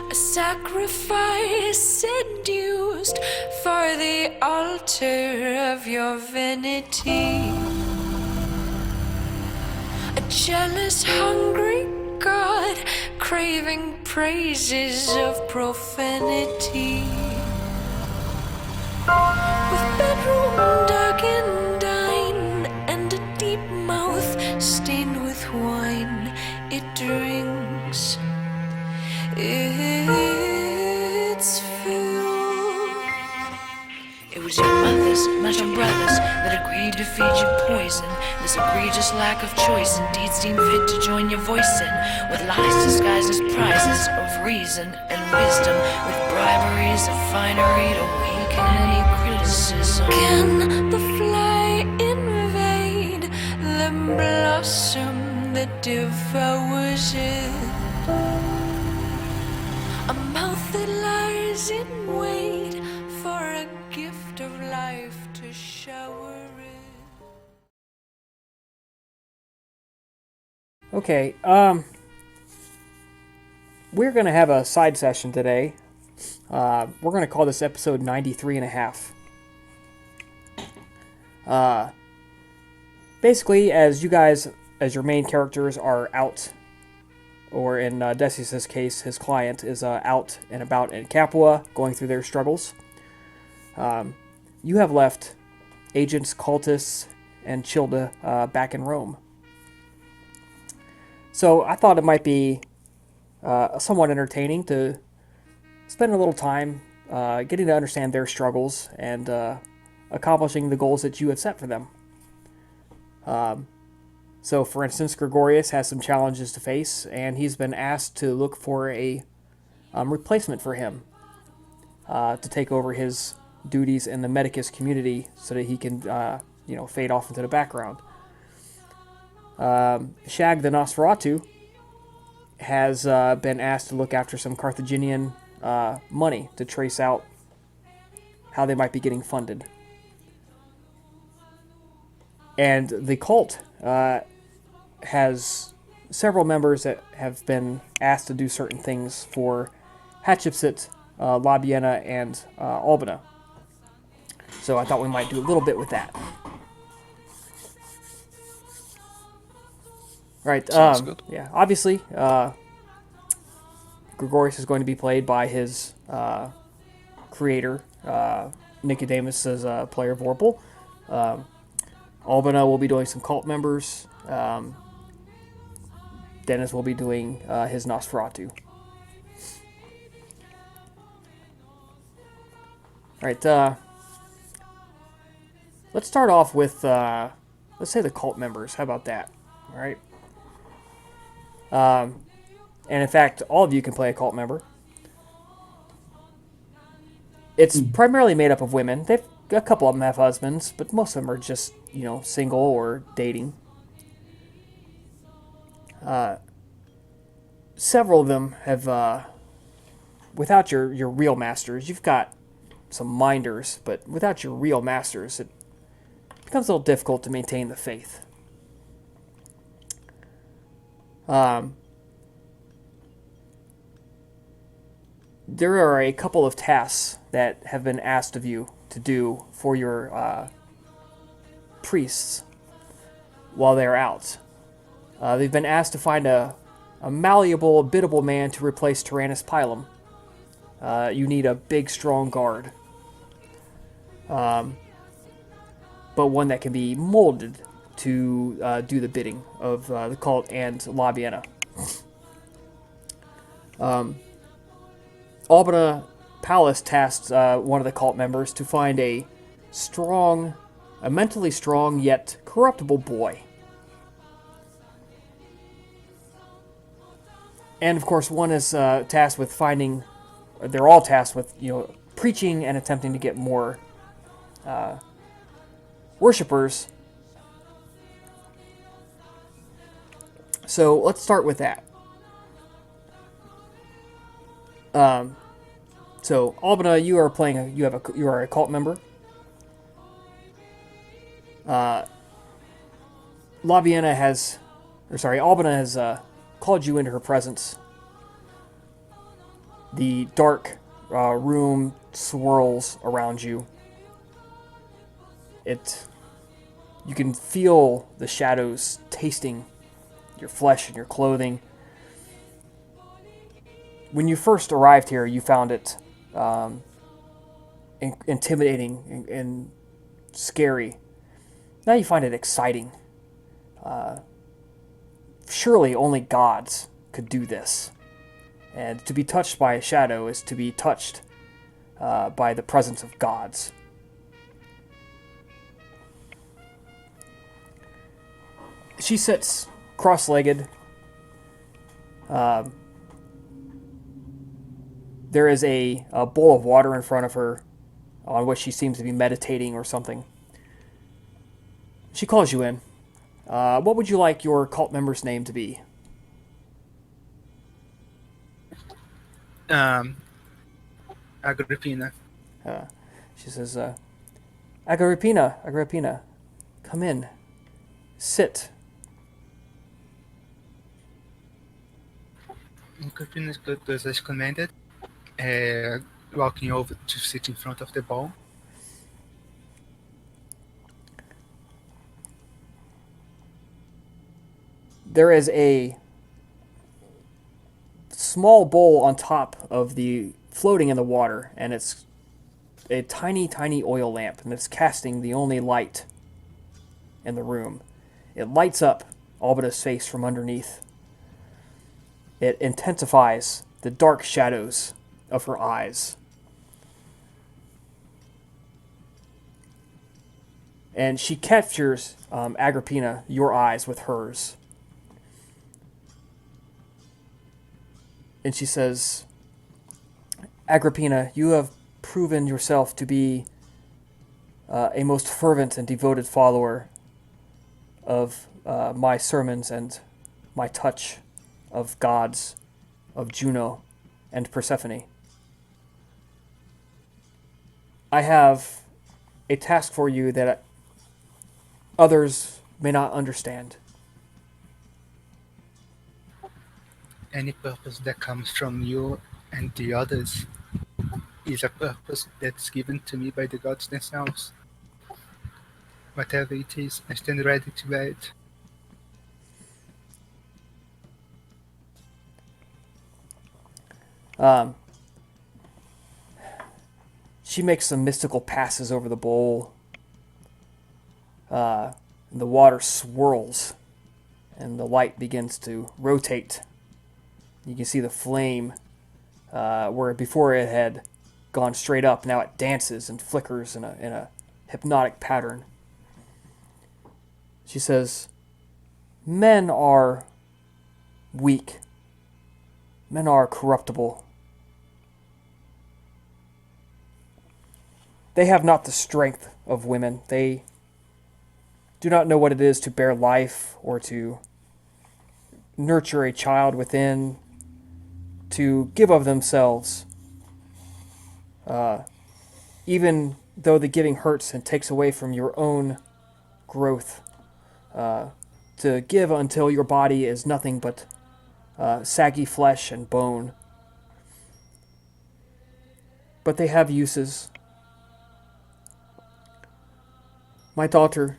a sacrifice seduced for the altar of your vanity. A jealous, hungry God, craving praises of profanity. With bedroom dark and dine, and a deep mouth stained with wine, it drinks its fill. It was your mothers, not your brothers, that agreed to feed you poison. This egregious lack of choice indeed seemed fit to join your voice in, with lies disguised as prizes of reason and wisdom, with briberies of finery to weaken any criticism. Can the fly invade the blossom that devours it? A mouth that lies in wait for a gift of life to shower it. Okay, we're going to have a side session today. We're going to call this episode 93 and a half. Basically, as you guys, as your main characters are out, or in Decius' case, his client is out and about in Capua, going through their struggles. You have left agents, cultists, and Childa back in Rome. So I thought it might be somewhat entertaining to spend a little time getting to understand their struggles and accomplishing the goals that you have set for them. So, for instance, Gregorius has some challenges to face, and he's been asked to look for a replacement for him to take over his duties in the Medicus community so that he can, fade off into the background. Shag the Nosferatu has been asked to look after some Carthaginian money to trace out how they might be getting funded. And the cult has several members that have been asked to do certain things for Hatshepsut, Labiena, and Albina. So I thought we might do a little bit with that. Right. Sounds good. Yeah. Obviously, Gregorius is going to be played by his creator, Nicodemus, as player Vorpal. Albina will be doing some cult members. Dennis will be doing his Nosferatu. Alright, let's start off with, let's say the cult members. How about that? Alright. And in fact, all of you can play a cult member. It's primarily made up of women. A couple of them have husbands, but most of them are just, single or dating. Several of them have, without your real masters, you've got some minders, but without your real masters, it becomes a little difficult to maintain the faith. There are a couple of tasks that have been asked of you to do for your priests while they're out. They've been asked to find a malleable, biddable man to replace Tyrannus Pilum. You need a big, strong guard. But one that can be molded to do the bidding of the cult and Labiena. Albina Pallas tasked one of the cult members to find a mentally strong yet corruptible boy. And of course, one is tasked with finding. They're all tasked with preaching and attempting to get more worshippers. So let's start with that. So Albina, you are playing. You are a cult member. Albina has called you into her presence The dark room swirls around you. You can feel the shadows tasting your flesh and your clothing. When you first arrived here, you found it intimidating and scary. Now you find it exciting. Surely only gods could do this. And to be touched by a shadow is to be touched by the presence of gods. She sits cross-legged. There is a bowl of water in front of her on which she seems to be meditating or something. She calls you in. What would you like your cult member's name to be? Agrippina. She says, Agrippina, come in. Sit. Agrippina does as commanded, walking over to sit in front of the bowl. There is a small bowl on top of the floating in the water, and it's a tiny, tiny oil lamp, and it's casting the only light in the room. It lights up Albeda's face from underneath. It intensifies the dark shadows of her eyes. And she captures, Agrippina, your eyes with hers. And she says, Agrippina, you have proven yourself to be a most fervent and devoted follower of my sermons and my touch of gods, of Juno and Persephone. I have a task for you that others may not understand. Any purpose that comes from you and the others is a purpose that's given to me by the gods themselves. Whatever it is, I stand ready to bear it. She makes some mystical passes over the bowl. And the water swirls, and the light begins to rotate. You can see the flame, where before it had gone straight up, now it dances and flickers in a hypnotic pattern. She says, men are weak. Men are corruptible. They have not the strength of women. They do not know what it is to bear life or to nurture a child within, to give of themselves. Even though the giving hurts and takes away from your own growth. To give until your body is nothing but saggy flesh and bone. But they have uses. My daughter,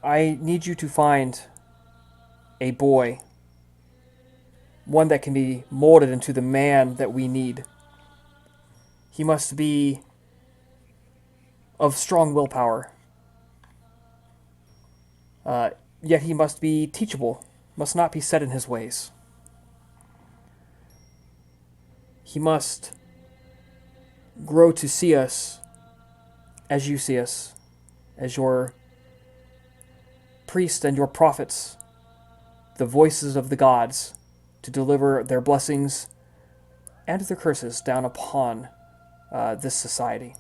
I need you to find a boy, one that can be molded into the man that we need. He must be of strong willpower, yet he must be teachable, must not be set in his ways. He must grow to see us as you see us, as your priests and your prophets, the voices of the gods, to deliver their blessings and their curses down upon this society.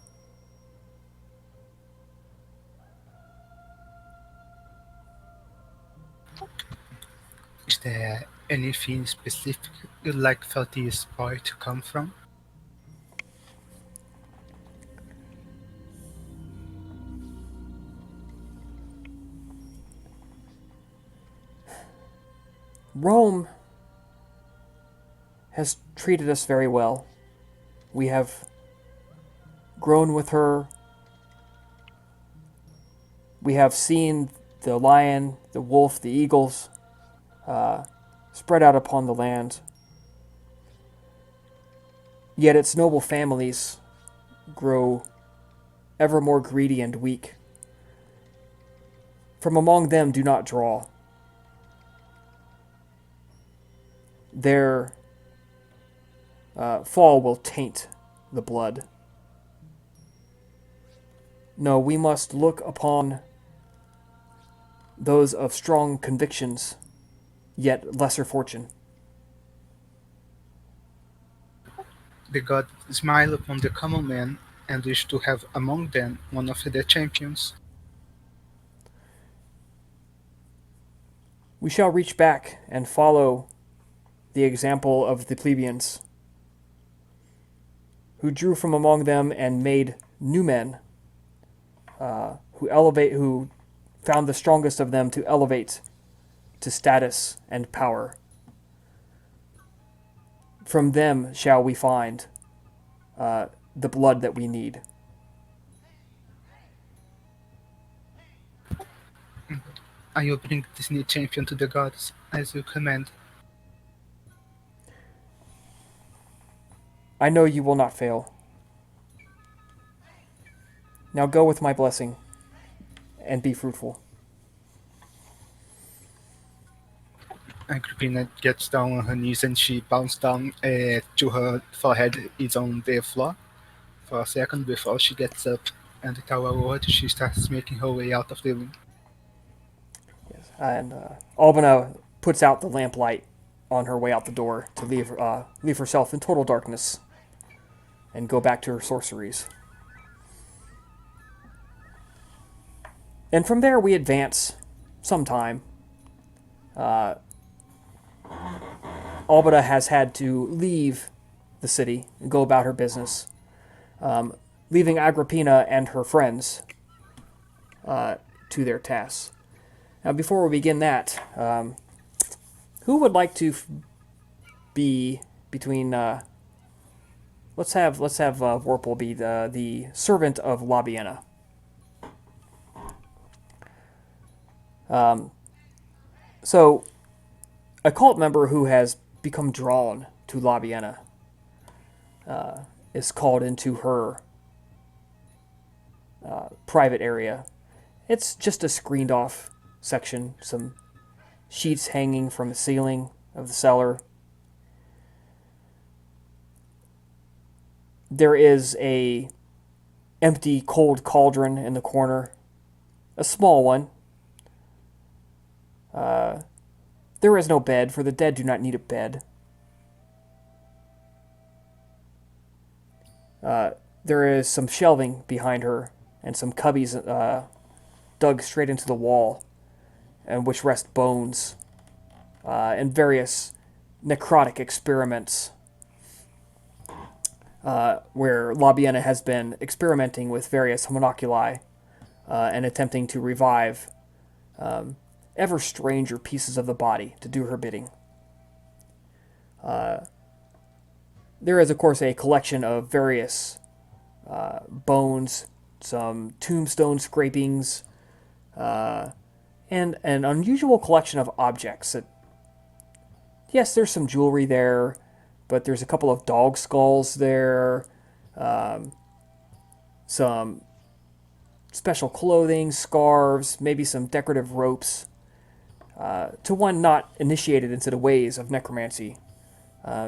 Is there anything specific you'd like for this boy to come from? Rome has treated us very well. We have grown with her. We have seen the lion, the wolf, the eagles spread out upon the land. Yet its noble families grow ever more greedy and weak. From among them do not draw. Their fall will taint the blood. No, we must look upon those of strong convictions, yet lesser fortune. The gods smile upon the common man and wish to have among them one of their champions. We shall reach back and follow the example of the plebeians, who drew from among them and made new men, who found the strongest of them to elevate to status and power. From them shall we find the blood that we need. I will bring this new champion to the gods, as you command. I know you will not fail. Now go with my blessing and be fruitful. Agrippina gets down on her knees and she bounces down to her forehead is on the floor for a second before she gets up, and without a word she starts making her way out of the room. Yes. And Albina puts out the lamplight on her way out the door to leave herself in total darkness and go back to her sorceries. And from there we advance some time. Albina has had to leave the city and go about her business, leaving Agrippina and her friends to their tasks. Now, before we begin that, who would like to be between? Let's have Vorpal be the servant of Labiena. So, a cult member who has become drawn to Labiena is called into her private area. It's just a screened off section, some sheets hanging from the ceiling of the cellar. There is a empty cold cauldron in the corner, a small one. There is no bed, for the dead do not need a bed. There is some shelving behind her and some cubbies dug straight into the wall, and which rest bones and various necrotic experiments where Labiena has been experimenting with various homunoculi and attempting to revive ever stranger pieces of the body to do her bidding. There is, of course, a collection of various bones, some tombstone scrapings, and an unusual collection of objects. Yes, there's some jewelry there, but there's a couple of dog skulls there, some special clothing, scarves, maybe some decorative ropes. To one not initiated into the ways of necromancy,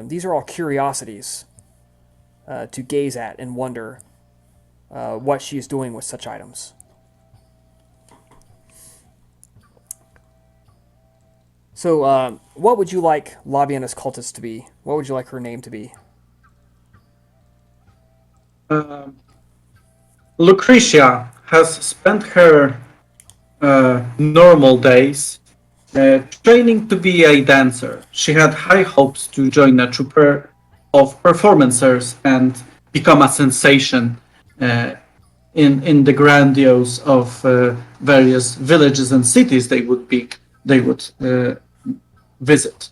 these are all curiosities to gaze at and wonder what she is doing with such items. So, what would you like Labiena's cultist to be? What would you like her name to be? Lucretia has spent her normal days training to be a dancer. She had high hopes to join a troupe of performancers and become a sensation in the grandiose of various villages and cities they would visit.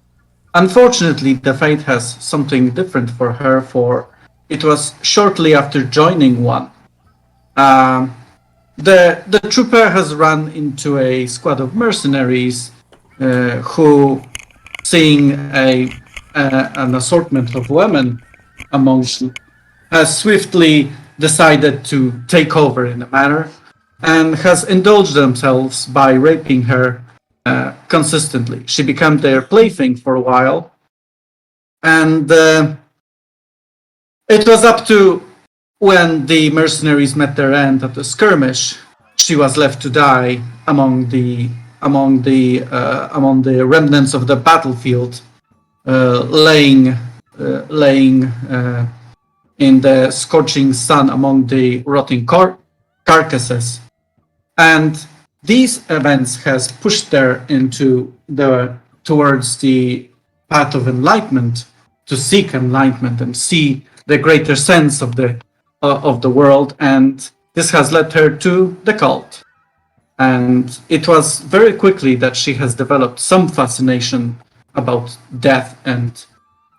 Unfortunately, the fate has something different for her, for it was shortly after joining one. Um, the trooper has run into a squad of mercenaries who, seeing an assortment of women amongst them, has swiftly decided to take over in a manner and has indulged themselves by raping her consistently. She became their plaything for a while, and it was up to when the mercenaries met their end at the skirmish. She was left to die among the remnants of the battlefield, laying in the scorching sun among the rotting carcasses. And these events has pushed her into towards the path of enlightenment, to seek enlightenment and see the greater sense of the world. And this has led her to the cult. And it was very quickly that she has developed some fascination about death and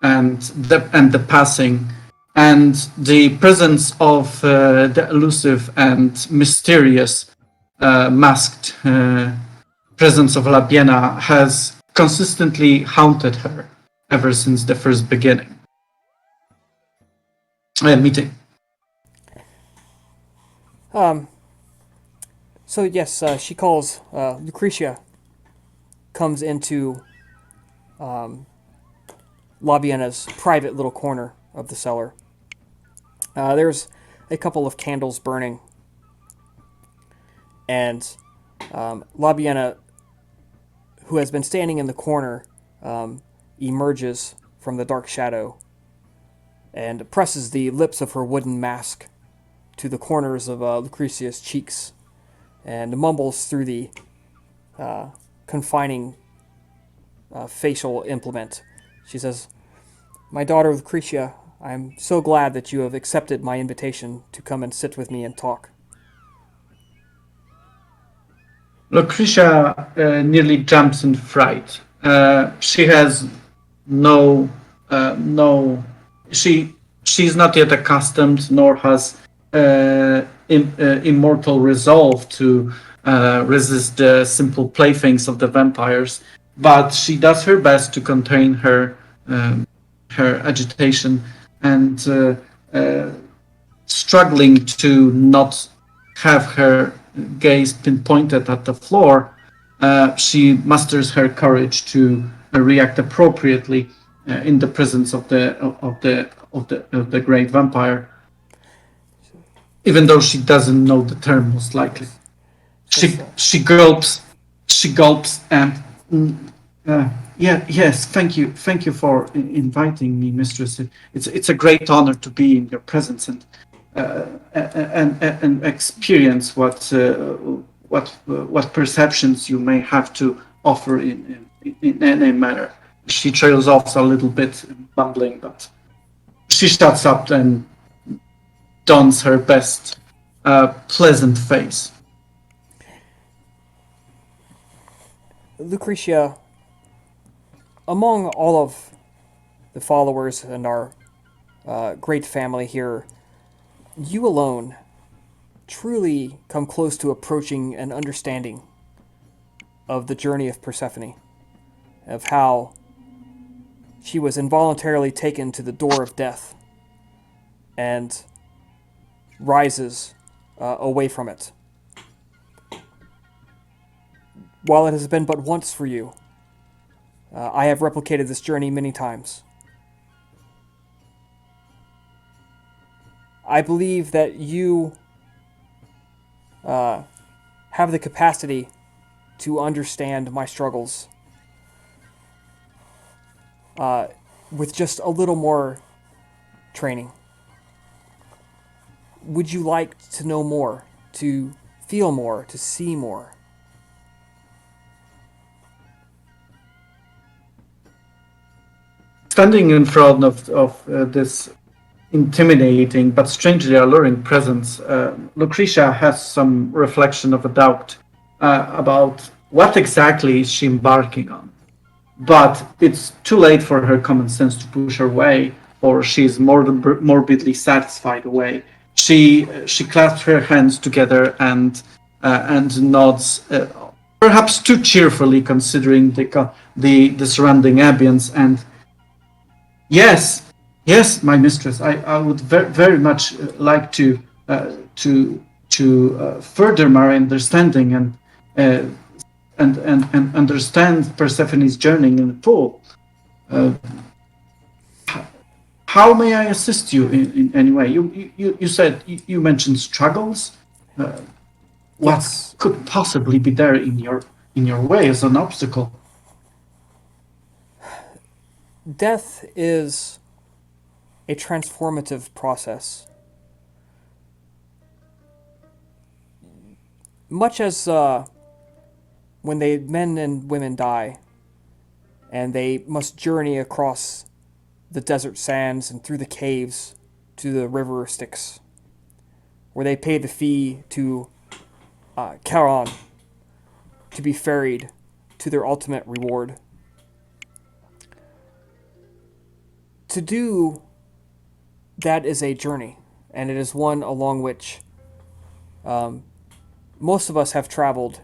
the passing, and the presence of the elusive and mysterious masked presence of Labiena has consistently haunted her ever since the first meeting. So yes, she calls Lucretia, comes into Labiena's private little corner of the cellar. There's a couple of candles burning, and Labiena, who has been standing in the corner, emerges from the dark shadow and presses the lips of her wooden mask to the corners of Lucretia's cheeks and mumbles through the confining facial implement. She says, "My daughter Lucretia, I'm so glad that you have accepted my invitation to come and sit with me and talk." Lucretia nearly jumps in fright. She has no, no. She's not yet accustomed, nor has immortal resolve to resist the simple playthings of the vampires. But she does her best to contain her agitation and struggling to not have her gaze pinpointed at the floor. She musters her courage to react appropriately in the presence of the great vampire, even though she doesn't know the term most likely. She gulps, and yes, thank you for inviting me, mistress. It's a great honor to be in your presence and experience what perceptions you may have to offer in any matter. She trails off a little bit, mumbling, but she shuts up and dons her best pleasant face. Lucretia, among all of the followers in our great family here, you alone truly come close to approaching an understanding of the journey of Persephone, of how she was involuntarily taken to the door of death and rises away from it. While it has been but once for you, I have replicated this journey many times. I believe that you have the capacity to understand my struggles with just a little more training. Would you like to know more, to feel more, to see more? Standing in front of this intimidating but strangely alluring presence, Lucretia has some reflection of a doubt about what exactly is she embarking on. but it's too late for her common sense to push her away, or she's morbidly satisfied away. She clasps her hands together and nods, perhaps too cheerfully considering the surrounding ambience. And yes, yes, my mistress, I would very much like to further my understanding uh, and understand Persephone's journey in full. Uh, how may I assist you in any way? You said you mentioned struggles. Uh, what Yes, could possibly be there in your way as an obstacle? death is a transformative process. Much as when men and women die, and they must journey across the desert sands and through the caves to the river Styx, where they pay the fee to Charon to be ferried to their ultimate reward. To do that is a journey, and it is one along which most of us have traveled,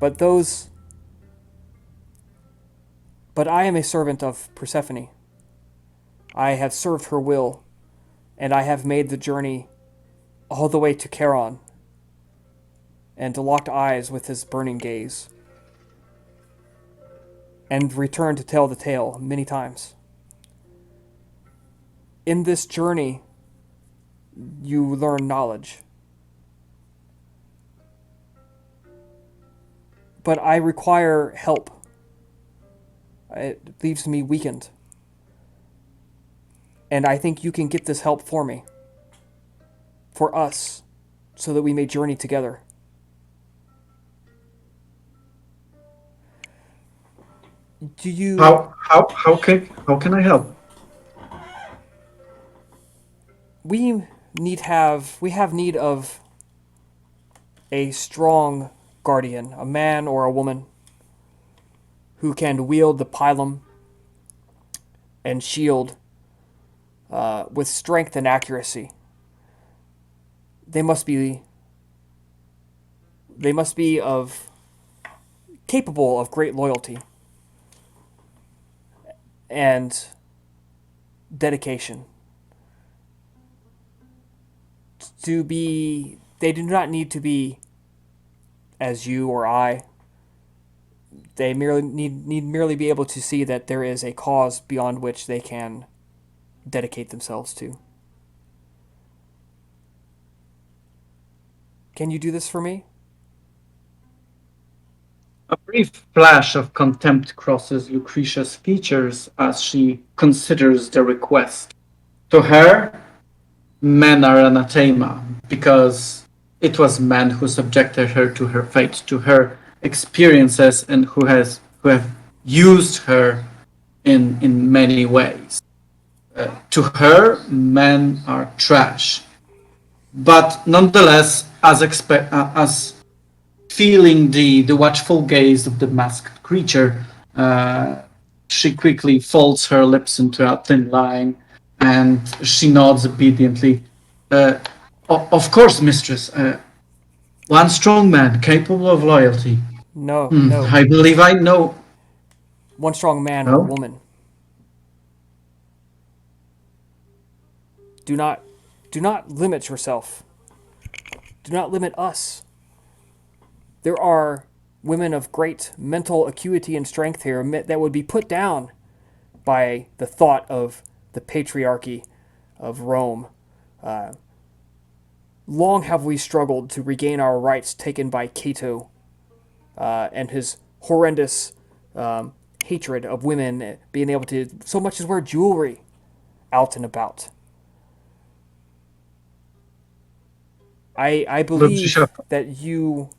but those. But I am a servant of Persephone. I have served her will, and I have made the journey all the way to Charon, and locked eyes with his burning gaze, and returned to tell the tale many times. In this journey, you learn knowledge. But I require help. It leaves me weakened. And I think you can get this help for me. For us. So that we may journey together. Do you... How can I help? We have need of a strong guardian, a man or a woman, who can wield the pilum and shield with strength and accuracy. They must be of capable of great loyalty and dedication. They do not need to be as you or I. They need merely be able to see that there is a cause beyond which they can dedicate themselves to. Can you do this for me? A brief flash of contempt crosses Lucretia's features as she considers the request. To her, men are anathema because it was men who subjected her to her fate, to her experiences, and who have used her in many ways. To her, men are trash. But nonetheless, as feeling the watchful gaze of the masked creature, she quickly folds her lips into a thin line, and she nods obediently. Uh, of course, mistress. One strong man capable of loyalty. No, no. I believe I know. One strong man or No? woman. Do not limit yourself. Do not limit us. There are women of great mental acuity and strength here that would be put down by the thought of the patriarchy of Rome. Long have we struggled to regain our rights taken by Cato and his horrendous hatred of women being able to so much as wear jewelry out and about. I Lucia, believe that you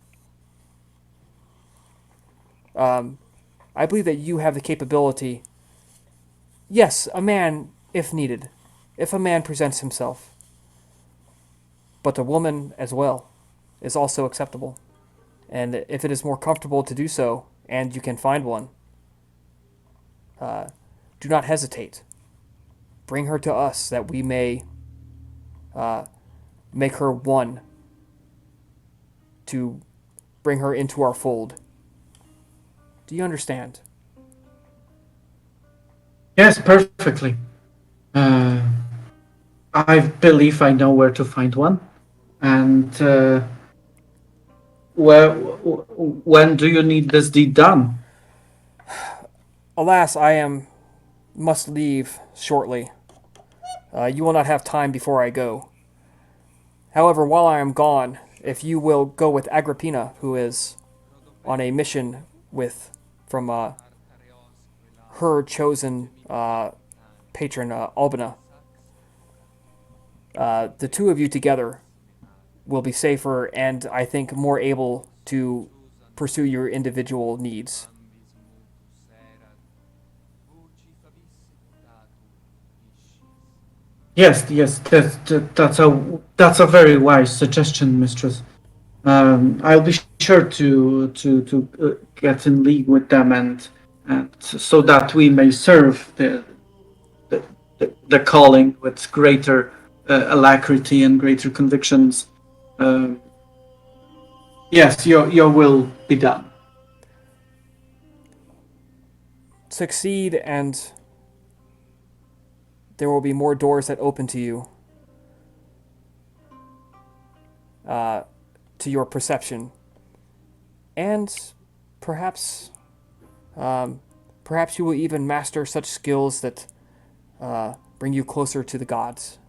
I believe that you have the capability. Yes, a man, if needed, if a man presents himself, but a woman as well is also acceptable. And if it is more comfortable to do so, and you can find one, do not hesitate. Bring her to us that we may make her one to bring her into our fold. Do you understand? Yes, perfectly. Uh, I believe I know where to find one. And when do you need this deed done? Alas, I must leave shortly. You will not have time before I go. However, while I am gone, if you will go with Agrippina, who is on a mission with from her chosen patron Albina, the two of you together will be safer and I think more able to pursue your individual needs. Yes, yes, that's a very wise suggestion, mistress. I'll be sure to get in league with them and so that we may serve the, the calling with greater alacrity and greater convictions. Um, yes, your will be done. Succeed, and there will be more doors that open to you, to your perception, and perhaps, perhaps you will even master such skills that bring you closer to the gods.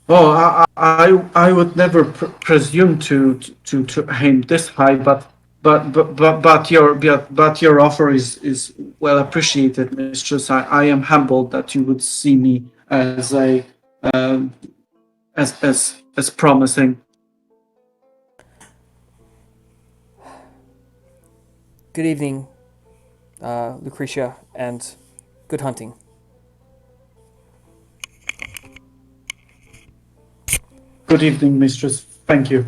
Oh, I would never presume to aim this high, but your offer is well appreciated, mistress. I am humbled that you would see me as a um, as promising. Good evening, Lucretia, and good hunting. Good evening, mistress. Thank you.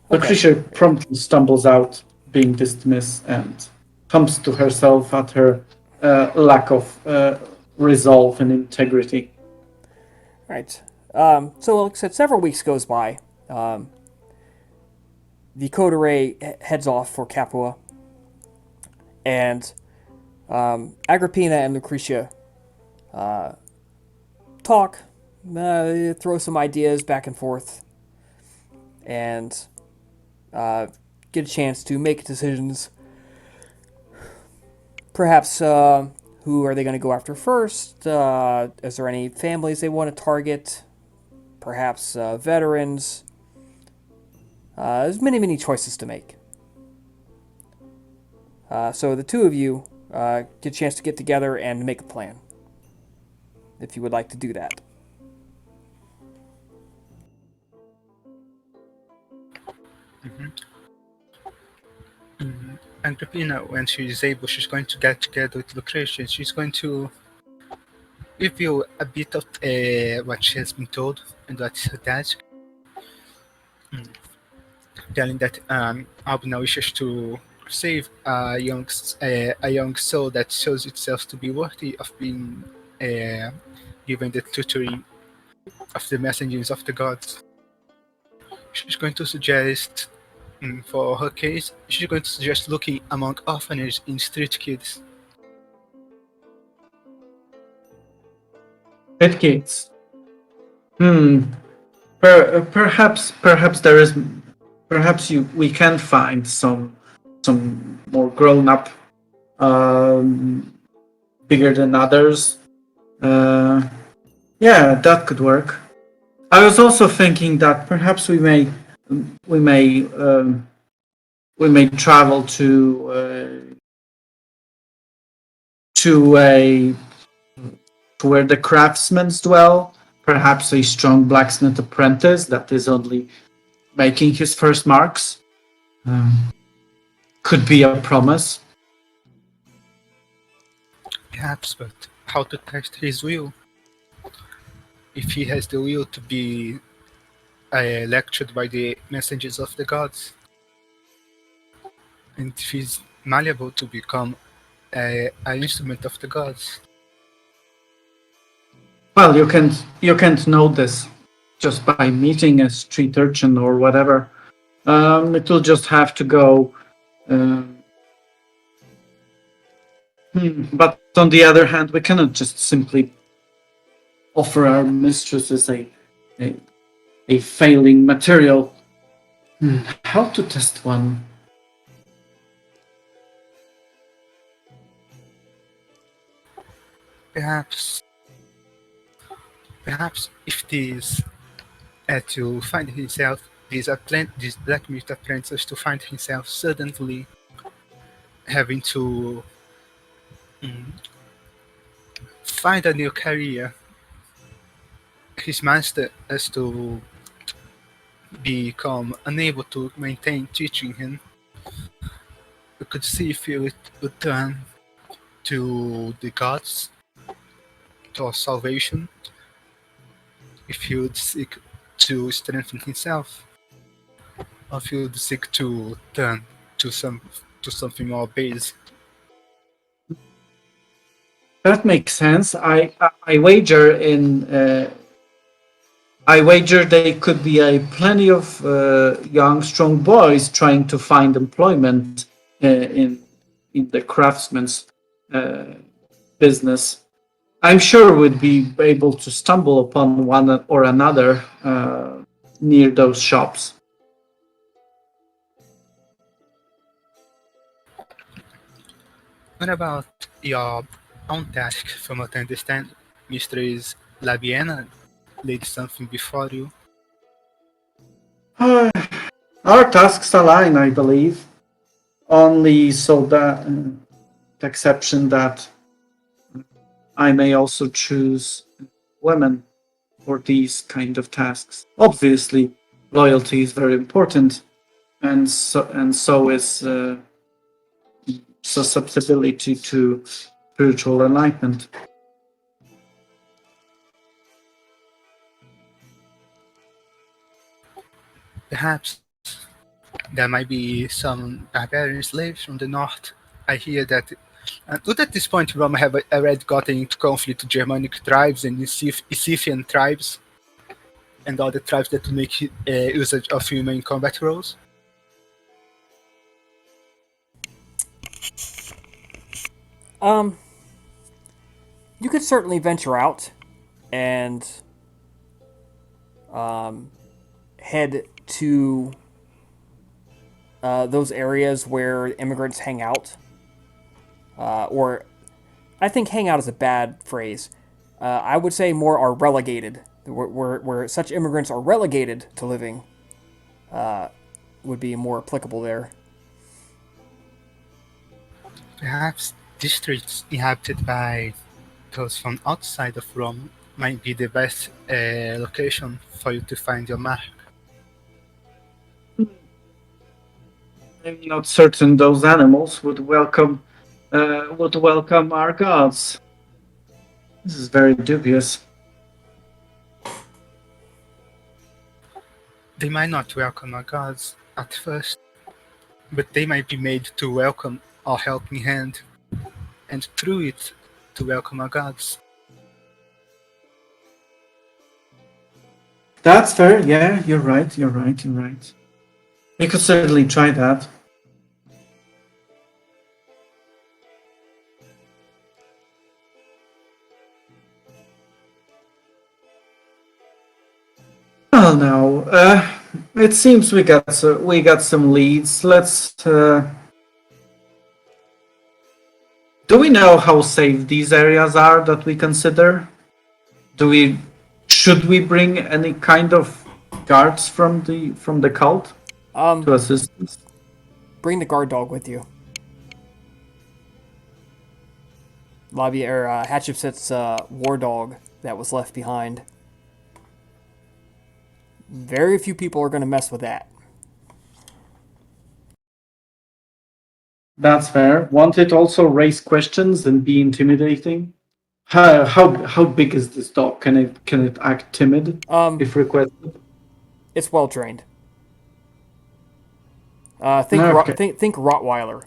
Okay. Lucretia promptly stumbles out, being dismissed, and comes to herself at her lack of resolve and integrity. Right. So, like I said, several weeks goes by. The coterie heads off for Capua, and Agrippina and Lucretia talk, throw some ideas back and forth, and get a chance to make decisions. Perhaps who are they going to go after first? Is there any families they want to target? Perhaps veterans. There's many choices to make. So the two of you get a chance to get together and make a plan, if you would like to do that. Agrippina, when she is able, she's going to get together with Lucretia. She's going to reveal a bit of what she has been told and what is her task. Telling that Albina wishes to save a young soul that shows itself to be worthy of being given the tutoring of the messengers of the gods. She's going to suggest, for her case, she's going to suggest looking among orphanages in street kids. Red kids. Hmm. Perhaps there is. Perhaps we can find some more grown up, bigger than others. Yeah, that could work. I was also thinking that perhaps we may we may travel to a to where the craftsmen dwell. Perhaps a strong blacksmith apprentice that is only making his first marks. Could be a promise. Perhaps, but how to test his will? If he has the will to be lectured by the messengers of the gods. and she's malleable to become an instrument of the gods. Well, you can't know this just by meeting a street urchin or whatever. It will just have to go. Um, but on the other hand, we cannot just simply offer our mistresses a, a failing material. How to test one? Perhaps, perhaps if this to find himself, this black meat apprentice to find himself suddenly having to mm, find a new career, his master has to become unable to maintain teaching him. We could see if he would turn to the gods for salvation, if he would seek to strengthen himself, or if he would seek to turn to something more base. That makes sense. I wager in. I wager they could be a plenty of young, strong boys trying to find employment in the craftsman's uh, business. I'm sure we'd be able to stumble upon one or another near those shops. What about your own task? From what I understand, Mistress Labiena laid something before you. Our tasks align, I believe, only so that the exception that I may also choose women for these kind of tasks. Obviously, loyalty is very important, and so is susceptibility to spiritual enlightenment. Perhaps there might be some barbarian slaves from the north. I hear that. Would at this point Rome have already gotten into conflict with Germanic tribes and Isifian tribes and other tribes that make usage of human combat roles? Um, you could certainly venture out and head to those areas where immigrants hang out. Or I think hang out is a bad phrase. I would say more are relegated, where such immigrants are relegated to living would be more applicable there. Perhaps districts inhabited by those from outside of Rome might be the best location for you to find your mark. I'm not certain those animals would welcome our gods. This is very dubious. They might not welcome our gods at first, but they might be made to welcome our helping hand, and through it to welcome our gods. That's fair. Yeah, you're right. You're right. You're right. We could certainly try that. Well, now it seems we got some leads. Let's. Do we know how safe these areas are that we consider? Do we should we bring any kind of guards from the cult Um, to assist us? bring the guard dog with you. Hatshepsut's war dog that was left behind. Very few people are going to mess with that. That's fair. Won't it also raise questions and be intimidating? How big is this dog? Can it act timid Um, if requested? it's well trained. Okay. Think Rottweiler.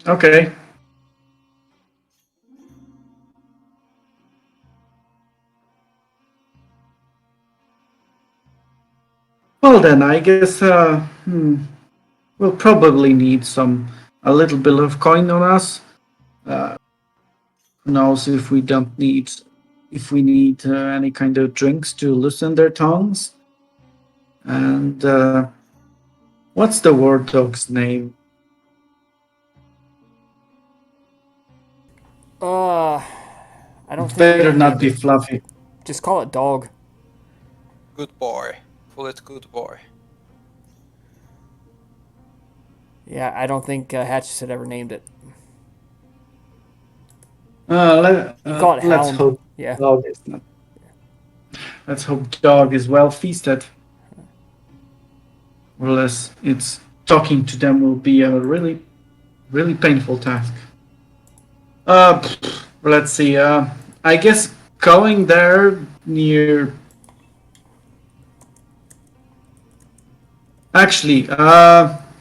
Okay. Well then, I guess we'll probably need a little bit of coin on us. Who knows if we need any kind of drinks to loosen their tongues. And what's the war dog's name? Uh, I don't It think we better ever not named be it. Fluffy. Just call it Dog. Good boy. Call it good boy. Yeah, I don't think Hatches had ever named it. You call it Let's Hound. hope Yeah. dog is not. Let's hope dog is well feasted. Or else it's talking to them will be a really painful task. Let's see. I guess going there near. Actually,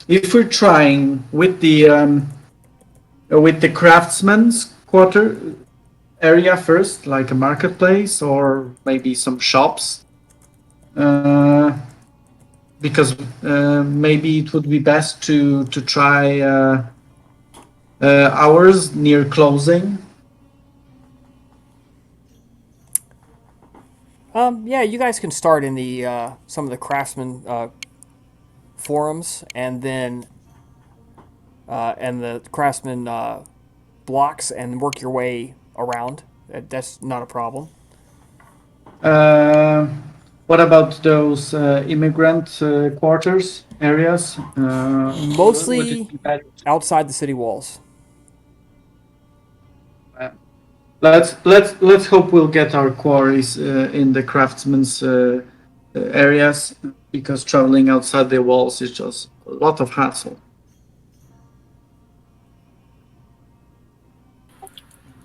if we're trying with the craftsman's quarter area first, like a marketplace or maybe some shops, uh, because maybe it would be best to try hours near closing. Yeah, you guys can start in the some of the craftsman forums, and the craftsman blocks, and work your way around. That's not a problem. Uh, what about those immigrant quarters areas? Would it Mostly be better? outside the city walls. Uh, let's hope we'll get our quarries in the craftsman's areas because traveling outside the walls is just a lot of hassle.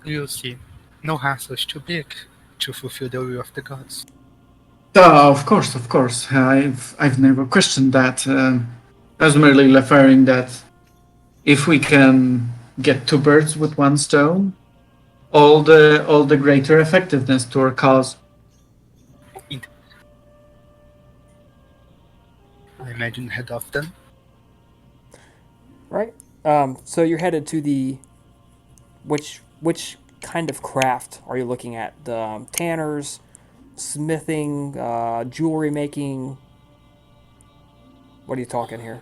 You'll see. No hassle is too big to fulfill the will of the gods. Of course. I've never questioned that. I was merely referring that if we can get two birds with one stone, all the greater effectiveness to our cause. I imagine head off then. Right. So you're headed to the which kind of craft are you looking at? The tanners, smithing, jewelry making. What are you talking here?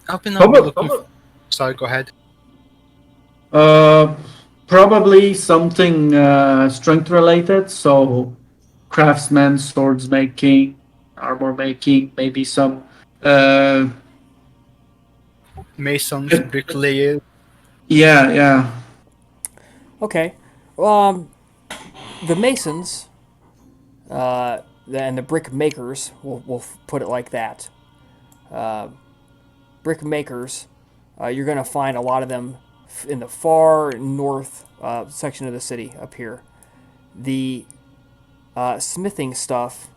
I'll be looking for... Sorry, go ahead. Uh, Probably something strength related. So, craftsman, swords making, armor making, maybe some. Uh, Masons, bricklayers. yeah. Okay. The masons and the brick makers, we'll put it like that. Brick makers, you're going to find a lot of them in the far north section of the city up here. The smithing stuff,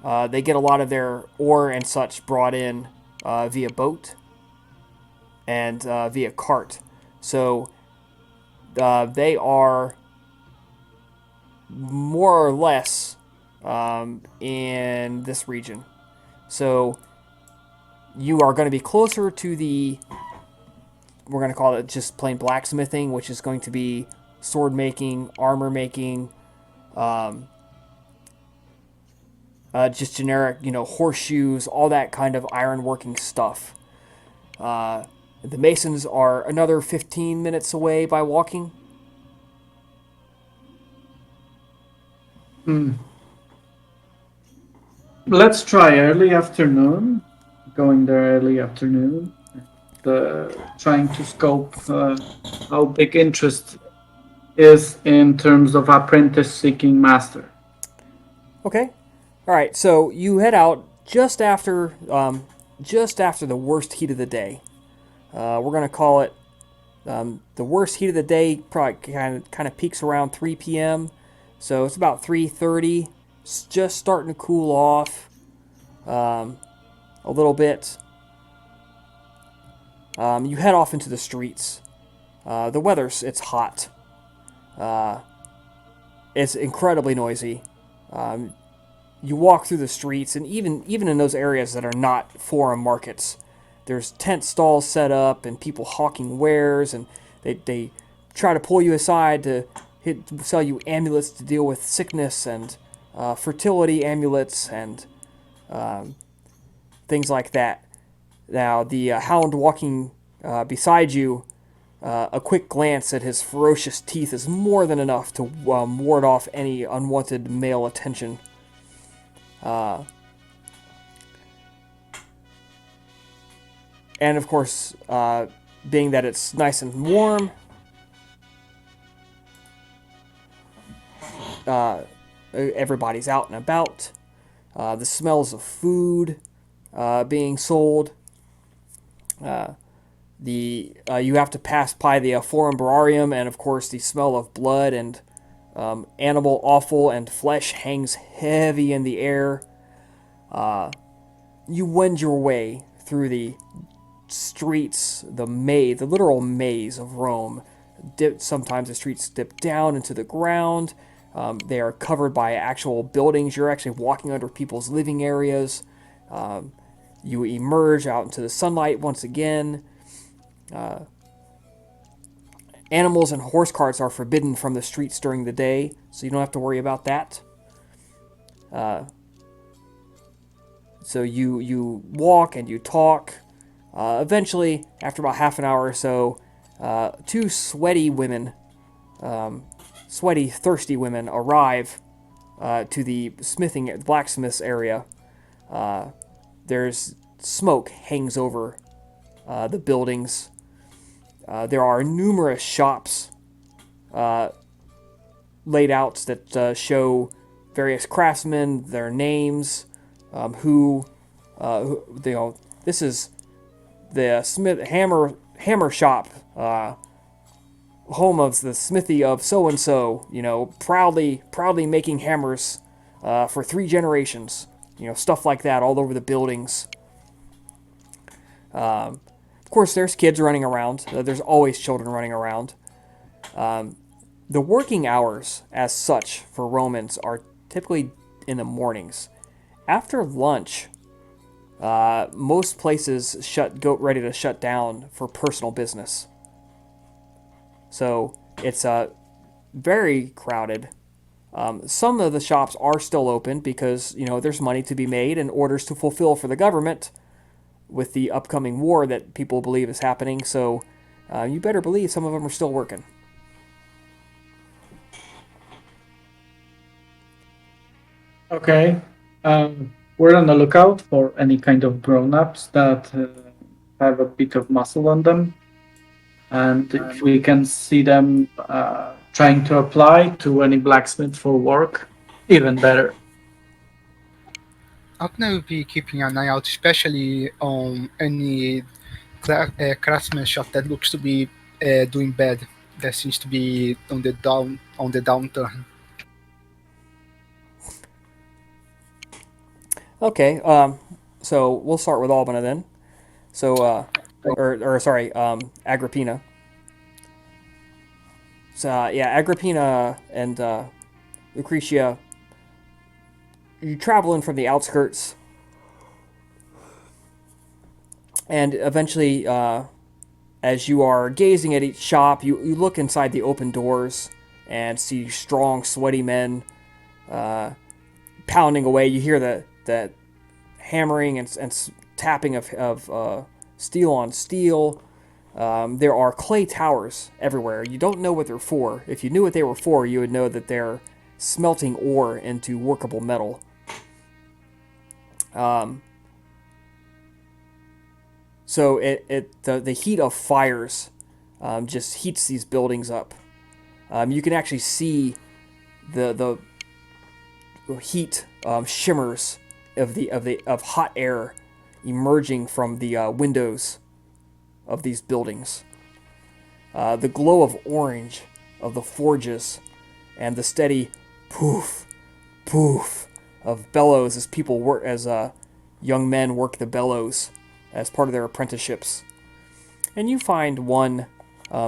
they get a lot of their ore and such brought in via boat and via cart. So they are more or less in this region. So you are going to be closer to the, we're going to call it just plain blacksmithing, which is going to be sword making, armor making, just generic, horseshoes, all that kind of iron working stuff. The masons are another 15 minutes away by walking. Let's try early afternoon. Going there early afternoon. Trying to scope how big interest is in terms of apprentice seeking master. Okay. All right. So you head out just after the worst heat of the day. We're gonna call it the worst heat of the day. Probably kind of peaks around 3 p.m. So it's about 3:30. It's just starting to cool off a little bit. You head off into the streets. It's hot. It's incredibly noisy. You walk through the streets, and even in those areas that are not foreign markets, there's tent stalls set up and people hawking wares, and they try to pull you aside to sell you amulets to deal with sickness and fertility amulets and things like that. Now, the hound walking beside you, a quick glance at his ferocious teeth is more than enough to ward off any unwanted male attention. And of course, being that it's nice and warm, everybody's out and about. The smells of food being sold. You have to pass by the Forumbrarium, and of course the smell of blood and animal offal and flesh hangs heavy in the air. You wend your way through the streets, the literal maze of Rome. Sometimes the streets dip down into the ground. They are covered by actual buildings. You're actually walking under people's living areas. You emerge out into the sunlight once again. Animals and horse carts are forbidden from the streets during the day, so you don't have to worry about that. So you walk and you talk. Eventually, after about half an hour or so, two sweaty, thirsty women arrive to the blacksmith's area. There's smoke hangs over the buildings. There are numerous shops laid out that show various craftsmen, their names, this is the hammer shop, home of the smithy of so and so. Proudly making hammers for 3 generations. Stuff like that all over the buildings. Of course, there's kids running around. There's always children running around. The working hours, as such, for Romans are typically in the mornings. After lunch, most places go ready to shut down for personal business. So it's very crowded. Some of the shops are still open because there's money to be made and orders to fulfill for the government with the upcoming war that people believe is happening. So you better believe some of them are still working. Okay. We're on the lookout for any kind of grown-ups that have a bit of muscle on them. And if we can see them trying to apply to any blacksmith for work, even better. I'm gonna be keeping an eye out, especially on any craftsmanship that looks to be doing bad. That seems to be on the downturn. Okay, so we'll start with Albina then. So, Agrippina. So, Agrippina and Lucretia, you travel in from the outskirts, and eventually, as you are gazing at each shop, you look inside the open doors and see strong, sweaty men pounding away. You hear the hammering and tapping of steel on steel. There are clay towers everywhere. You don't know what they're for. If you knew what they were for, you would know that they're smelting ore into workable metal. So the heat of fires just heats these buildings up. You can actually see the heat shimmers of hot air emerging from the windows of these buildings. The glow of orange of the forges and the steady poof, poof of bellows as people work as young men work the bellows as part of their apprenticeships. And you find one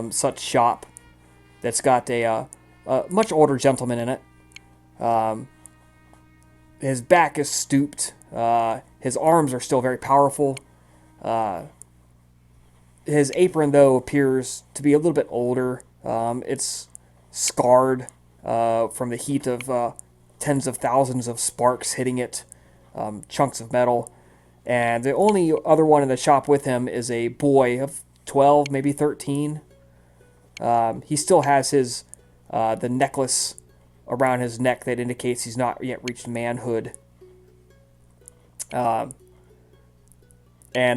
such shop that's got a much older gentleman in it. His back is stooped. His arms are still very powerful. His apron, though, appears to be a little bit older. It's scarred from the heat of tens of thousands of sparks hitting it, chunks of metal. And the only other one in the shop with him is a boy of 12, maybe 13. He still has his the necklace around his neck that indicates he's not yet reached manhood. And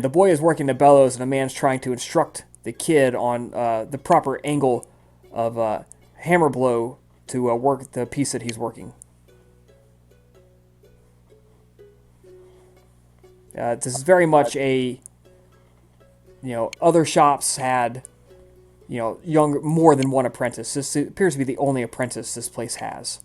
the boy is working the bellows, and a man's trying to instruct the kid on the proper angle of hammer blow to work the piece that he's working. This is very much a, other shops had, more than one apprentice. This appears to be the only apprentice this place has.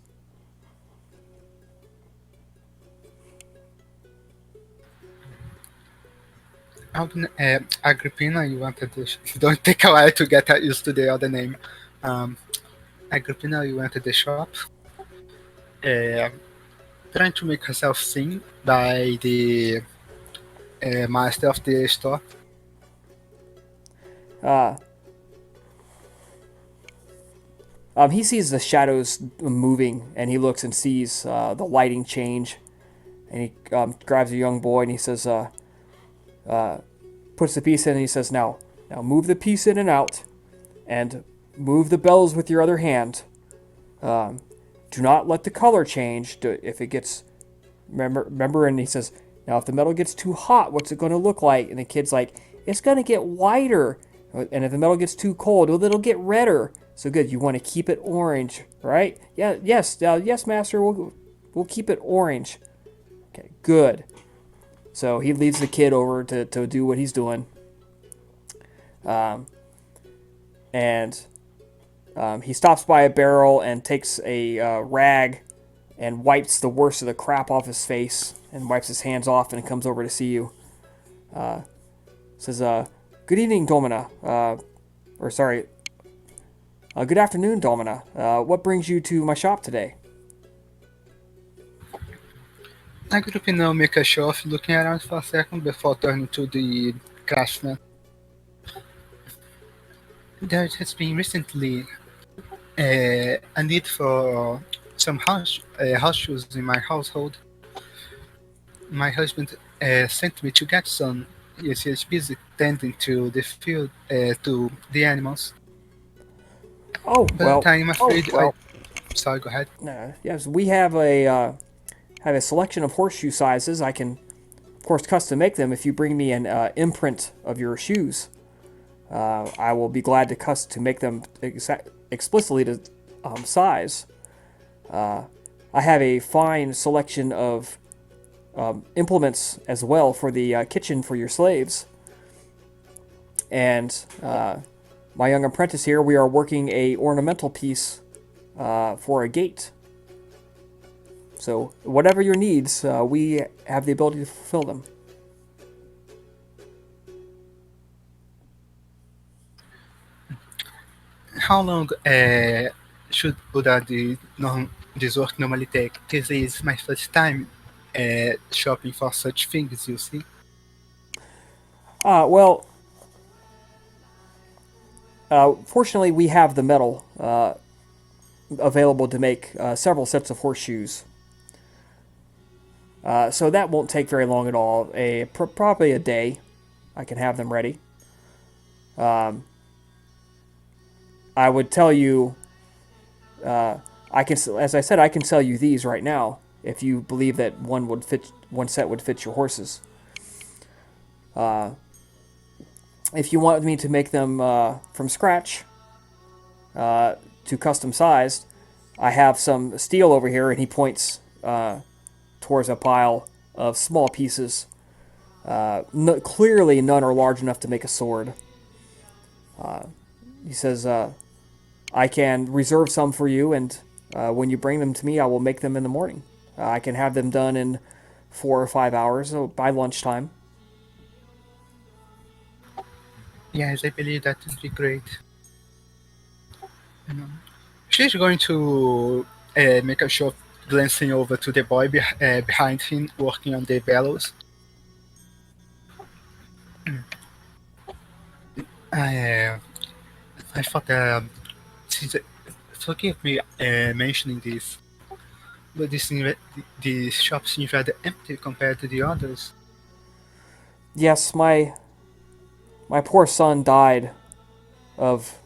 Agrippina, you wanted to... Don't take a while to get used to the other name. Agrippina, you entered the shop, trying to make herself seen by the master of the store. He sees the shadows moving, and he looks and sees the lighting change, and he grabs a young boy, and he says, puts the piece in, and he says, now move the piece in and out, and move the bells with your other hand. Do not let the color change. If it gets, remember, and he says, now if the metal gets too hot, what's it going to look like? And the kid's like, it's going to get whiter. And if the metal gets too cold, well, it'll get redder. So good, you want to keep it orange, right? Yeah, yes, master, we'll keep it orange. Okay, good. So he leads the kid over to do what he's doing. And he stops by a barrel and takes a rag and wipes the worst of the crap off his face and wipes his hands off and comes over to see you. Says, good evening, Domina. Good afternoon, Domina. What brings you to my shop today? Agrippina make a show of looking around for a second before turning to the craftsman. There has been recently a need for some house shoes in my household. My husband sent me to get some. Yes, he is busy tending to the field, to the animals. Oh, well. But I'm afraid. Sorry, go ahead. Yes, we have a selection of horseshoe sizes. I can, of course, custom make them if you bring me an imprint of your shoes. I will be glad to make them explicitly to size. I have a fine selection of implements as well for the kitchen for your slaves. And my young apprentice here, we are working a ornamental piece for a gate. So whatever your needs, we have the ability to fulfill them. How long this work normally take? This is my first time shopping for such things, you see. Fortunately, we have the metal available to make several sets of horseshoes. So that won't take very long at all. Probably a day, I can have them ready. I would tell you, as I said, I can sell you these right now if you believe that one set would fit your horses. If you want me to make them from scratch, to custom sized, I have some steel over here, and he points towards a pile of small pieces. Clearly, none are large enough to make a sword. He says, I can reserve some for you, and When you bring them to me, I will make them in the morning. I can have them done in 4 or 5 hours, so by lunchtime. Yes, I believe that would be great. She's going to make a show of glancing over to the boy behind him, working on the bellows. Uh, I thought, since, forgive me mentioning this, but the shop seems rather empty compared to the others. Yes, my poor son died of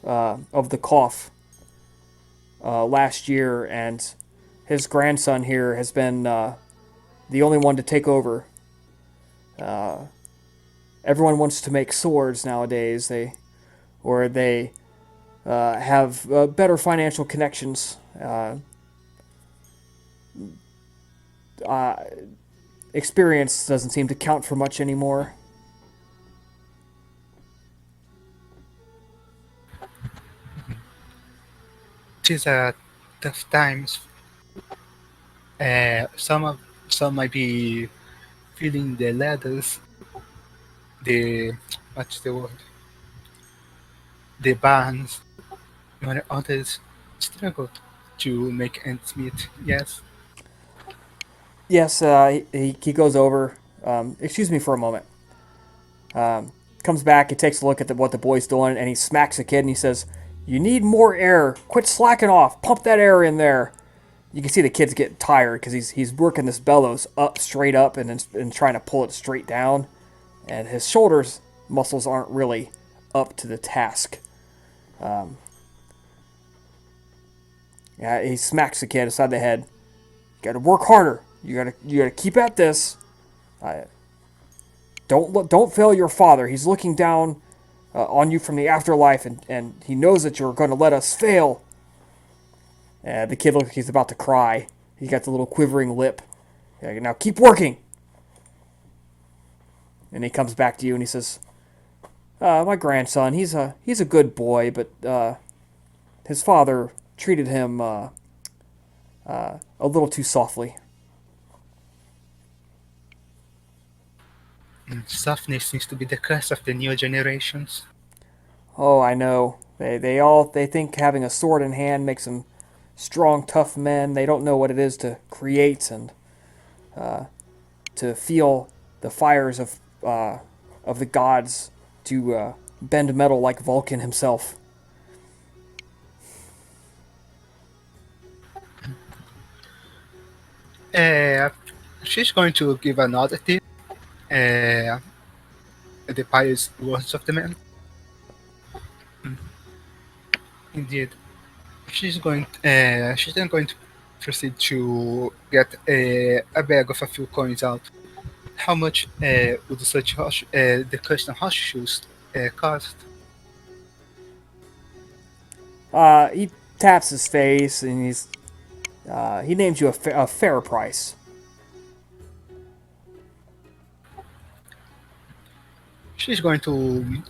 the cough last year, and his grandson here has been the only one to take over. Everyone wants to make swords nowadays. They have better financial connections. Uh, Experience doesn't seem to count for much anymore. These are tough times. Some might be feeling the ladders, the what's the word, the barns, while others struggle to make ends meet. Yes. Yes, he goes over. Excuse me for a moment. Comes back, he takes a look at what the boy's doing, and he smacks the kid and he says, "You need more air. Quit slacking off. Pump that air in there." You can see the kid's getting tired because he's working this bellows up straight up and trying to pull it straight down, and his shoulders muscles aren't really up to the task. Yeah, he smacks the kid aside the head. You got to work harder. You gotta keep at this. I, don't fail your father. He's looking down on you from the afterlife, and he knows that you're going to let us fail. The kid looks like he's about to cry. He's got the little quivering lip. Yeah, now keep working. And he comes back to you and he says, "My grandson, he's a good boy, but his father treated him a little too softly." Softness seems to be the curse of the new generations. Oh, I know. They think having a sword in hand makes them strong, tough men. They don't know what it is to create and to feel the fires of the gods, to bend metal like Vulcan himself. Uh, she's going to give a nod at it. Uh, the pious words of the man. Indeed, she's then going to proceed to get a bag of a few coins out. How much would such the custom horseshoes cost? He taps his face and he names you a fair price. She's going to.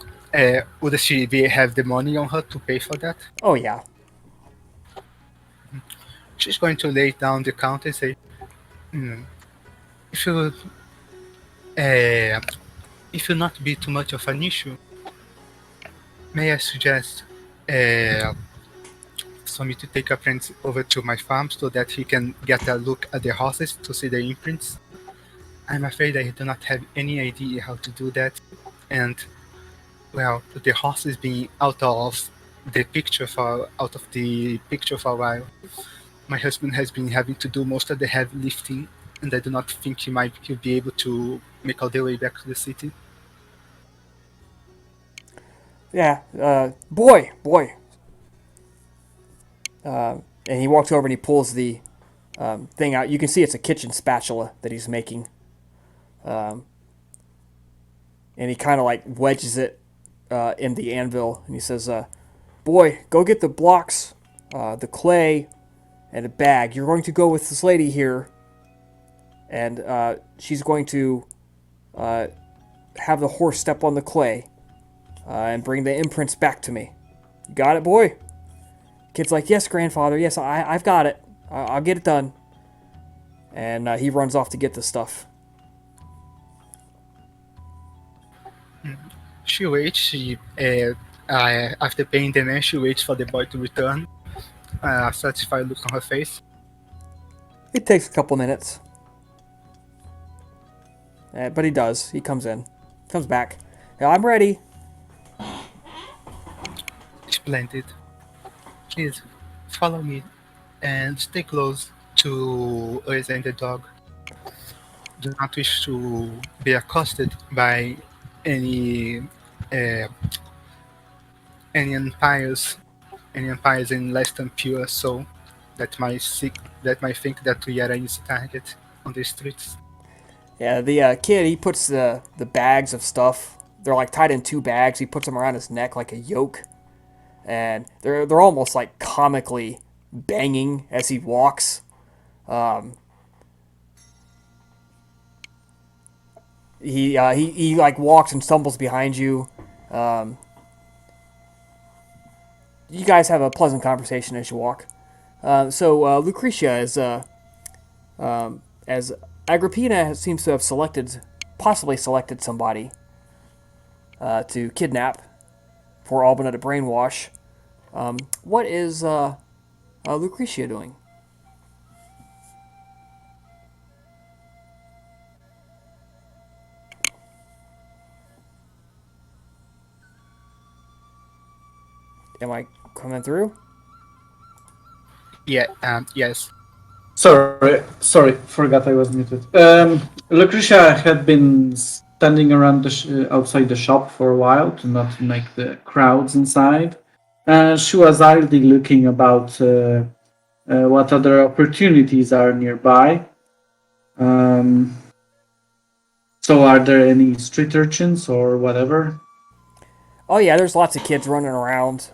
Would she have the money on her to pay for that? Oh yeah. She's going to lay down the count and say, "Hmm, if you uh, if you not be too much of an issue, may I suggest for me to take a friend over to my farm so that he can get a look at the horses to see the imprints? I'm afraid I do not have any idea how to do that, and well, the horses being out of the picture for a while. My husband has been having to do most of the heavy lifting, and I do not think he'll be able to make all the way back to the city." Yeah. Boy. And he walks over and he pulls the thing out. You can see it's a kitchen spatula that he's making. And he kind of like wedges it in the anvil, and he says, "Boy, go get the blocks, the clay, and a bag. You're going to go with this lady here, and she's going to have the horse step on the clay and bring the imprints back to me. You got it, boy?" Kid's like, yes, grandfather, yes, I've got it. I'll get it done. And he runs off to get the stuff. She waits. After paying the man, she waits for the boy to return. A satisfied look on her face. It takes a couple minutes. But he does. He comes in. Comes back. Yeah, I'm ready. Splendid. Please follow me and stay close to us and the dog. Do not wish to be accosted by any uh, any empires, any empires in less than pure soul that might think that we are an easy target on the streets. Yeah, the kid, he puts the bags of stuff. They're like tied in two bags. He puts them around his neck like a yoke. And they're almost like comically banging as he walks. He like walks and stumbles behind you. You guys have a pleasant conversation as you walk. So Lucretia is as Agrippina seems to have possibly selected somebody to kidnap for Albina to brainwash. What is Lucretia doing? Am I coming through? Yeah. Yes. Sorry, forgot I was muted. Lucretia had been standing around outside the shop for a while to not make the crowds inside. She was idly looking about what other opportunities are nearby. So, are there any street urchins or whatever? Oh yeah, there's lots of kids running around.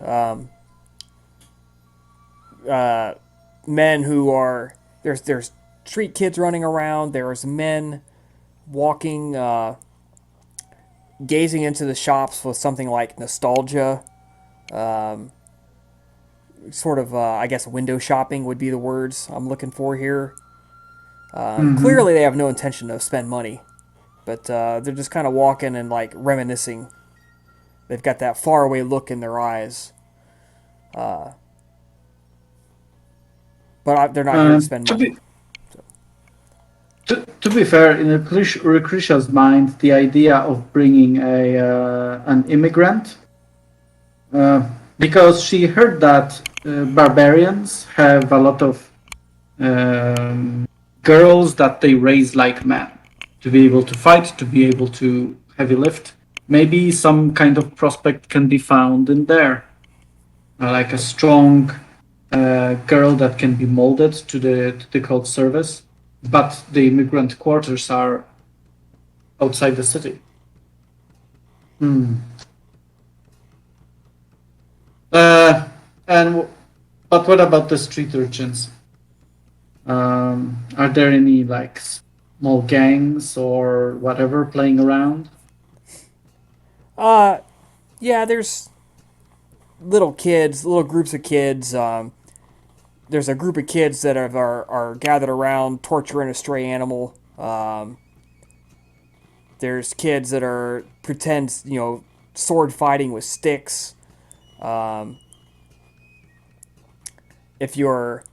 Men who are there's street kids running around. There's men walking, gazing into the shops with something like nostalgia. Sort of, I guess, window shopping would be the words I'm looking for here. Clearly, they have no intention to spend money, but they're just kind of walking and like reminiscing. They've got that faraway look in their eyes. But they're not here to spend money. To be fair, in Lucretia's mind, the idea of bringing an immigrant, because she heard that barbarians have a lot of girls that they raise like men to be able to fight, to be able to heavy lift. Maybe some kind of prospect can be found in there, like a strong girl that can be molded to the cult service, but the immigrant quarters are outside the city. But what about the street urchins? Are there any like small gangs or whatever playing around? Yeah, there's little groups of kids. There's a group of kids that are gathered around torturing a stray animal. There's kids that are pretend, sword fighting with sticks. If you're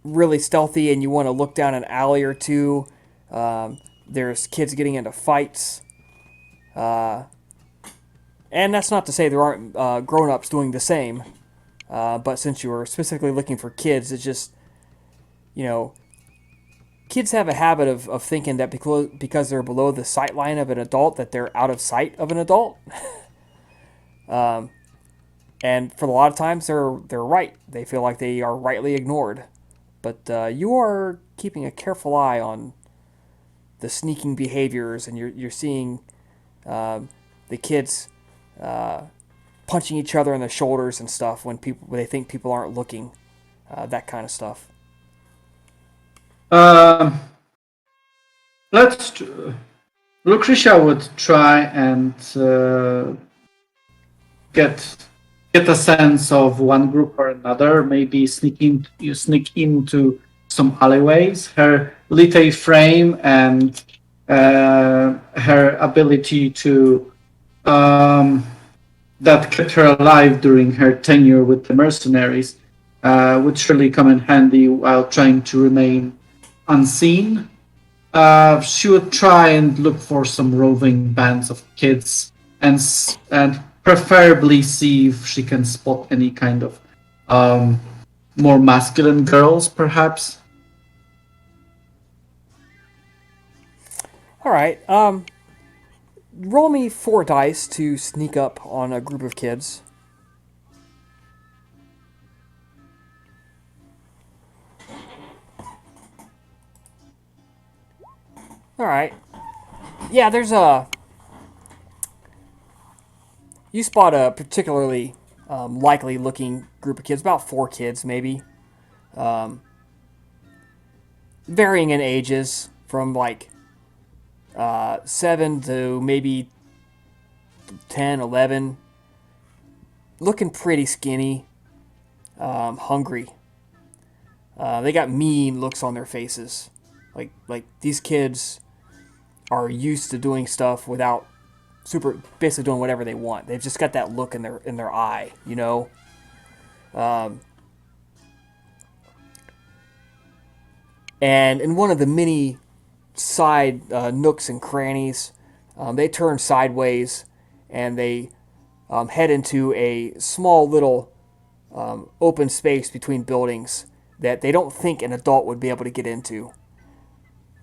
really stealthy and you want to look down an alley or two, there's kids getting into fights. And that's not to say there aren't grown-ups doing the same. But since you were specifically looking for kids, it's just, kids have a habit of thinking that because they're below the sight line of an adult, that they're out of sight of an adult. And for a lot of times, they're right. They feel like they are rightly ignored. But you are keeping a careful eye on the sneaking behaviors, and you're seeing the kids punching each other in the shoulders and stuff when they think people aren't looking, that kind of stuff. Let's. Lucretia would try and get get a sense of one group or another. Maybe you sneak into some alleyways. Her little frame and her ability to um, that kept her alive during her tenure with the mercenaries would surely come in handy while trying to remain unseen. She would try and look for some roving bands of kids and preferably see if she can spot any kind of um, more masculine girls, perhaps. All right. Roll me 4 dice to sneak up on a group of kids. All right. Yeah, there's a. You spot a particularly likely looking group of kids, about 4 kids maybe, varying in ages from like 7 to maybe 10, 11, looking pretty skinny, hungry. They got mean looks on their faces. Like these kids are used to doing stuff without basically doing whatever they want. They've just got that look in their eye, you know. And in one of the many side nooks and crannies, they turn sideways and they head into a small little open space between buildings that they don't think an adult would be able to get into.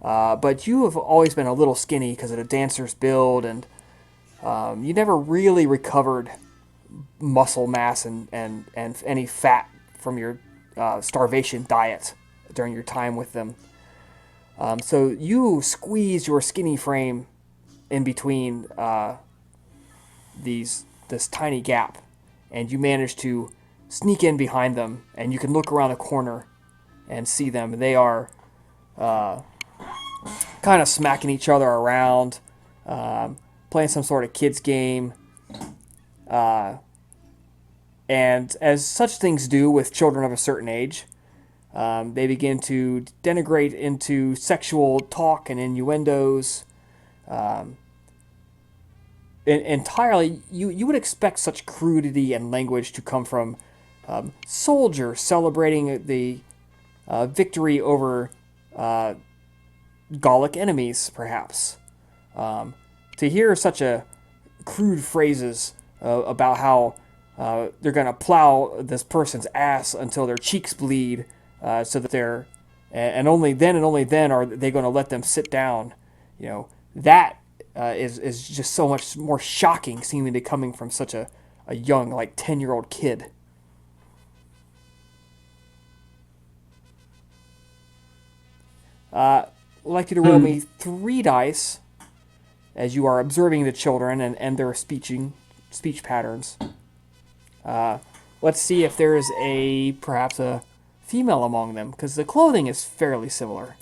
But you have always been a little skinny because of the dancer's build, and you never really recovered muscle mass and any fat from your starvation diet during your time with them. So you squeeze your skinny frame in between this tiny gap, and you manage to sneak in behind them, and you can look around the corner and see them. They are kind of smacking each other around, playing some sort of kids game. And as such things do with children of a certain age, they begin to denigrate into sexual talk and innuendos. Entirely, you would expect such crudity and language to come from soldiers celebrating the victory over Gallic enemies, perhaps. To hear such a crude phrases about how they're going to plow this person's ass until their cheeks bleed, so that they're, and only then are they going to let them sit down. You know, that is just so much more shocking, seemingly coming from such a young, like 10-year-old kid. I'd like you to roll me 3 dice as you are observing the children and their speech patterns. Let's see if there is perhaps a female among them, because the clothing is fairly similar.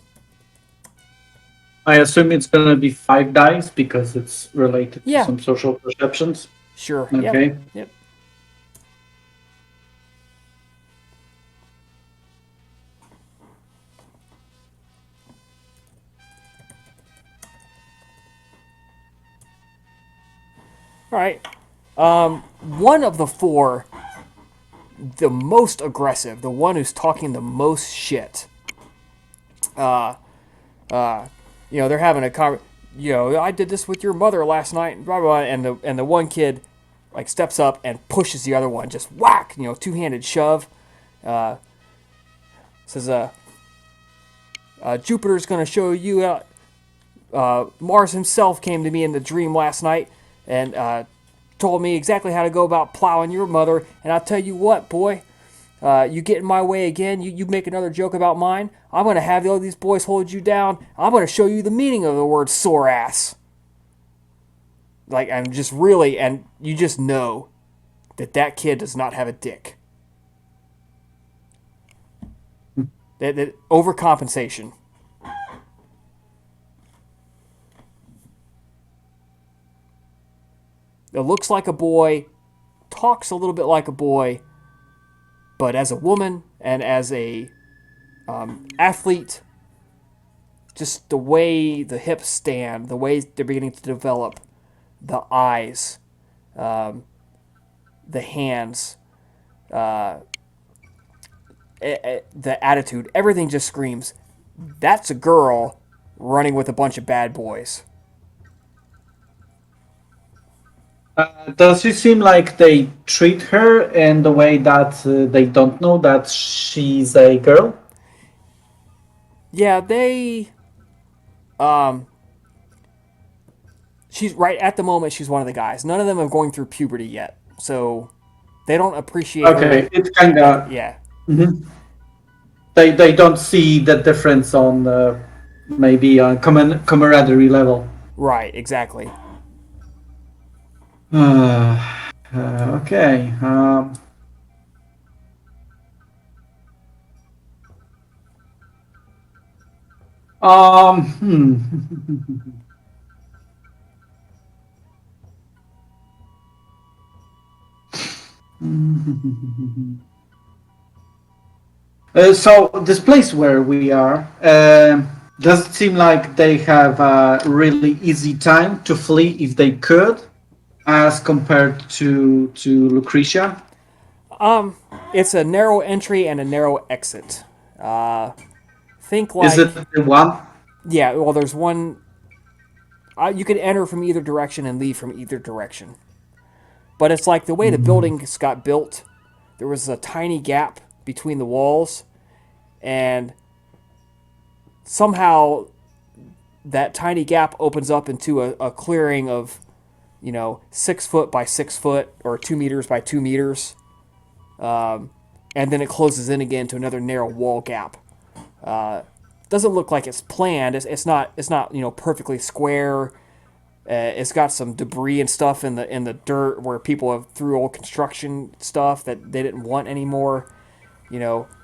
I assume it's going to be 5 dice because it's related Yeah. to some social perceptions. Sure. Okay. Yep. All right. One of the 4, the most aggressive, the one who's talking the most shit. They're having a I did this with your mother last night, blah, blah, blah, and the one kid like steps up and pushes the other one, just whack, 2-handed shove. Says, Jupiter's gonna show you out. Mars himself came to me in the dream last night and told me exactly how to go about plowing your mother. And I'll tell you what, boy, you get in my way again, you make another joke about mine, I'm going to have all these boys hold you down. I'm going to show you the meaning of the word sore ass. Like, I'm just really, and you just know that kid does not have a dick. That overcompensation. It looks like a boy talks a little bit like a boy, but as a woman and as a athlete, just the way the hips stand, the way they're beginning to develop, the eyes, the hands, the attitude, everything just screams, that's a girl running with a bunch of bad boys. Does it seem like they treat her in the way that they don't know that she's a girl? Yeah, they. She's right at the moment. She's one of the guys. None of them are going through puberty yet, so they don't appreciate Okay, her. it's kind of Yeah, they don't see the difference on maybe on camaraderie level. right, exactly. Okay. Hmm. So this place where we are, does it seem like they have a really easy time to flee if they could, as compared to Lucretia? It's a narrow entry and a narrow exit. Think Is like, it the one? yeah. Well, there's one. You can enter from either direction and leave from either direction. But it's like the way the buildings got built. There was a tiny gap between the walls, and somehow that tiny gap opens up into a clearing of, 6 foot by 6 foot or 2 meters by 2 meters, and then it closes in again to another narrow wall gap. Doesn't look like it's planned. It's not perfectly square. It's got some debris and stuff in the dirt where people have threw old construction stuff that they didn't want anymore.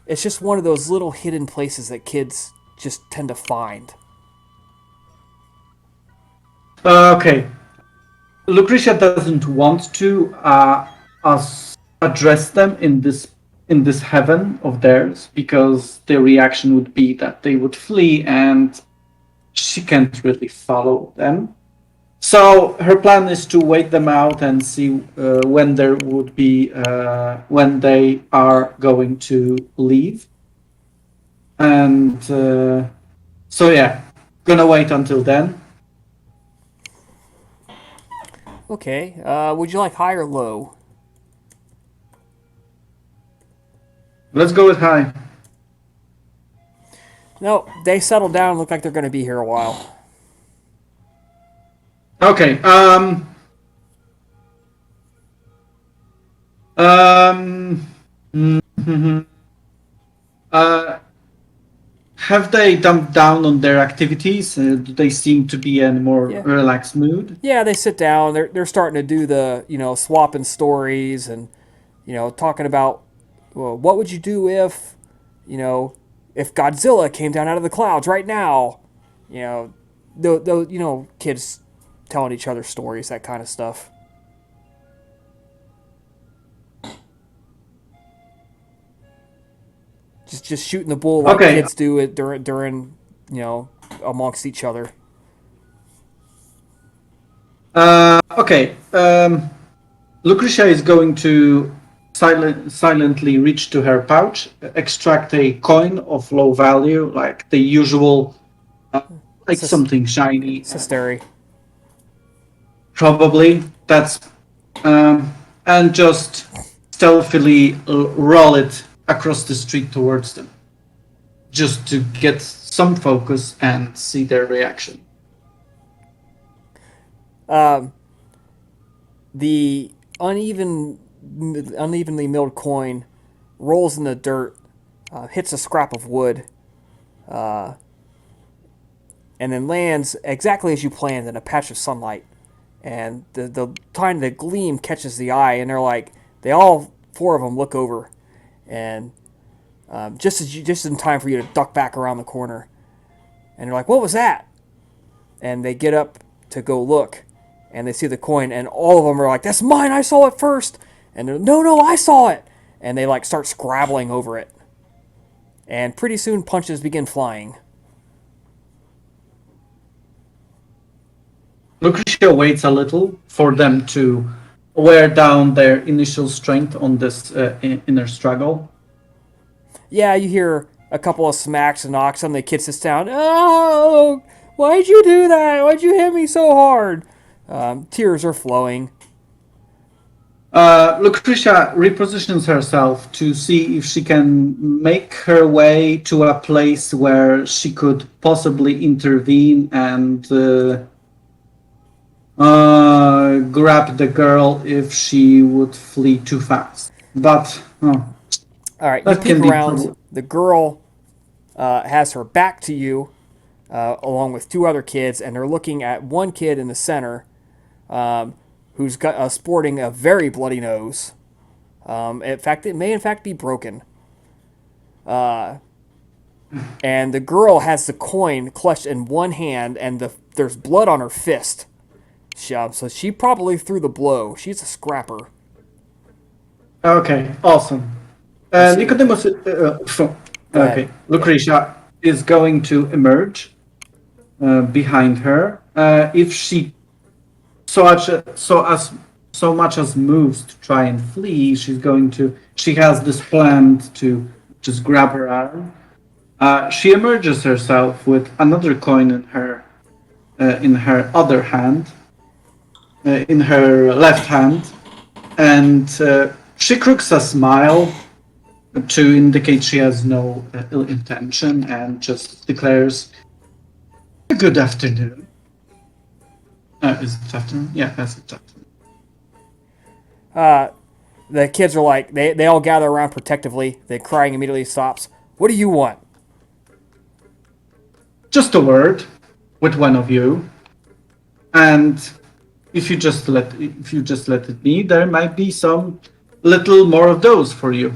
It's just one of those little hidden places that kids just tend to find. Okay. Lucretia doesn't want to us address them in this heaven of theirs because their reaction would be that they would flee and she can't really follow them. So her plan is to wait them out and see when there would be when they are going to leave. And so yeah, gonna wait until then. Okay. Would you like high or low? Let's go with high. No, they settle down and look like they're going to be here a while. Okay. Mhm. Uh, have they dumped down on their activities? Do they seem to be in a more Yeah. relaxed mood? Yeah, they sit down. They're starting to do the swapping stories and talking about, well, what would you do if Godzilla came down out of the clouds right now? The kids telling each other stories, that kind of stuff. Just shooting the bull like Okay. kids do it during amongst each other. Okay. Lucretia is going to silently reach to her pouch, extract a coin of low value, like the usual, like Sis- something shiny. Sisteri. Probably that's, and just stealthily roll it across the street towards them, just to get some focus and see their reaction. The unevenly milled coin rolls in the dirt, hits a scrap of wood, and then lands exactly as you planned in a patch of sunlight. And the time the gleam catches the eye, and they all four of them look over, and just in time for you to duck back around the corner, and they're like, "What was that?" And they get up to go look, and they see the coin, and all of them are like, "That's mine! I saw it first!" And they're, no, I saw it. And they like start scrabbling over it. And pretty soon punches begin flying. Lucretia waits a little for them to wear down their initial strength on this inner struggle. Yeah, you hear a couple of smacks and knocks, and the kid sits down. Oh, why'd you do that? Why'd you hit me so hard? Tears are flowing. Lucretia repositions herself to see if she can make her way to a place where she could possibly intervene and grab the girl if she would flee too fast. But All right, you that peek can be around. trouble. The girl has her back to you, along with two other kids, and they're looking at one kid in the center, who's got sporting a very bloody nose. In fact, it may in fact be broken. And the girl has the coin clutched in one hand, and there's blood on her fist. So she probably threw the blow. She's a scrapper. Okay, awesome. see- Nicodemus. Go ahead. Okay, Lucretia is going to emerge behind her. If she so much as moves to try and flee, she has this plan to just grab her arm. She emerges herself with another coin in her other hand, in her left hand, and she crooks a smile to indicate she has no ill intention and just declares, "Good afternoon." Is it afternoon? Yeah, that's it. Afternoon. The kids are like, they all gather around protectively. The crying immediately stops. What do you want? Just a word with one of you, and if you just let it be, there might be some little more of those for you.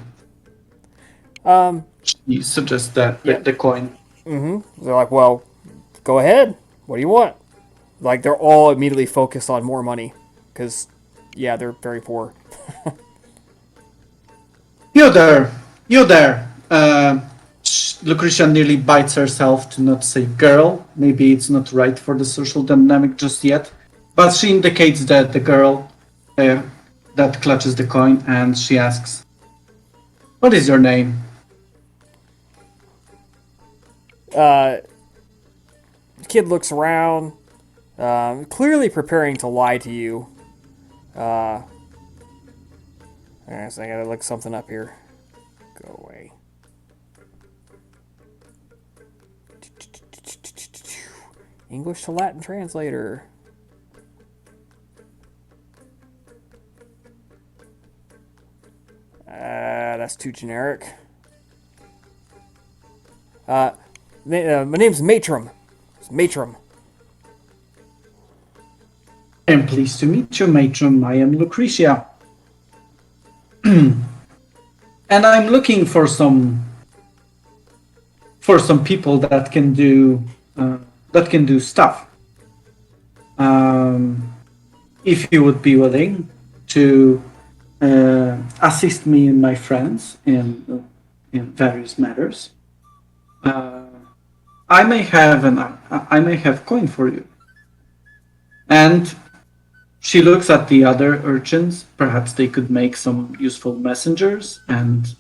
She suggests that Yeah. the coin. They're like, well, go ahead. What do you want? Like, they're all immediately focused on more money. Because, yeah, they're very poor. You there, you there. Lucretia nearly bites herself to not say girl. Maybe it's not right for the social dynamic just yet. But she indicates that the girl that clutches the coin, and she asks, "What is your name?" The kid looks around, clearly preparing to lie to you. I guess I gotta look something up here. Go away. English to Latin translator. That's too generic. My name's Matrum. It's Matrum. I am pleased to meet you, matron. I am Lucretia. And I'm looking for some people that can do stuff. If you would be willing to assist me and my friends in various matters, I may have coin for you. And she looks at the other urchins. Perhaps they could make some useful messengers and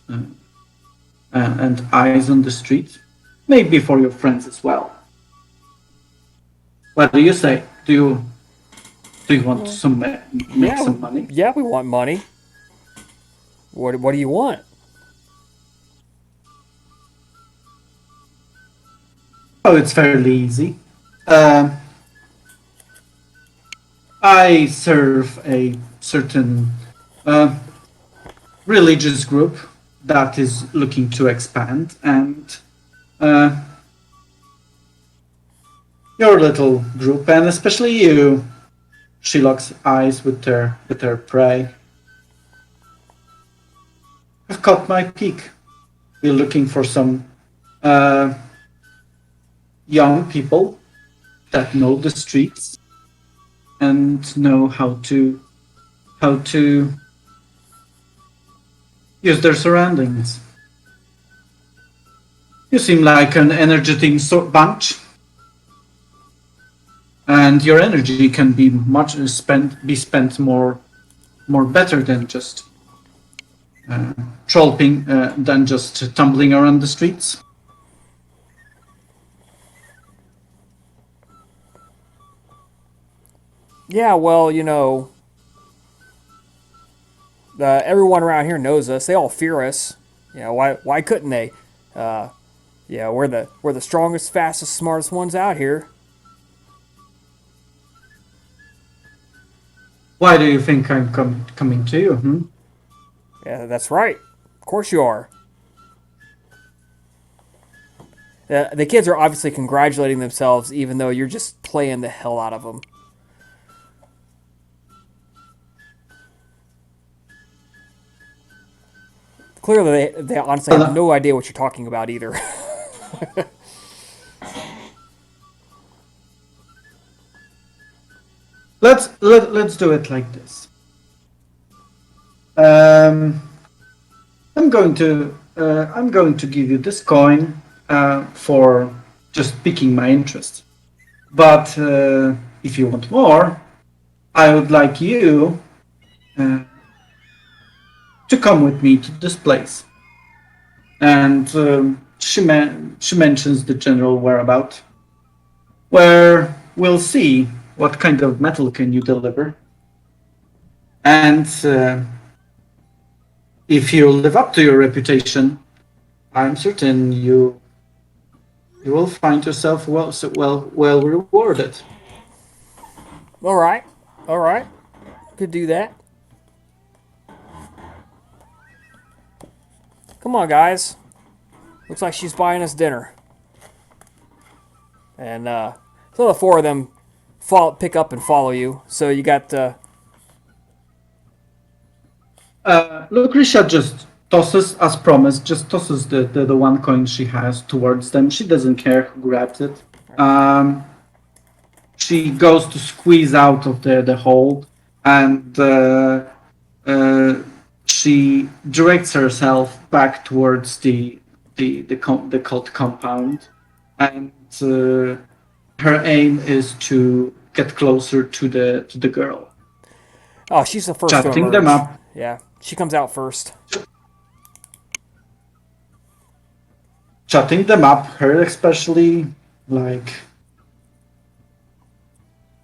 eyes on the street. Maybe for your friends as well. What do you say? Do you want some make some money? Yeah, we want money. What do you want? Oh, it's fairly easy. I serve a certain religious group that is looking to expand, and your little group, and especially you, she locks eyes with her prey, have caught my peak. We're looking for some young people that know the streets and know how to use their surroundings. You seem like an energetic bunch, and your energy can be spent more better than just trolloping, than just tumbling around the streets. Yeah, well, everyone around here knows us. They all fear us. Why couldn't they? Uh, yeah, we're the strongest, fastest, smartest ones out here. Why do you think I'm coming to you? Hmm? Yeah, that's right. Of course you are. The kids are obviously congratulating themselves, even though you're just playing the hell out of them. Clearly, they honestly have no idea what you're talking about either. Let's do it like this. Um, I'm going to give you this coin for just piquing my interest. But if you want more, I would like you uh, to come with me to this place. And she mentions the general whereabout, where we'll see what kind of metal can you deliver. And if you live up to your reputation, I'm certain you will find yourself well rewarded. All right, all right, could do that. Come on, guys. Looks like she's buying us dinner. And so the four of them pick up and follow you. So you got Lucretia just tosses, as promised, just tosses the one coin she has towards them. She doesn't care who grabs it. Um, she goes to squeeze out of the hole, and uh, she directs herself back towards the cult compound, and her aim is to get closer to the girl. oh, she's the first to Chatting them emerge. up. Yeah, she comes out first. Chatting them up, her especially, like,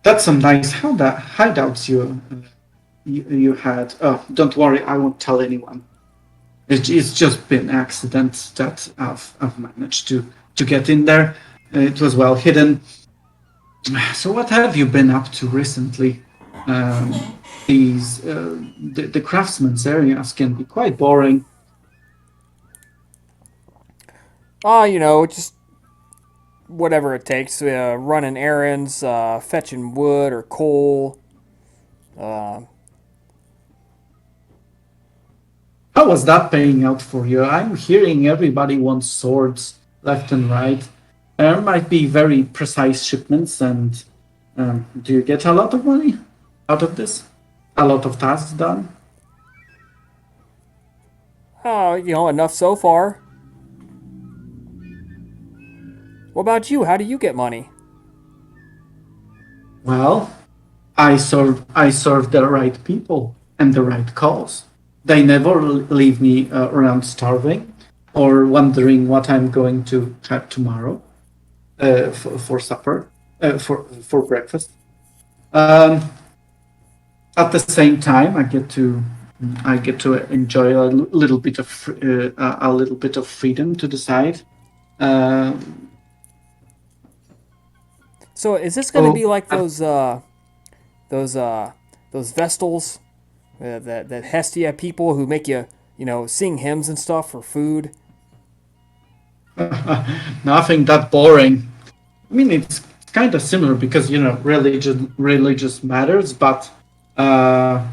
that's some nice hideouts you had. Oh, don't worry, I won't tell anyone. It's just been accident that I've managed to get in there. It was well hidden. So what have you been up to recently? The craftsman's areas can be quite boring. Just whatever it takes. Running errands, fetching wood or coal. Uh, How was that paying out for you? I'm hearing everybody wants swords left and right. There might be very precise shipments, and do you get a lot of money out of this? A lot of tasks done? enough so far. What about you? How do you get money? Well, I serve the right people and the right cause. They never leave me around starving or wondering what I'm going to have tomorrow for supper, for breakfast. Um, at the same time, I get to enjoy a little bit of freedom to decide. Um, So is this going to oh, be like those those Vestals, that Hestia people who make you sing hymns and stuff for food? nothing that boring. I mean, it's kind of similar because religious matters, uh,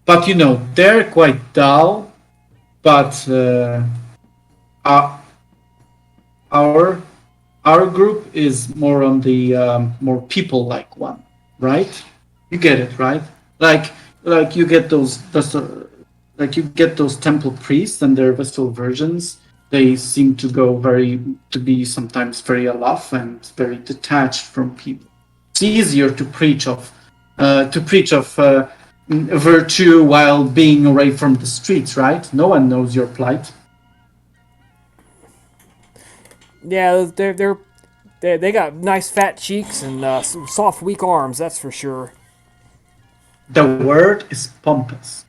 but they're quite dull. But our our our group is more on the more people-like one, right? You get it, right? Like you get those like you get those temple priests and their Vestal versions. They seem to go to be sometimes very aloof and very detached from people. It's easier to preach of virtue while being away from the streets, right? No one knows your plight. Yeah, they got nice fat cheeks and soft, weak arms. That's for sure. The word is pompous.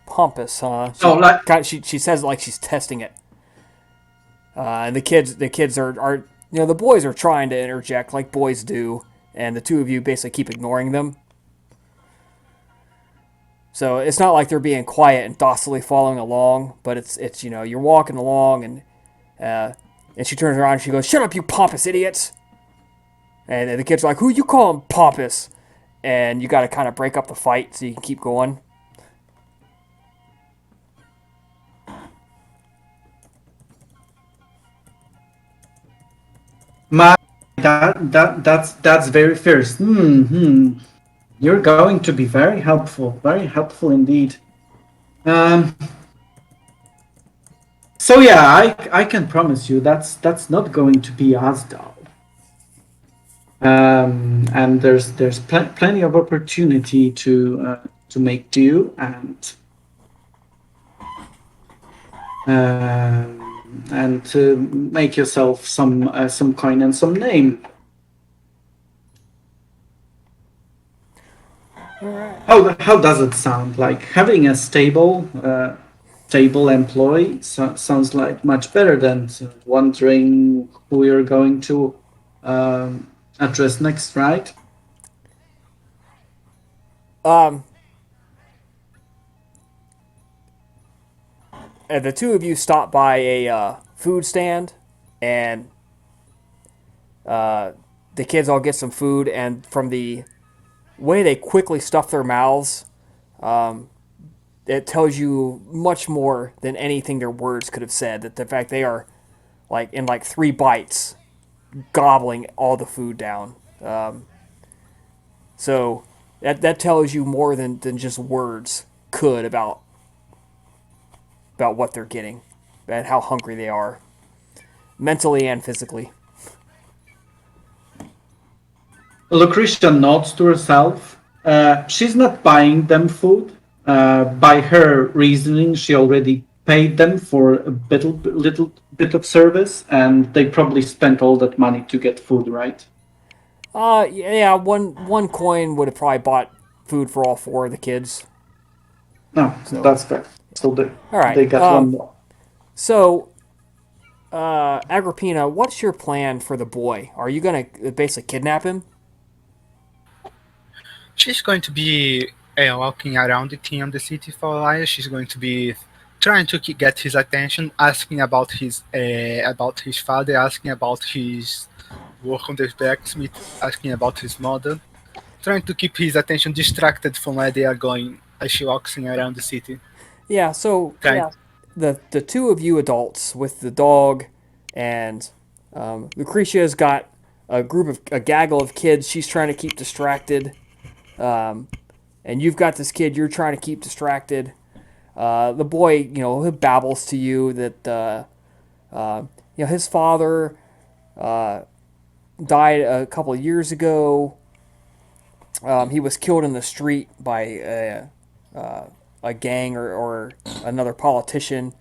Pompous, huh? So, like, She says it like she's testing it. And the kids are the boys are trying to interject like boys do, and the two of you basically keep ignoring them. So it's not like they're being quiet and docilely following along, but it's you're walking along uh, and she turns around and she goes, "Shut up, you pompous idiots!" And the kids are like, "Who you calling pompous?" And you got to kind of break up the fight so you can keep going. my that's very fierce. You're going to be very helpful indeed. Um, so yeah, I can promise you that's not going to be as dull. And there's plenty of opportunity to make do and to make yourself some coin and some name. All right. How does it sound? Like having a stable employee sounds like much better than wondering who you're going to address next, right? Um, and the two of you stop by a food stand, and uh, the kids all get some food, and from the way they quickly stuff their mouths, it tells you much more than anything their words could have said. That the fact they are like in like 3 bites, gobbling all the food down. So that tells you more than just words could about what they're getting and how hungry they are, mentally and physically. Lucretia nods to herself. She's not buying them food. By her reasoning, she already paid them for a little bit of service, and they probably spent all that money to get food, right? Yeah, one coin would have probably bought food for all 4 of the kids. No, So, that's fair. So all right. they got one more. So Agrippina, what's your plan for the boy? Are you gonna basically kidnap him? She's going to be walking around the king of the city for a while. She's going to be trying to get his attention, asking about his father, asking about his work on the blacksmith, asking about his mother, trying to keep his attention distracted from where they are going as she walks around the city. Yeah. So Trying, the two of you adults with the dog and Lucretia's got a gaggle of kids she's trying to keep distracted, and you've got this kid you're trying to keep distracted. The boy, he babbles to you that his father died a couple of years ago. He was killed in the street by a gang or another politician,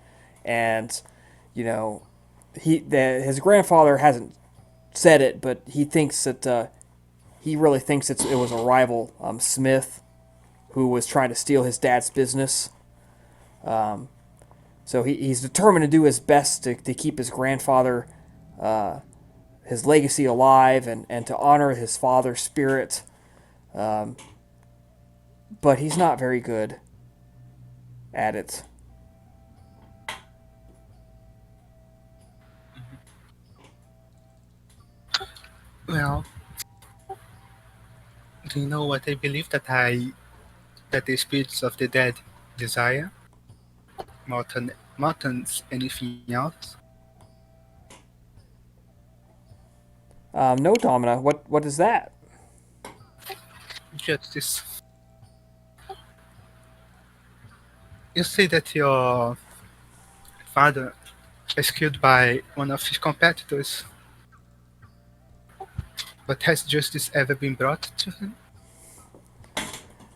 and his grandfather hasn't said it, but he really thinks it was a rival, Smith, who was trying to steal his dad's business. So he's determined to do his best to keep his grandfather, his legacy alive, and to honor his father's spirit. But he's not very good at it. well, do you know what I believe that the spirits of the dead desire more than anything else? No, Domina. What is that? Justice. You say that your father is killed by one of his competitors, but has justice ever been brought to him?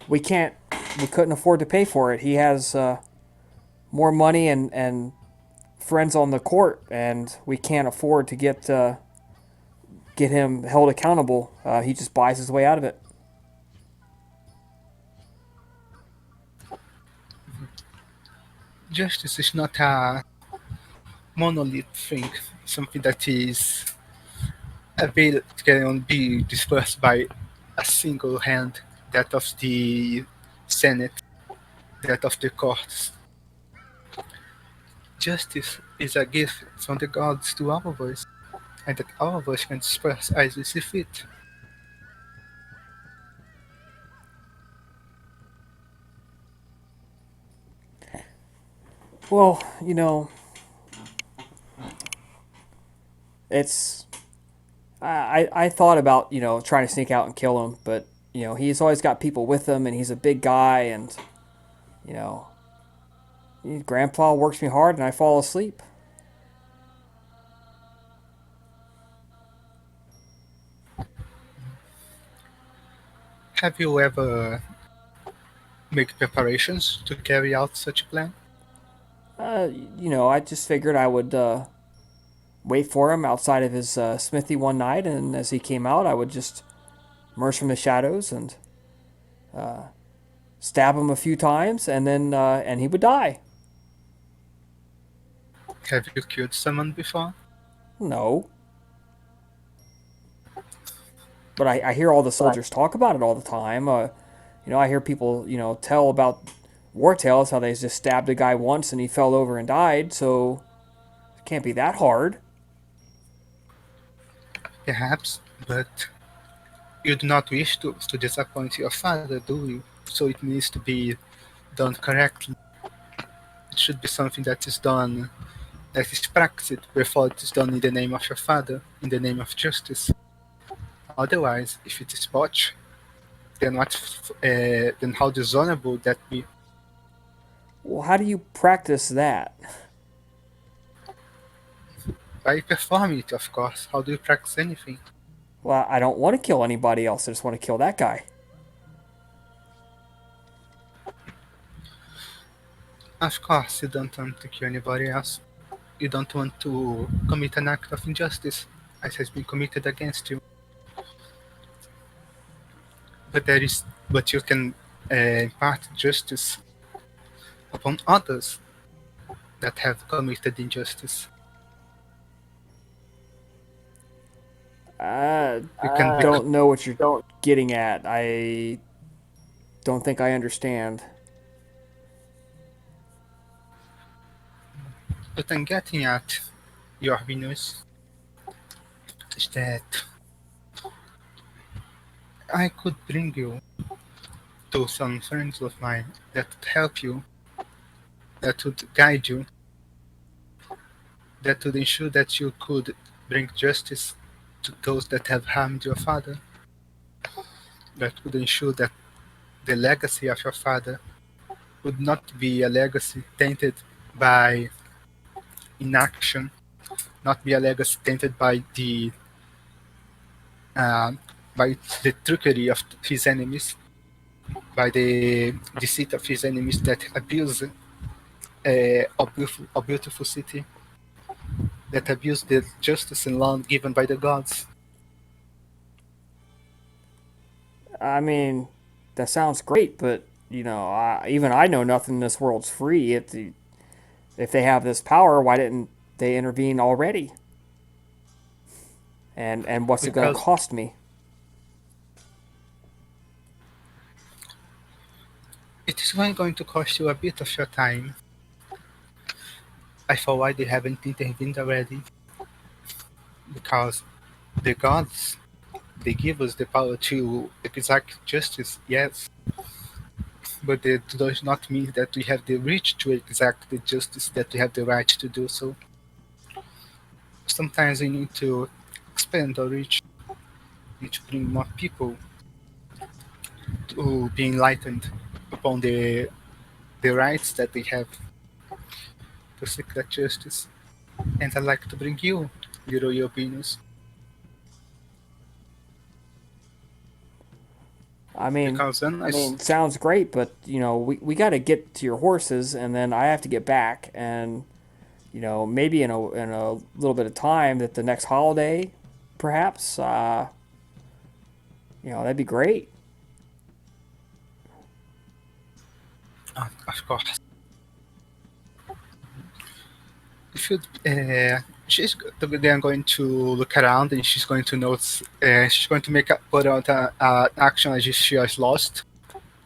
We can't. We couldn't afford to pay for it. He has more money and friends on the court, and we can't afford to get him held accountable. He just buys his way out of it. Justice is not a monolith thing, something that is available can be dispersed by a single hand, that of the Senate, that of the courts. Justice is a gift from the gods to all of us, and that all of us can disperse as we see fit. Well, it's. I thought about trying to sneak out and kill him, but he's always got people with him, and he's a big guy, and you know Grandpa works me hard, and I fall asleep. Have you ever made preparations to carry out such a plan? I just figured I would wait for him outside of his smithy one night, and as he came out, I would just emerge from the shadows and stab him a few times, and he would die. Have you killed someone before? No, but I hear all the soldiers talk about it all the time. I hear people tell about war tales how they just stabbed a guy once and he fell over and died. So it can't be that hard. Perhaps, but you do not wish to disappoint your father, do you? So it needs to be done correctly. It should be something that is done, that is practiced before it is done in the name of your father, in the name of justice. Otherwise, if it is botched, then how dishonorable that be? Well, how do you practice that? By performing it, of course. How do you practice anything? Well, I don't want to kill anybody else. I just want to kill that guy. Of course, you don't want to kill anybody else. You don't want to commit an act of injustice as has been committed against you. But you can impart justice upon others that have committed injustice. I You can don't know what you're getting at. I don't think I understand. What I'm getting at, your Venus, is that I could bring you to some friends of mine that would help you, that would guide you, that would ensure that you could bring justice to those that have harmed your father, that would ensure that the legacy of your father would not be a legacy tainted by inaction, not be a legacy tainted uh, by the trickery of his enemies, by the deceit of his enemies that abuse a beautiful city, that abuse the justice and law given by the gods. I mean, that sounds great, but even I know nothing in this world's free. If they have this power, why didn't they intervene already? And what's it going to Because cost me? it is going to cost you a bit of your time. I thought why they haven't intervened already. Because the gods, they give us the power to exact justice, yes, but it does not mean that we have the reach to exact the justice, that we have the right to do so. Sometimes we need to expand our reach, we need to bring more people to be enlightened upon the the rights that they have to seek that justice. And I'd like to bring you your opinions. I mean, Because then sounds great, but we got to get to your horses, and then I have to get back, and maybe in a little bit of time, that the next holiday, perhaps, that'd be great. of course, if you, then going to look around and she's going to notice, she's going to put out an action as if she was lost.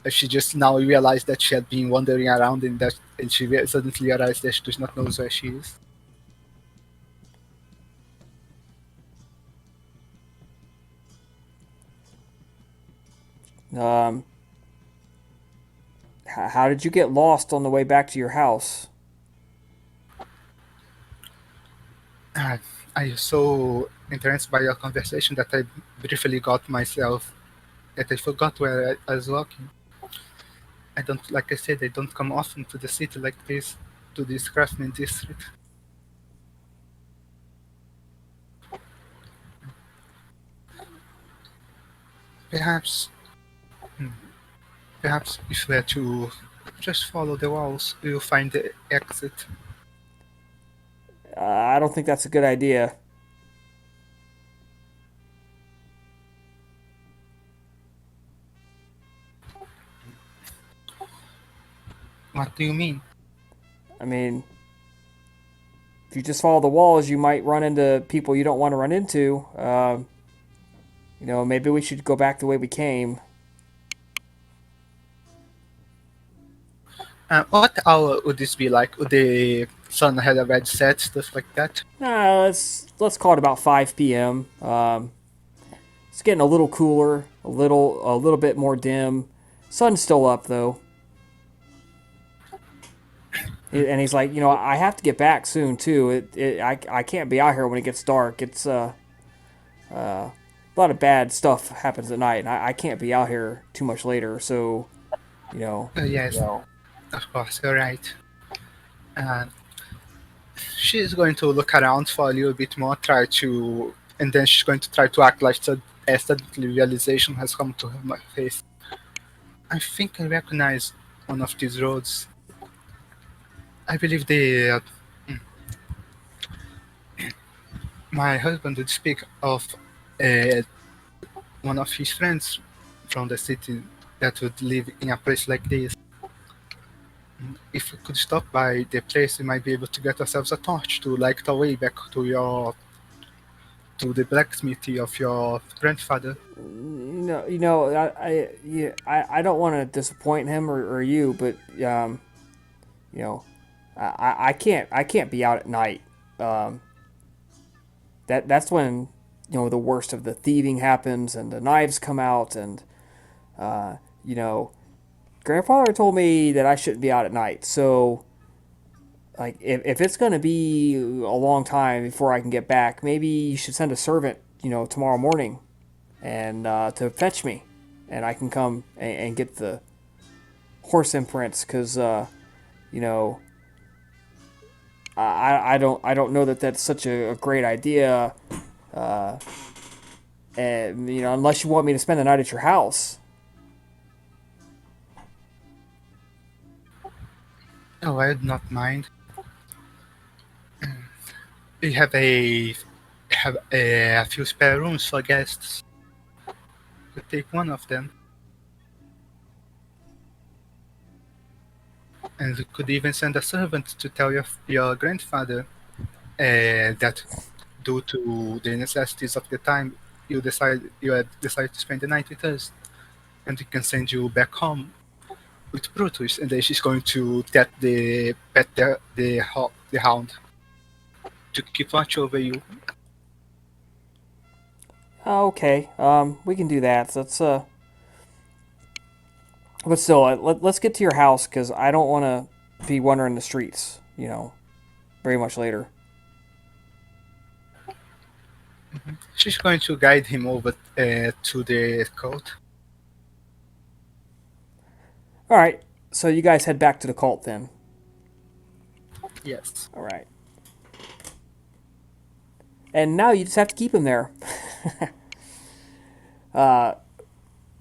She just now realized that she had been wandering around and she suddenly realized that she does not know where she is. Um, how did you get lost on the way back to your house? Uh, I was so entranced by your conversation that I briefly got myself, that I forgot where I was walking. I don't, like I said, I don't come often to the city like this, to this craftsman district. Perhaps, hmm, perhaps if we were to just follow the walls, we'll find the exit. I don't think that's a good idea. What do you mean? I mean, if you just follow the walls, you might run into people you don't want to run into. Maybe we should go back the way we came. What hour would this be like? Would the sun have a red set, stuff like that? Nah, let's call it about 5 p.m. It's getting a little cooler, a little bit more dim. Sun's still up though. And he's like, I have to get back soon too. I can't be out here when it gets dark. It's a lot of bad stuff happens at night, and I can't be out here too much later. So, you know, Yes, of course, you're right. Uh, she's going to look around for a little bit more, and then she's going to try to act like suddenly realization has come to her face. I think I recognize one of these roads. I believe my husband would speak of uh, one of his friends from the city that would live in a place like this. If we could stop by the place, we might be able to get ourselves a torch to light our way back to the blacksmithy of your grandfather. I don't want to disappoint him or you, but you know, I can't be out at night. Um, that's when the worst of the thieving happens and the knives come out, and uh, you know, grandfather told me that I shouldn't be out at night. So, like, if it's gonna be a long time before I can get back, maybe you should send a servant, tomorrow morning, and to fetch me, and I can come and get the horse imprints, because you know I don't know that that's such a great idea, uh, and unless you want me to spend the night at your house. Oh, I would not mind. We have a few spare rooms for guests. Could take one of them, and we could even send a servant to tell your grandfather that due to the necessities of the time, you had decided to spend the night with us, and we can send you back home with Brutus, and then she's going to pet the hound to keep watch over you. Okay, we can do that. But still, let's get to your house, because I don't want to be wandering the streets, very much later. She's going to guide him over to the coat. All right. So you guys head back to the cult then. Yes. All right. And now you just have to keep him there. But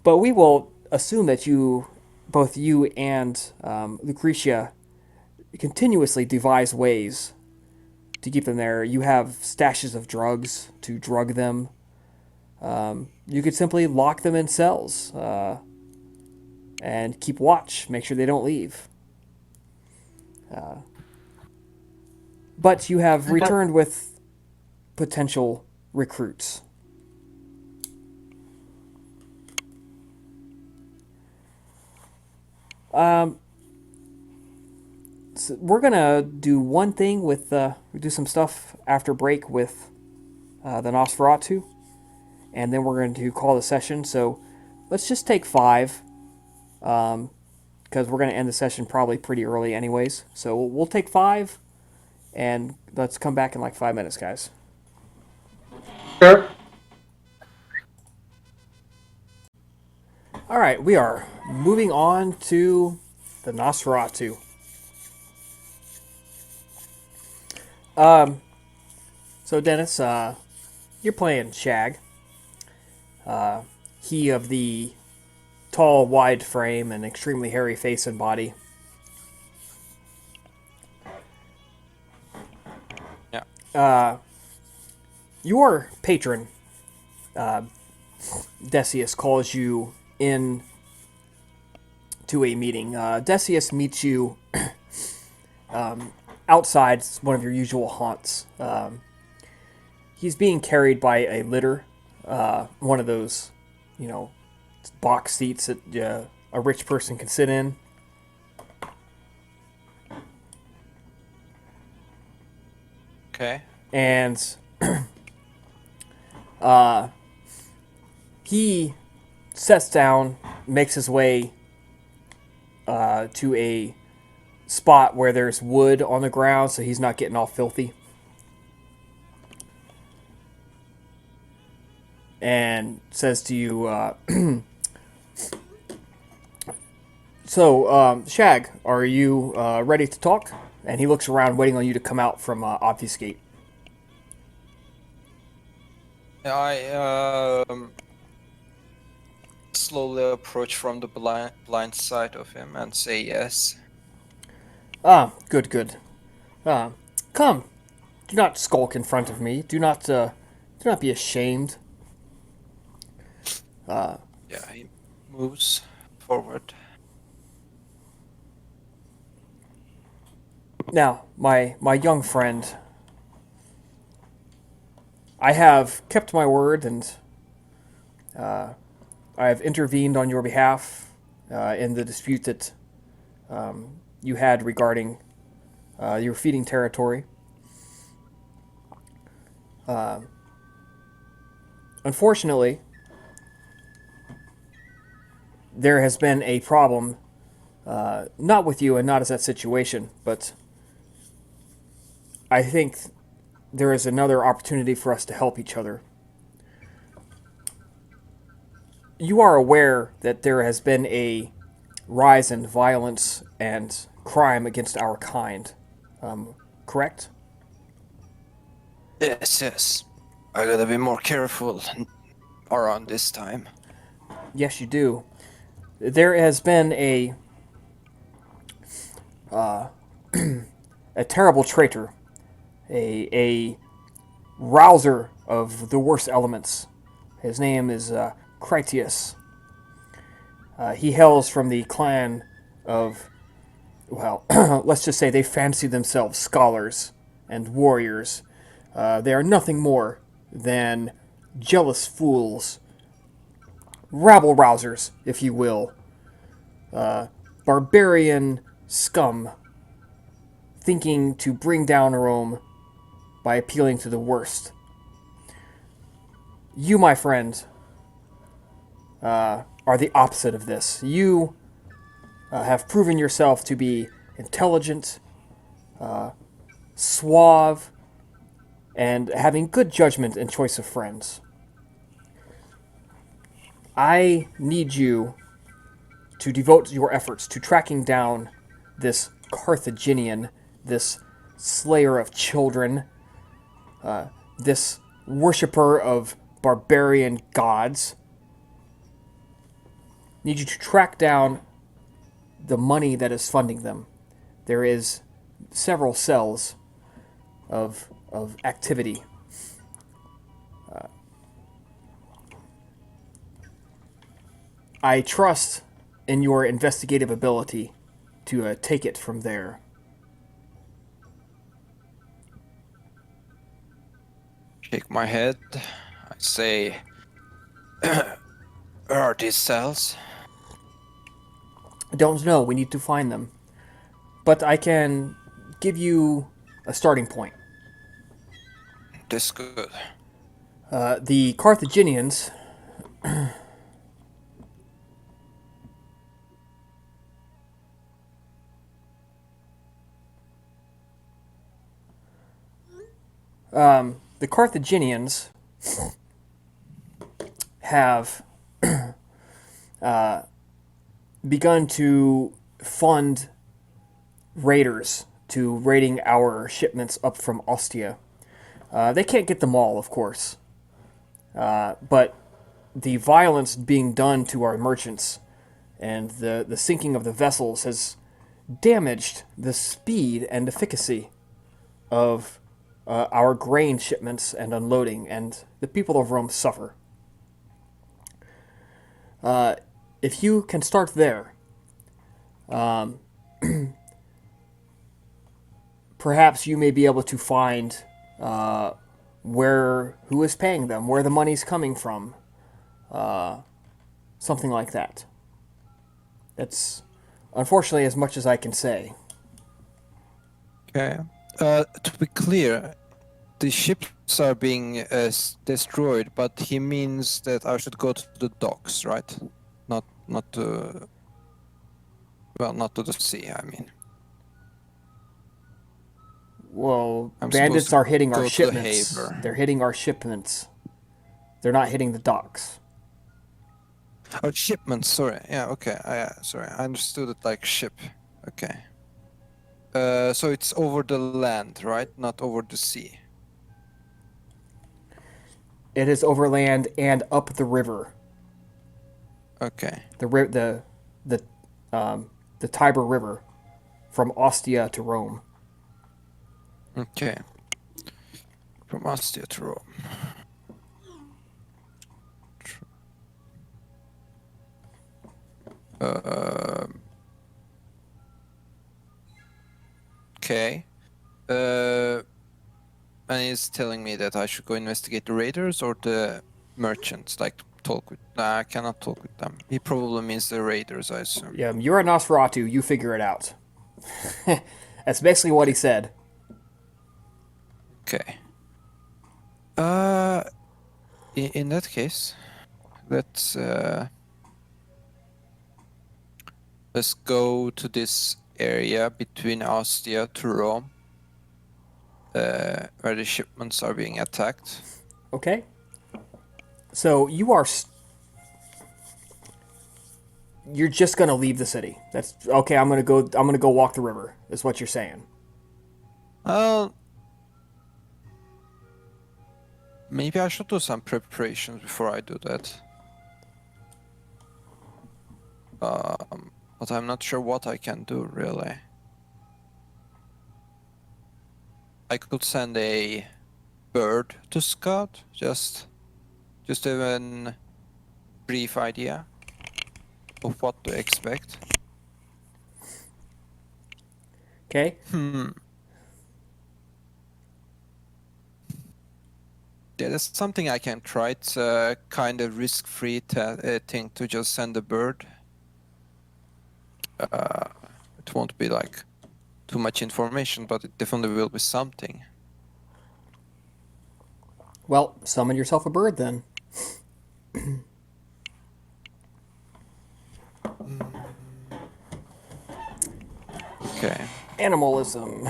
we will assume that both you and Lucretia, continuously devise ways to keep them there. You have stashes of drugs to drug them. You could simply lock them in cells and keep watch, make sure they don't leave. But you have returned with potential recruits. So we're gonna do one thing with we do some stuff after break with the Nosferatu, and then we're going to call the session. So let's just take 5, because we're going to end the session probably pretty early, anyways. So we'll take 5, and let's come back in like 5 minutes, guys. Sure. All right, we are moving on to the Nosferatu. So Dennis, you're playing Shag. He of the tall, wide frame and extremely hairy face and body. Yeah. Your patron, Decius, calls you in to a meeting. Decius meets you outside one of your usual haunts. He's being carried by a litter, one of those, box seats that a rich person can sit in. Okay. And he sets down, makes his way to a spot where there's wood on the ground, so he's not getting all filthy. And says to you, so, Shag, are you ready to talk? And he looks around, waiting on you to come out from Obfuscate. I slowly approach from the blind side of him and say yes. Ah, good, good. Come. Do not skulk in front of me. Do not be ashamed. Yeah, he moves forward. Now, my young friend, I have kept my word, and I have intervened on your behalf in the dispute that you had regarding your feeding territory. Unfortunately, there has been a problem, not with you and not as that situation, but I think there is another opportunity for us to help each other. You are aware that there has been a rise in violence and crime against our kind, correct? Yes. I gotta be more careful around this time. Yes, you do. There has been a terrible traitor, a rouser of the worst elements. His name is Critias. He hails from the clan of, well, let's just say they fancy themselves scholars and warriors. They are nothing more than jealous fools, rabble-rousers, if you will, barbarian scum, thinking to bring down Rome by appealing to the worst. You, my friend, are the opposite of this. You have proven yourself to be intelligent, suave, and having good judgment and choice of friends. I need you to devote your efforts to tracking down this Carthaginian, this slayer of children, this worshipper of barbarian gods. Need you to track down the money that is funding them. There is several cells of activity. I trust in your investigative ability to take it from there. Shake my head. I say, where are these cells? I don't know. We need to find them. But I can give you a starting point. This good. The Carthaginians the Carthaginians have begun to fund raiders to raiding our shipments up from Ostia. They can't get them all, of course, but the violence being done to our merchants and the sinking of the vessels has damaged the speed and efficacy of our grain shipments and unloading, and the people of Rome suffer. If you can start there, perhaps you may be able to find who is paying them, where the money's coming from, something like that. That's unfortunately as much as I can say. Okay. To be clear, the ships are being destroyed, but he means that I should go to the docks, right? Not to... Well, not to the sea, I mean. Well, I'm bandits supposed to are hitting our go to the shipments. haver. They're hitting our shipments. They're not hitting the docks. Oh, shipments, sorry. Yeah, okay. Sorry, I understood it like ship. Okay. So it's over the land, right? Not over the sea. It is overland and up the river. Okay. The Tiber River, from Ostia to Rome. Okay. From Ostia to Rome. Okay. And he's telling me that I should go investigate the raiders or the merchants, like talk with... Nah, I cannot talk with them. He probably means the raiders, I assume. Yeah, you're a Nosferatu. You figure it out. That's basically what he said. Okay. In that case, let's go to this area between Ostia to Rome, where the shipments are being attacked. Okay. So you are. You're just gonna leave the city. That's okay. I'm gonna go walk the river. Is what you're saying. Well, maybe I should do some preparations before I do that. But I'm not sure what I can do, really. I could send a bird to scout, just have a brief idea of what to expect. Okay. Yeah, that's something I can try. It's a kind of risk-free thing to just send a bird. It won't be like too much information, but it definitely will be something. Well, summon yourself a bird then. Okay. Animalism.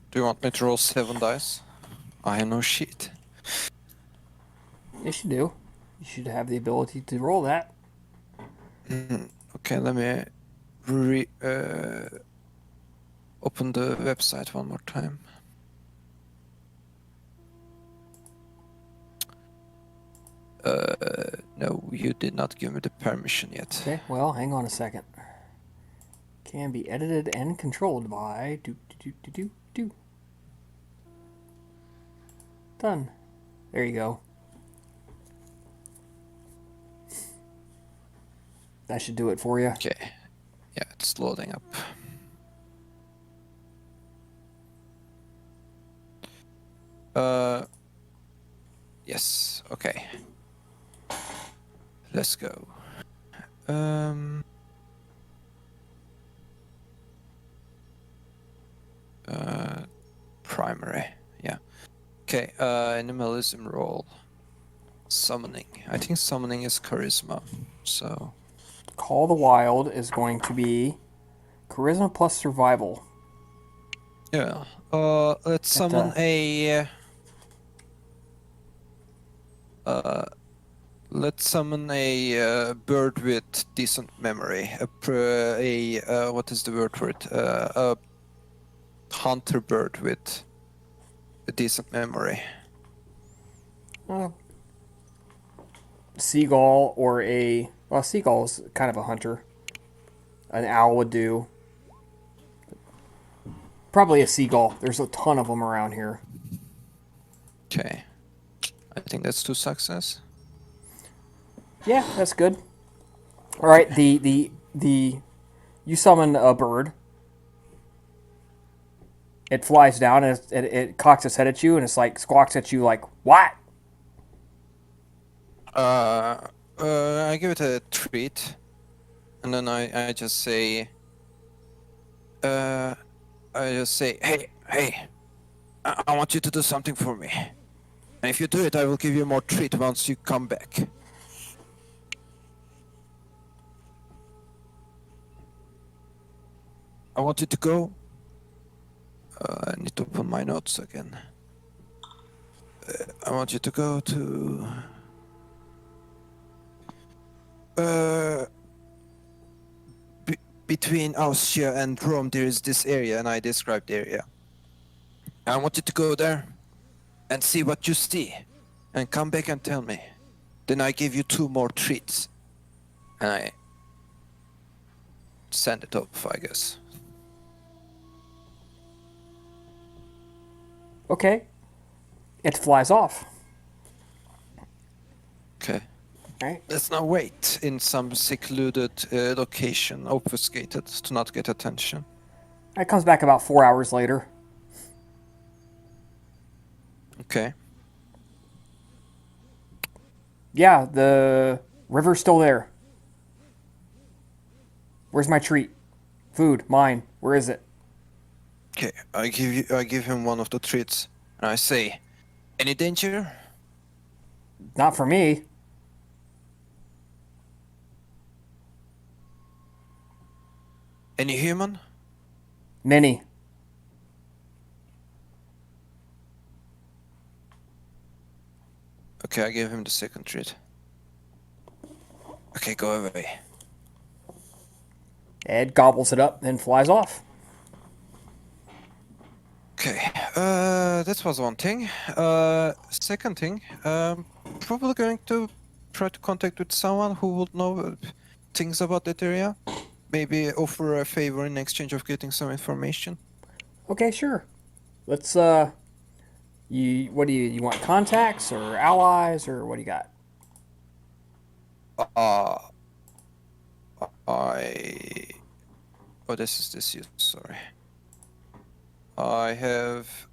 Do you want me to roll 7 dice? I have no shit. Yes, you do. You should have the ability to roll that. Okay, let me open the website one more time. No, you did not give me the permission yet. Okay, well, hang on a second. Can be edited and controlled by do. Done. There you go. That should do it for you. Okay. Yeah, it's loading up. Yes, okay. Let's go. Primary, yeah. Okay, animalism roll. Summoning. I think summoning is charisma, so... Call the Wild is going to be charisma plus survival. Yeah. Let's summon let's summon a bird with decent memory. What is the word for it? A hunter bird with a decent memory. Seagull or a... Well, seagull is kind of a hunter. An owl would do. Probably a seagull. There's a ton of them around here. Okay. I think that's 2 success. Yeah, that's good. All right, you summon a bird. It flies down and it cocks its head at you and it's like squawks at you like, what? I give it a treat, and then I just say, hey, I want you to do something for me, and if you do it, I will give you more treat once you come back. I want you to go. I need to open my notes again. I want you to go to... between Austria and Rome, there is this area, and I described the area. I want you to go there and see what you see, and come back and tell me. Then I give you 2 more treats, and I send it off, I guess. Okay. It flies off. Okay. Right. Let's now wait in some secluded location, obfuscated, to not get attention. It comes back about 4 hours later. Okay. Yeah, the river's still there. Where's my treat? Food, mine. Where is it? Okay, I give him one of the treats, and I say, any danger? Not for me. Any human? Many. Okay, I give him the second treat. Okay, go away. Ed gobbles it up, then flies off. Okay, that was one thing. Second thing, probably going to try to contact with someone who would know things about that area. Maybe offer a favor in exchange of getting some information. Okay, sure. Let's, what do you want contacts or allies or what do you got? Oh, this is Decius, sorry. I have,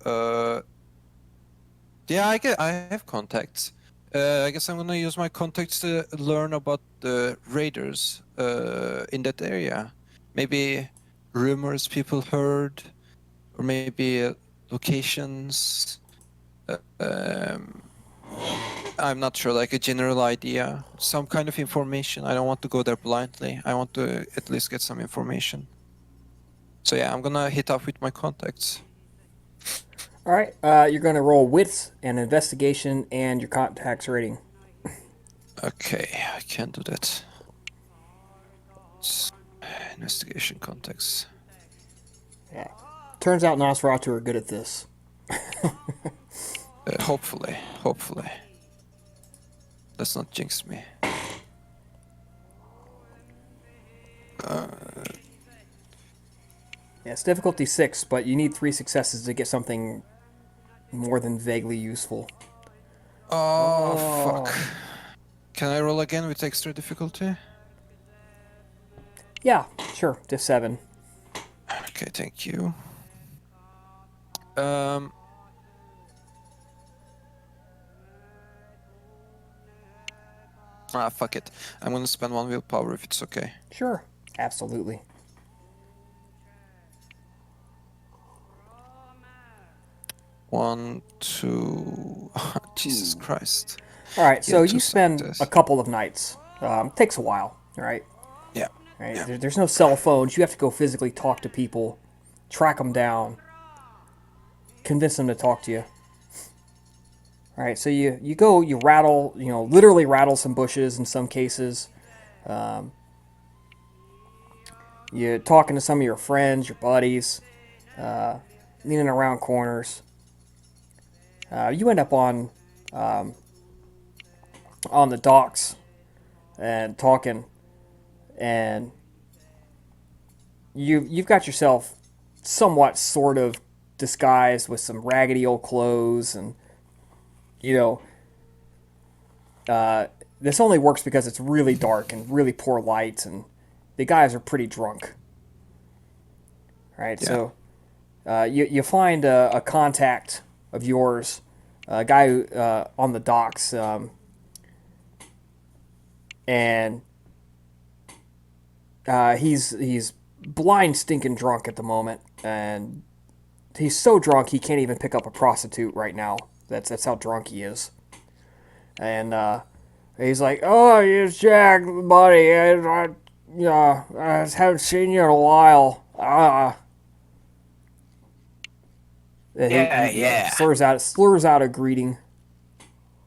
yeah, I have contacts. I guess I'm gonna use my contacts to learn about the raiders in that area. Maybe rumors people heard, or maybe locations. I'm not sure, like a general idea, some kind of information. I don't want to go there blindly. I want to at least get some information. So yeah, I'm gonna hit up with my contacts. All right, you're going to roll wits and investigation and your contacts rating. Okay, I can do that. Investigation context. Yeah. Turns out Nosferatu are good at this. Hopefully. Let's not jinx me. Yeah, it's difficulty 6, but you need 3 successes to get something more than vaguely useful. Oh, fuck. Can I roll again with extra difficulty? Yeah, sure. Diff 7. Okay, thank you. Fuck it. I'm gonna spend 1 willpower if it's okay. Sure. Absolutely. One, two. Jesus Christ. All right, so Yeah, 2 you spend success. a couple of nights. Takes a while, all right? Yeah. Right? Yeah. There's no cell phones. You have to go physically talk to people, track them down, convince them to talk to you. All right, so you go, you rattle, literally rattle some bushes in some cases. You're talking to some of your friends, your buddies, leaning around corners. You end up on the docks and talking, and you've got yourself somewhat sort of disguised with some raggedy old clothes, and this only works because it's really dark and really poor light, and the guys are pretty drunk. Right, Yeah. so you find a contact of yours, a guy who, on the docks, and he's blind, stinking drunk at the moment, and he's so drunk he can't even pick up a prostitute right now. That's how drunk he is, and he's like, "Oh, it's Shag, buddy. I haven't seen you in a while." He slurs out a greeting.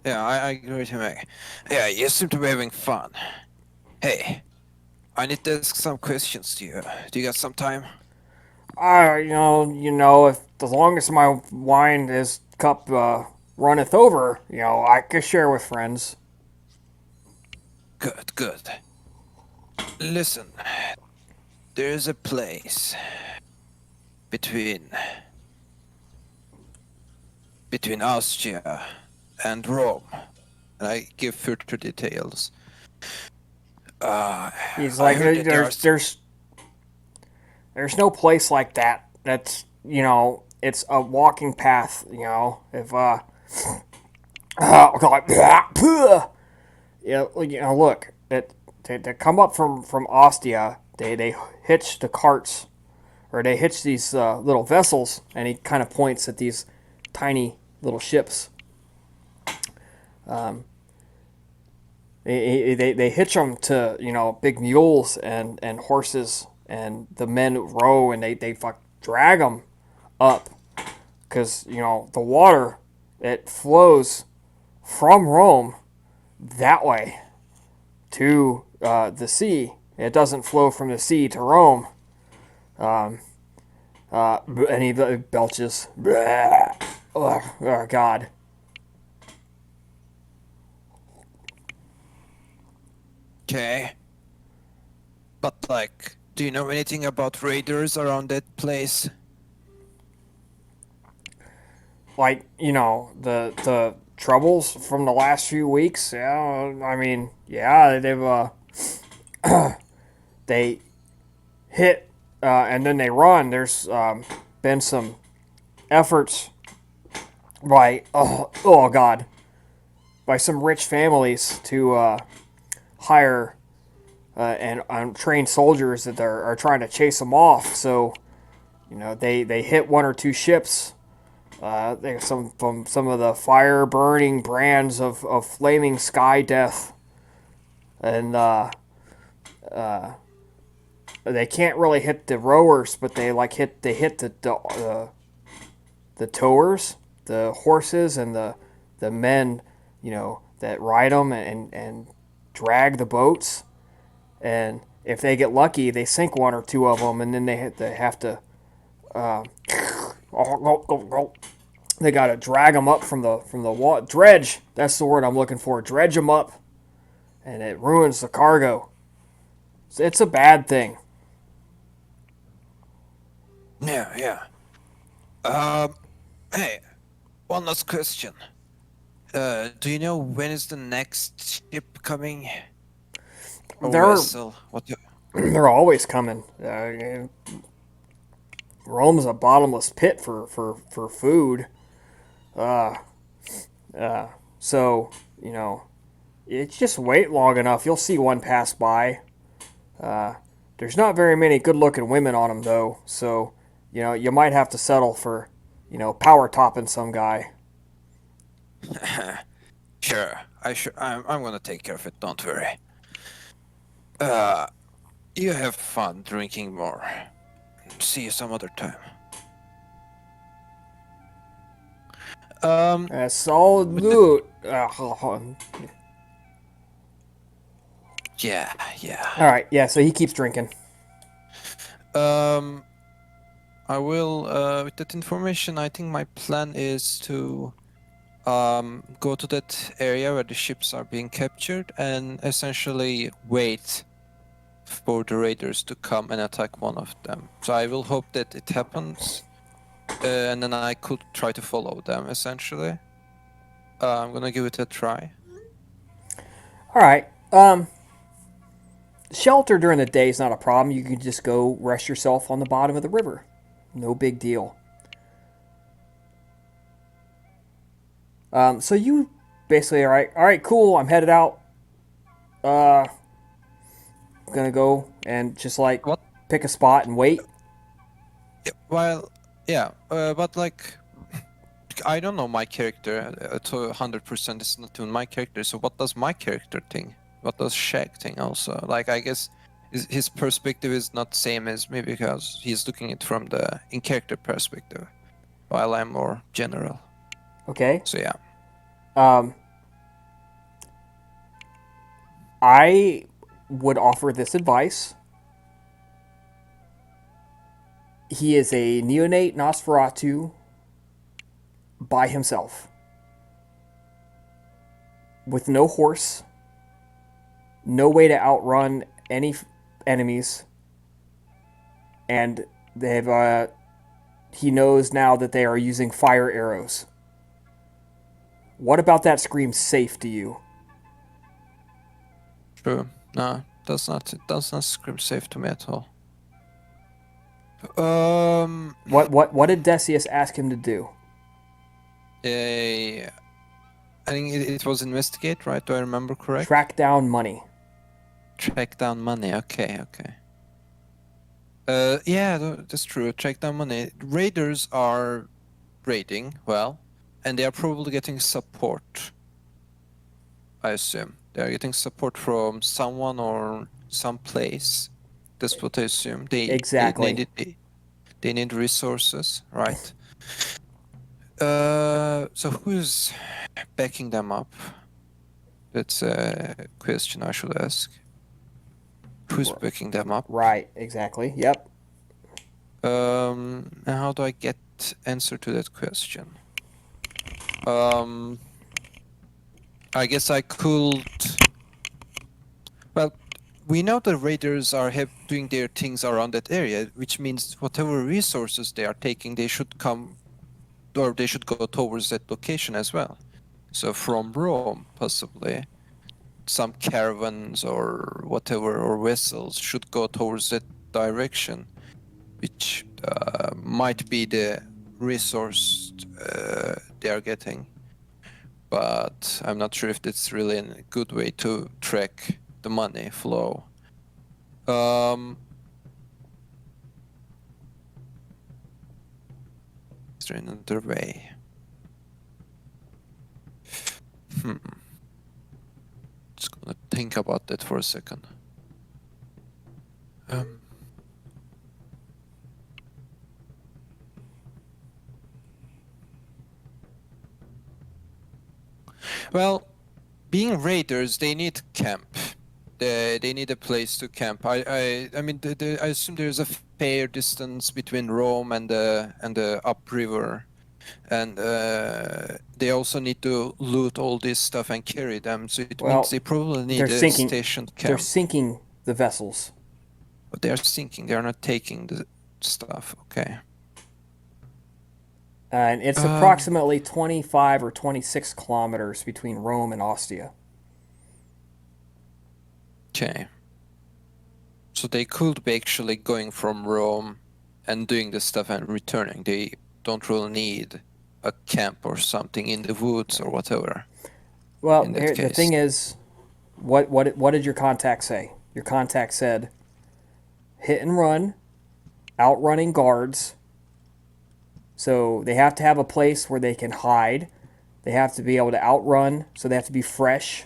Yeah, I agree with him. Yeah, you seem to be having fun. Hey, I need to ask some questions to you. Do you got some time? If as long as my wine is cup runneth over, I could share with friends. Good. Listen, there's a place between Austria and Rome, and I give further details. He's I like, heard that there's no place like that. That's it's a walking path. If oh God, look, they come up from Ostia. They hitch the carts, or they hitch these little vessels, and he kind of points at these tiny little ships. They hitch them to big mules and horses, and the men row, and they drag them up, because the water, it flows from Rome that way to the sea. It doesn't flow from the sea to Rome. And he belches. Oh God. Okay. But do you know anything about raiders around that place? The troubles from the last few weeks. Yeah, I mean, yeah, they've they hit and then they run. There's been some efforts by oh God, by some rich families to hire and train soldiers that are trying to chase them off. So they hit 1 or 2 ships. There's some from some of the fire burning brands of flaming sky death, and they can't really hit the rowers, but they hit the towers, the horses, and the men, that ride them, and drag the boats, and if they get lucky, they sink one or two of them, and then they have to they got to drag them up from the water. Dredge. That's the word I'm looking for. Dredge them up, and it ruins the cargo. It's a bad thing. Yeah. Hey, one last question. Do you know when is the next ship coming? Or They're vessel? What? they're always coming. Rome's a bottomless pit for food. So it's just wait long enough. You'll see one pass by. There's not very many good-looking women on them though, so you might have to settle for power topping some guy. Sure. I'm gonna take care of it. Don't worry. You have fun drinking more. See you some other time. Solid loot. Yeah. All right, yeah. So he keeps drinking. I will. With that information, I think my plan is to go to that area where the ships are being captured and essentially wait for the raiders to come and attack one of them. So I will hope that it happens, and then I could try to follow them. Essentially, I'm gonna give it a try. All right. Shelter during the day is not a problem. You can just go rest yourself on the bottom of the river. No big deal. So you basically, all right, cool. I'm headed out. Gonna go and just like What? pick a spot and wait. Yeah, well, yeah, but like, I don't know my character to 100%. It's not even my character. So what does my character think? What does Shag think also? Like, I guess his perspective is not same as me because he's looking at from the in character perspective, while I'm more general. Okay. So yeah. I would offer this advice. He is a neonate Nosferatu by himself, with no horse, no way to outrun any enemies, and they've. He knows now that they are using fire arrows. What about that screams safe to you? True. No, it does not scream safe to me at all. What did Decius ask him to do? I think it was investigate, right? Do I remember correct? Track down money. Track down money. Okay. Yeah, that's true. Track down money. Raiders are raiding, well, and they are probably getting support. I assume they are getting support from someone or some place. That's what I assume. Exactly. They need resources, right? So who's backing them up? That's a question I should ask. Who's backing them up? Right, exactly. Yep. And how do I get answer to that question? I guess I could. Well, we know the raiders are doing their things around that area, which means whatever resources they are taking, they should come, or they should go towards that location as well. So from Rome, possibly, some caravans or whatever, or vessels should go towards that direction, which might be the resource they are getting. But I'm not sure if that's really a good way to track the money flow. Is there another way? Just gonna think about that for a second. Well, being raiders, they need camp. They need a place to camp. I mean, I assume there's a fair distance between Rome and the upriver, and they also need to loot all this stuff and carry them. So it means Well, they probably need they're a sinking. stationed They're camp. sinking the vessels. But they are sinking. They are not taking the stuff. Okay. And it's Um, approximately 25 or 26 kilometers between Rome and Ostia. Okay. So they could be actually going from Rome and doing the stuff and returning. They don't really need a camp or something in the woods or whatever. Well, In that here, the case. thing is, what did your contact say? Your contact said, hit and run, outrunning guards. So they have to have a place where they can hide. They have to be able to outrun, so they have to be fresh.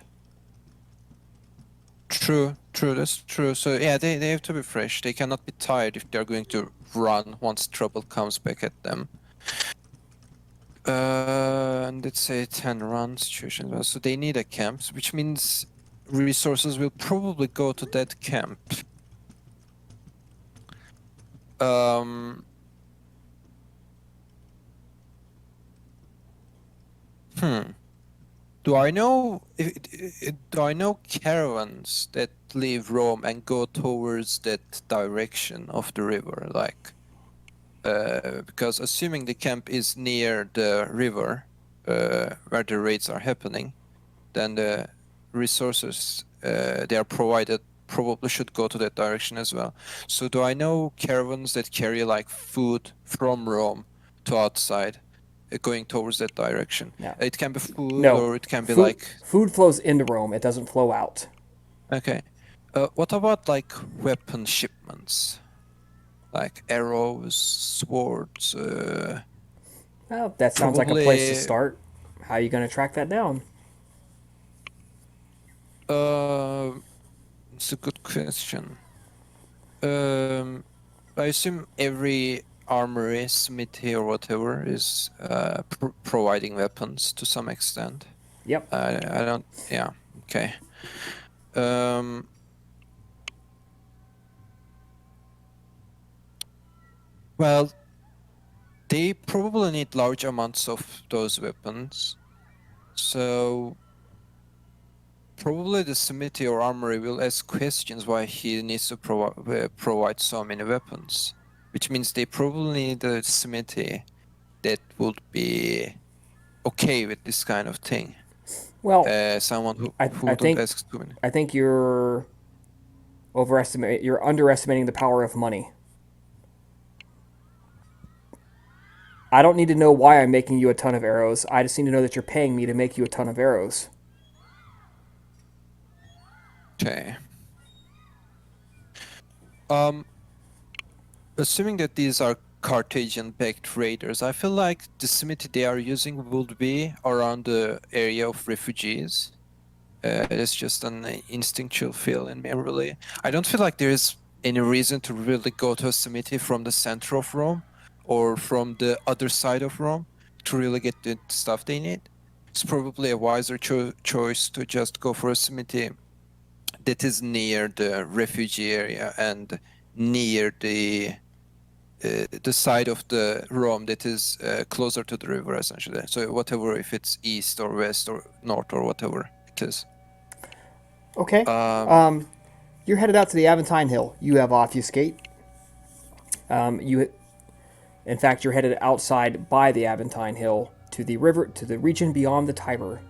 True, that's true. So yeah, they have to be fresh. They cannot be tired if they're going to run once trouble comes back at them. And let's say 10 run situation. So they need a camp, which means resources will probably go to that camp. Do I know caravans that leave Rome and go towards that direction of the river? Like, because assuming the camp is near the river, where the raids are happening, then the resources they are provided probably should go to that direction as well. So do I know caravans that carry like food from Rome to outside, going towards that direction? No. It can be food, No. or it can be Food, like... food flows into Rome. It doesn't flow out. Okay. What about like weapon shipments? Like arrows, swords, Well, that sounds like a place to probably... start. How are you going to track that down? It's a good question. I assume every armory, smithy, or whatever is providing weapons to some extent. Yep. I don't. Yeah. Okay. Well, they probably need large amounts of those weapons, so probably the smithy or armory will ask questions why he needs to provide so many weapons, which means they probably need a smithy that would be okay with this kind of thing. Well, Someone who I wouldn't think ask too many. I think you're underestimating the power of money. I don't need to know why I'm making you a ton of arrows. I just need to know that you're paying me to make you a ton of arrows. Okay. Assuming that these are Carthaginian-backed raiders, I feel like the smithy they are using would be around the area of refugees. It's just an instinctual feel in me, really. I don't feel like there is any reason to really go to a smithy from the center of Rome or from the other side of Rome to really get the stuff they need. It's probably a wiser choice to just go for a smithy that is near the refugee area and near the side of the Rome that is closer to the river, essentially. So whatever, if it's east or west or north or whatever it is. Okay. You're headed out to the Aventine Hill. You have obfuscate. In fact, you're headed outside by the Aventine Hill to the river, to the region beyond the Tiber,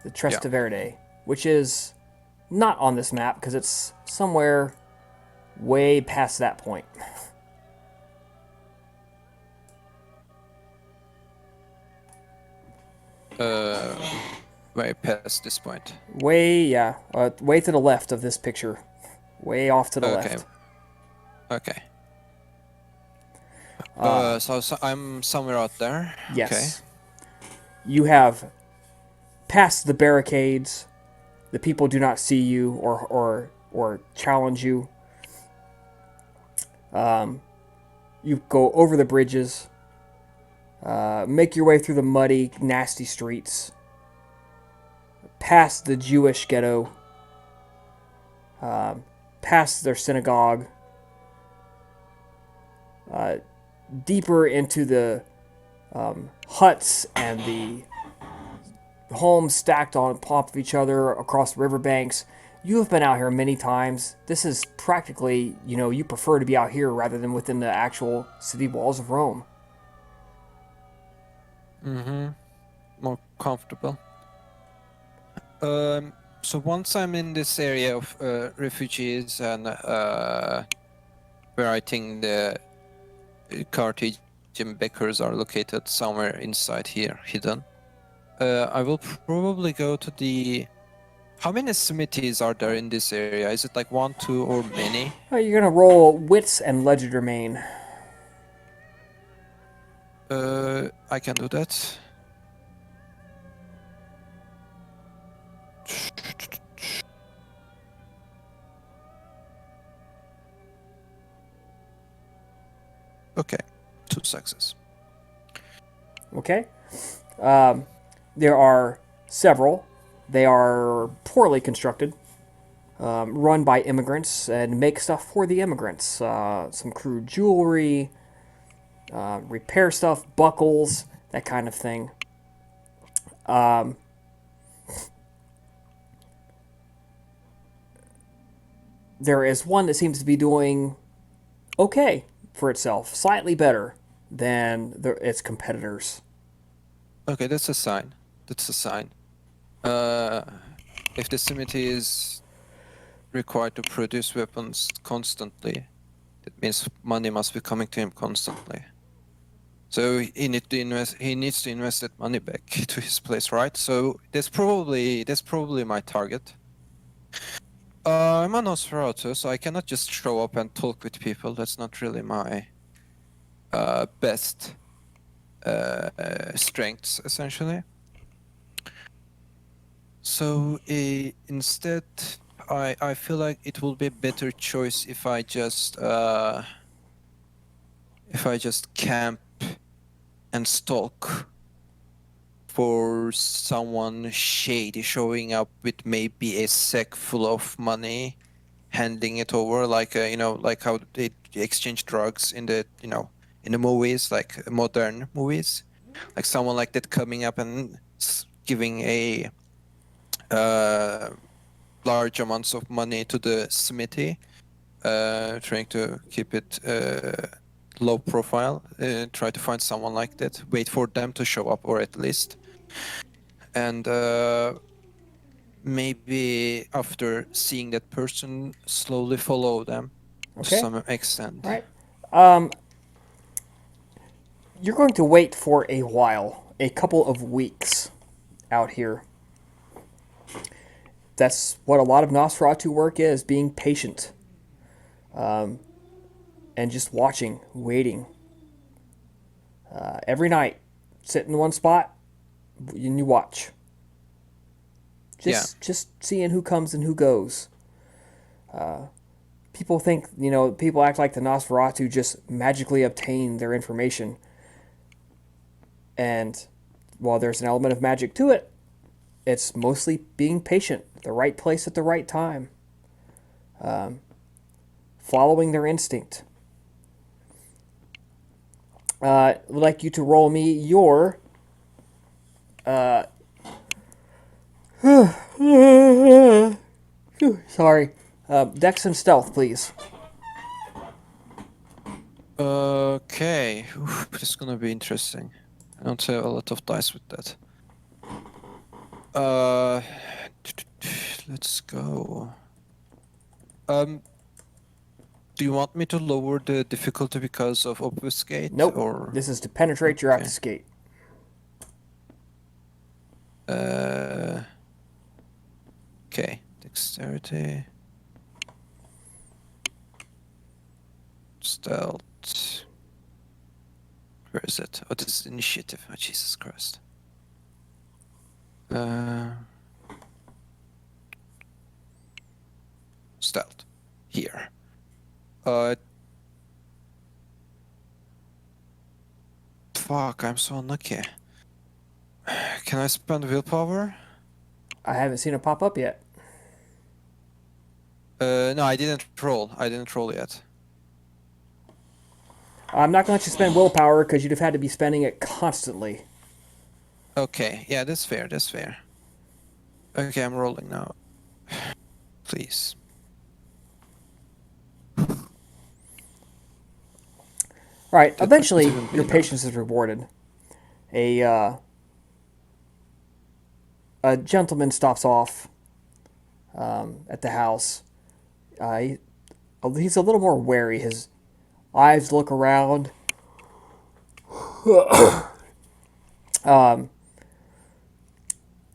the Trastevere, which is not on this map because it's somewhere way past that point. Way past this point. Way to the left of this picture. Way off to the left. Okay. So I'm somewhere out there. Yes. Okay. You have passed the barricades. The people do not see you or challenge you. You go over the bridges. Make your way through the muddy, nasty streets, past the Jewish ghetto, past their synagogue, deeper into the huts and the homes stacked on top of each other across riverbanks. You have been out here many times. This is practically, you prefer to be out here rather than within the actual city walls of Rome. Mm-hmm. More comfortable. So once I'm in this area of refugees and where I think the Carthaginian Beckers are located somewhere inside here, hidden, I will probably go to the... How many smithies are there in this area? Is it like 1, 2, or many? You're gonna roll wits and legerdemain. I can do that. Okay, 2 success. Okay. There are several. They are poorly constructed, run by immigrants, and make stuff for the immigrants. Some crude jewelry, repair stuff, buckles, that kind of thing. There is one that seems to be doing okay for itself, slightly better than its competitors. Okay, that's a sign. That's a sign. If the smithy is required to produce weapons constantly, that means money must be coming to him constantly. So he needs to invest that money back to his place, right? So that's probably my target. I'm a Nosferatu, so I cannot just show up and talk with people. That's not really my best strengths, essentially. So instead, I feel like it will be a better choice if I just camp and stalk for someone shady showing up with maybe a sack full of money, handing it over like like how they exchange drugs in the in the movies, like modern movies, like someone like that coming up and giving a large amounts of money to the smithy, trying to keep it low profile, try to find someone like that, wait for them to show up, or at least, and maybe after seeing that person, slowly follow them to Okay? some extent. Right. You're going to wait for a while, a couple of weeks out here. That's what a lot of Nosferatu work is, being patient. And just watching, waiting. Every night, sit in one spot and you watch. Just seeing who comes and who goes. People think, people act like the Nosferatu just magically obtain their information. And while there's an element of magic to it, it's mostly being patient, the right place at the right time, following their instinct. Would like you to roll me your sorry, Dex and Stealth, please. Okay, this is gonna be interesting. I don't have a lot of dice with that. Let's go. Do you want me to lower the difficulty because of obfuscate? Nope. Or This is to penetrate your Okay. obfuscate. Okay, dexterity, stealth. Where is it? Oh, this is initiative. Oh, Jesus Christ. Stealth. Here. Fuck, I'm so unlucky. Can I spend willpower? I haven't seen it pop up yet. No, I didn't roll. I didn't roll yet. I'm not going to let you spend willpower because you'd have had to be spending it constantly. Okay, yeah, that's fair, that's fair. Okay, I'm rolling now. Please. Right. That Eventually, wouldn't be your enough. patience is rewarded. A gentleman stops off at the house. He's a little more wary. His eyes look around.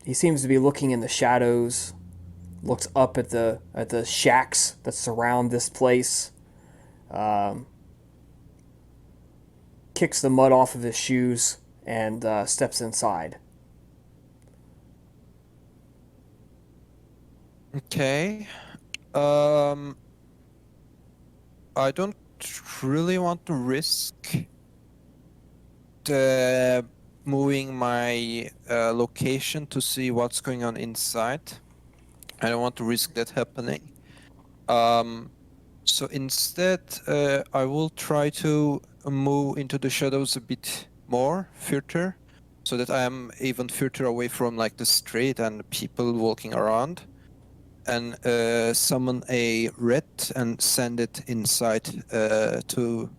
He seems to be looking in the shadows. Looks up at the shacks that surround this place. Kicks the mud off of his shoes and steps inside. Okay. I don't really want to risk moving my location to see what's going on inside. I don't want to risk that happening. So instead, I will try to move into the shadows a bit more, further, so that I am even further away from like the street and people walking around, and summon a rat and send it inside to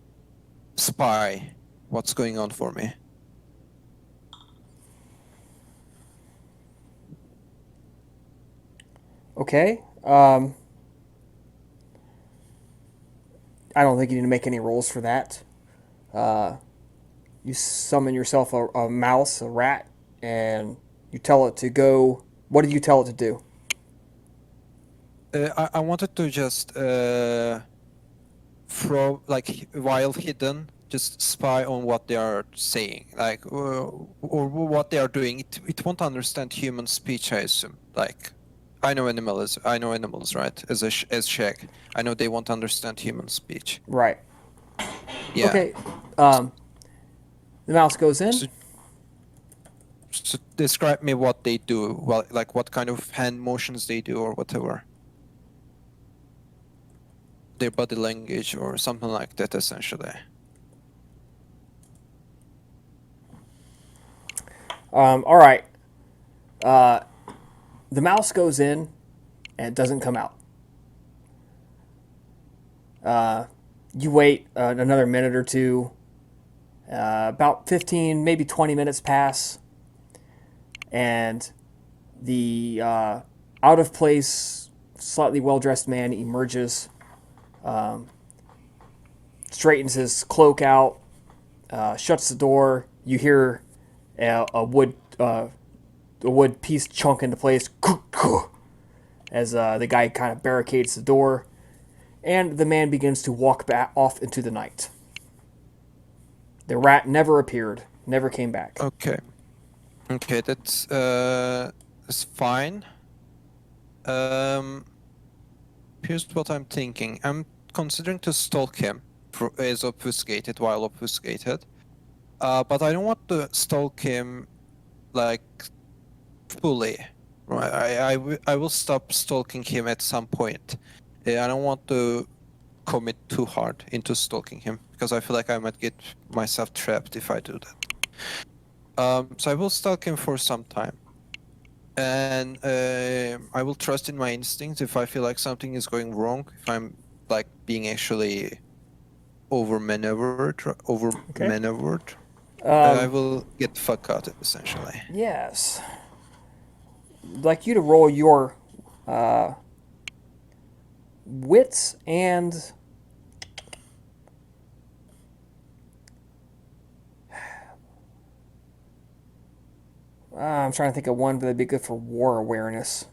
spy what's going on for me. Okay. I don't think you need to make any rolls for that. You summon yourself a mouse, a rat, and you tell it to go. What did you tell it to do? I wanted to just like while hidden, just spy on what they are saying, like or what they are doing. It won't understand human speech, I assume. Like I know animals, right? As Shag, I know they won't understand human speech. Right. Yeah. Okay. The mouse goes in. So, so describe me what they do. Well, like what kind of hand motions they do or whatever. Their body language or something like that, essentially. All right. The mouse goes in, and it doesn't come out. You wait another minute or two. About 15, maybe 20 minutes pass, and the out of place, slightly well dressed man emerges, straightens his cloak out, shuts the door. You hear a wood piece chunk into place as the guy kind of barricades the door, and the man begins to walk back off into the night. The rat never appeared, never came back. Okay. Okay, that's fine. Here's what I'm thinking. I'm considering to stalk him as obfuscated while obfuscated. But I don't want to stalk him like fully. Right? I will stop stalking him at some point. I don't want to commit too hard into stalking him because I feel like I might get myself trapped if I do that. So I will stalk him for some time. And I will trust in my instincts if I feel like something is going wrong, if I'm like being actually over-maneuvered, I will get the fuck out, essentially. Yes. I'd like you to roll your wits and I'm trying to think of one that'd be good for war awareness.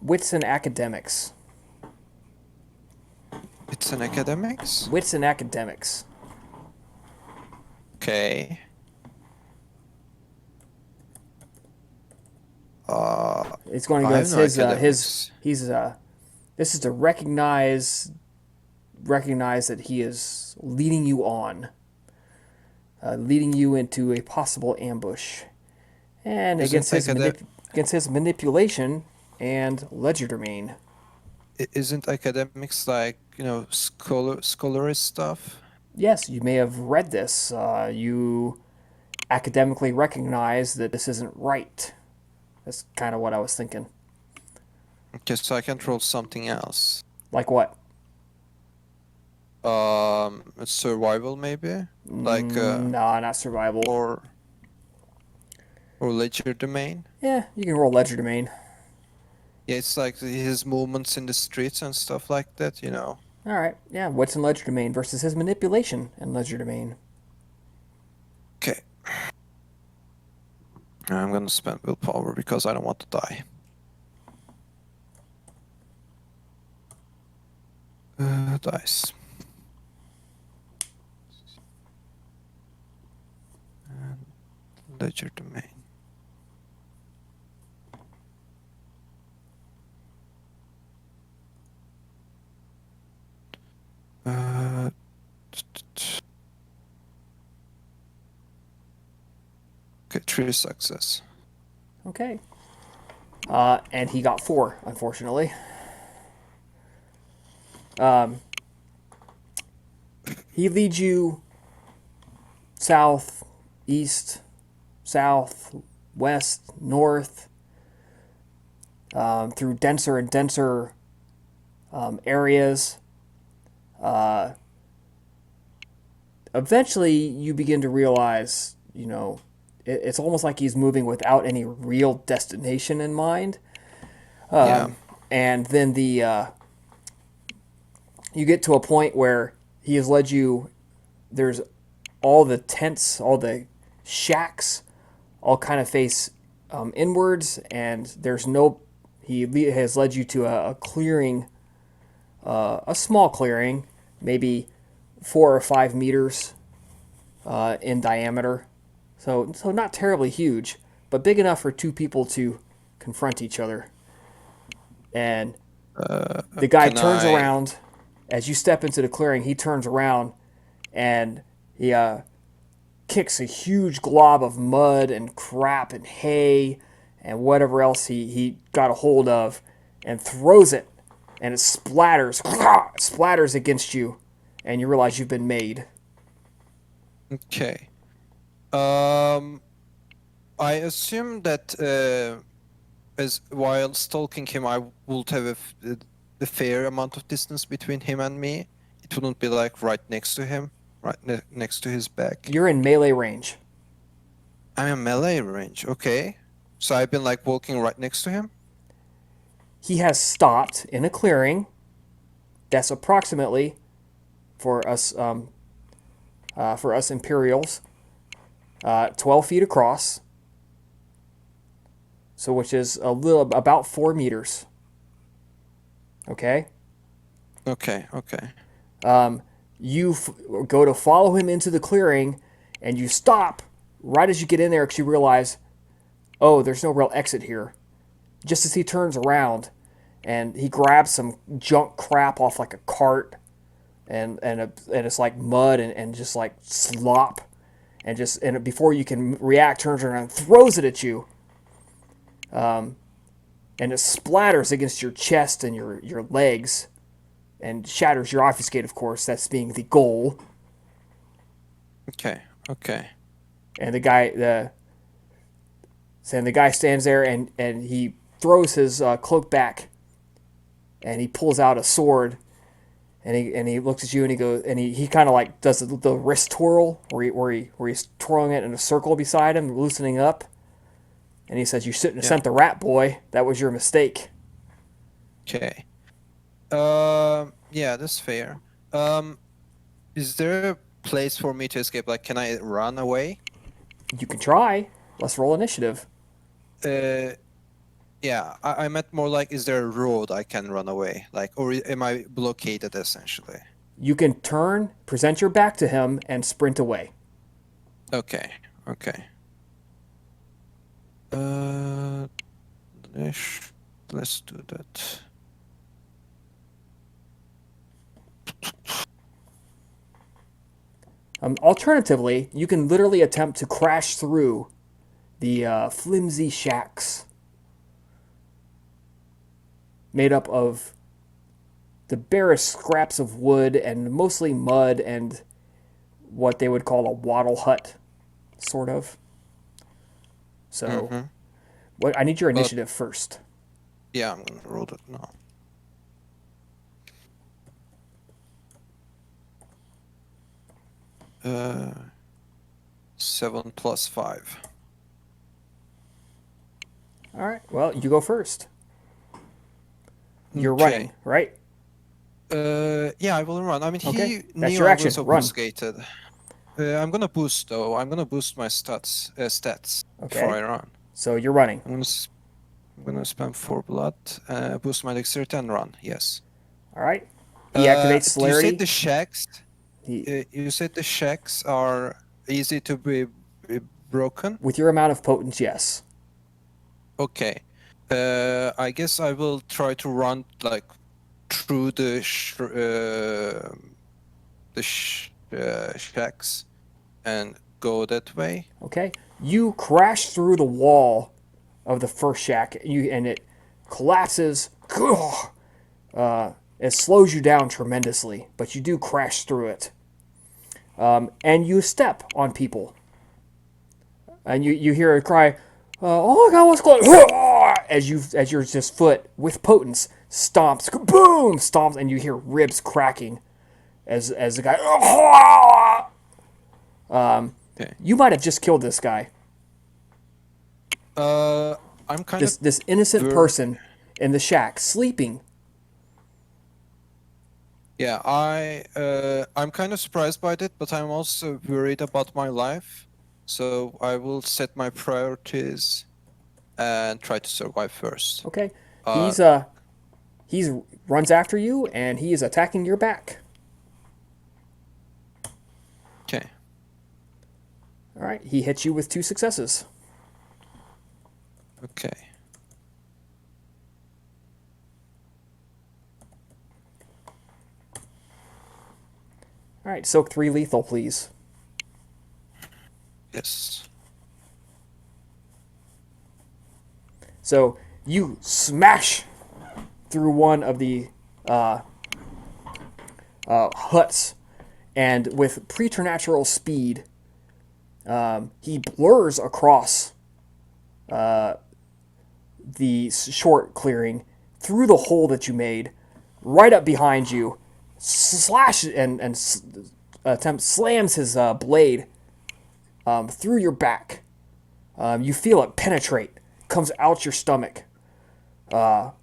Wits and academics. It's an academics? Wits and academics. Okay. It's going I have against no his academics. this is to recognize recognize that he is leading you on, leading you into a possible ambush. And Isn't against his manipulation and legerdemain. isn't academics like, you know, scholarly stuff? Yes, you may have read this. You academically recognize that this isn't right. That's kind of what I was thinking. Okay, so I can't roll something else. Like what? Survival maybe, like Nah, not survival. or ledger domain. Yeah, you can roll legerdemain. Yeah, it's like his movements in the streets and stuff like that, you know. All right. Yeah, what's in legerdemain versus his manipulation in legerdemain? Okay. I'm gonna spend willpower because I don't want to die. Dice. And ledger domain. Okay, 3 success. Okay. And he got 4, unfortunately. He leads you south, east, south, west, north, through denser and denser areas. Eventually, you begin to realize, you know, it's almost like he's moving without any real destination in mind. Yeah. And then you get to a point where he has led you. There's all the tents, all the shacks, all kind of face inwards, and there's no. He has led you to a clearing, a small clearing, maybe 4 or 5 meters in diameter. So not terribly huge, but big enough for 2 people to confront each other. And the guy turns around as you step into the clearing. He turns around and he kicks a huge glob of mud and crap and hay and whatever else he got a hold of and throws it, and it splatters against you, and you realize you've been made. Okay. I assume that as while stalking him, I would have a fair amount of distance between him and me. It wouldn't be like right next to him, right next to his back. You're in melee range. I'm in melee range. Okay. So I've been like walking right next to him. He has stopped in a clearing that's approximately, for us Imperials, 12 feet across. So which is about 4 meters. Okay. Okay. Okay. You go to follow him into the clearing, and you stop right as you get in there because you realize, oh, there's no real exit here. Just as he turns around, and he grabs some junk crap off like a cart, and it's like mud and just like slop, and before you can react, turns around and throws it at you. And it splatters against your chest and your legs, and shatters your obfuscate. Of course, that's being the goal. Okay. Okay. And the guy stands there, and he throws his cloak back, and he pulls out a sword, and he looks at you, and he goes, and he kind of like does the wrist twirl where he's twirling it in a circle beside him, loosening up, and he says, "You shouldn't have sent the rat boy. That was your mistake." Okay. Yeah, that's fair. Is there a place for me to escape? Like, can I run away? You can try. Let's roll initiative. Yeah, I meant more like, is there a road I can run away? Like, or am I blockaded essentially? You can turn, present your back to him, and sprint away. Okay. Okay. Let's do that. Alternatively, you can literally attempt to crash through the flimsy shacks made up of the barest scraps of wood and mostly mud and what they would call a wattle hut, sort of. So, what I need your But- initiative first. Yeah, I'm gonna roll it now. Uh, 7 plus 5. All right. Well, you go first. You're Okay. running, right? Yeah, I will run. I mean, Okay, he that's knew your I action. was Run. obfuscated. I'm gonna boost though. I'm gonna boost my stats before Okay. I run. So you're running. I'm gonna spend 4 blood, boost my dexterity and run. Yes. All right. He activates You said celerity. the shacks. He, You said the shacks are easy to be broken. with your amount of potence, yes. Okay. I guess I will try to run like through the shacks and go that way. Okay. You crash through the wall of the first shack, and it collapses. It slows you down tremendously, but you do crash through it. And you step on people, and you hear a cry, "Oh my God, what's going on?" As your just foot with potence stomps, boom, stomps, and you hear ribs cracking as the guy. Okay. You might have just killed this guy. I'm kind of This innocent person in the shack sleeping. yeah. I'm kind of surprised by that, but I'm also worried about my life. So I will set my priorities and try to survive first. Okay, Uh, he's runs after you and he is attacking your back. Okay. All right, he hits you with 2 successes. Okay. All right, soak 3 lethal, please. Yes. So you smash through one of the huts, and with preternatural speed, he blurs across the short clearing through the hole that you made, right up behind you, slashes and slams his blade through your back. You feel it penetrate, comes out your stomach. Roll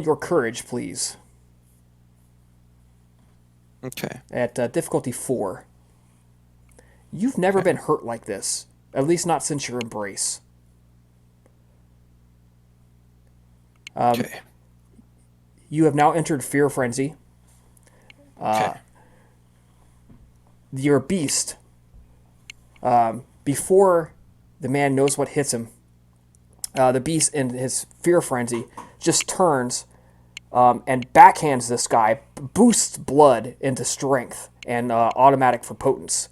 your courage, please. Okay. At difficulty 4. You've never been hurt like this, at least not since your embrace. Okay. You have now entered fear frenzy. Okay. Your beast, before the man knows what hits him, the beast in his fear frenzy just turns and backhands this guy, boosts blood into strength and automatic for potence,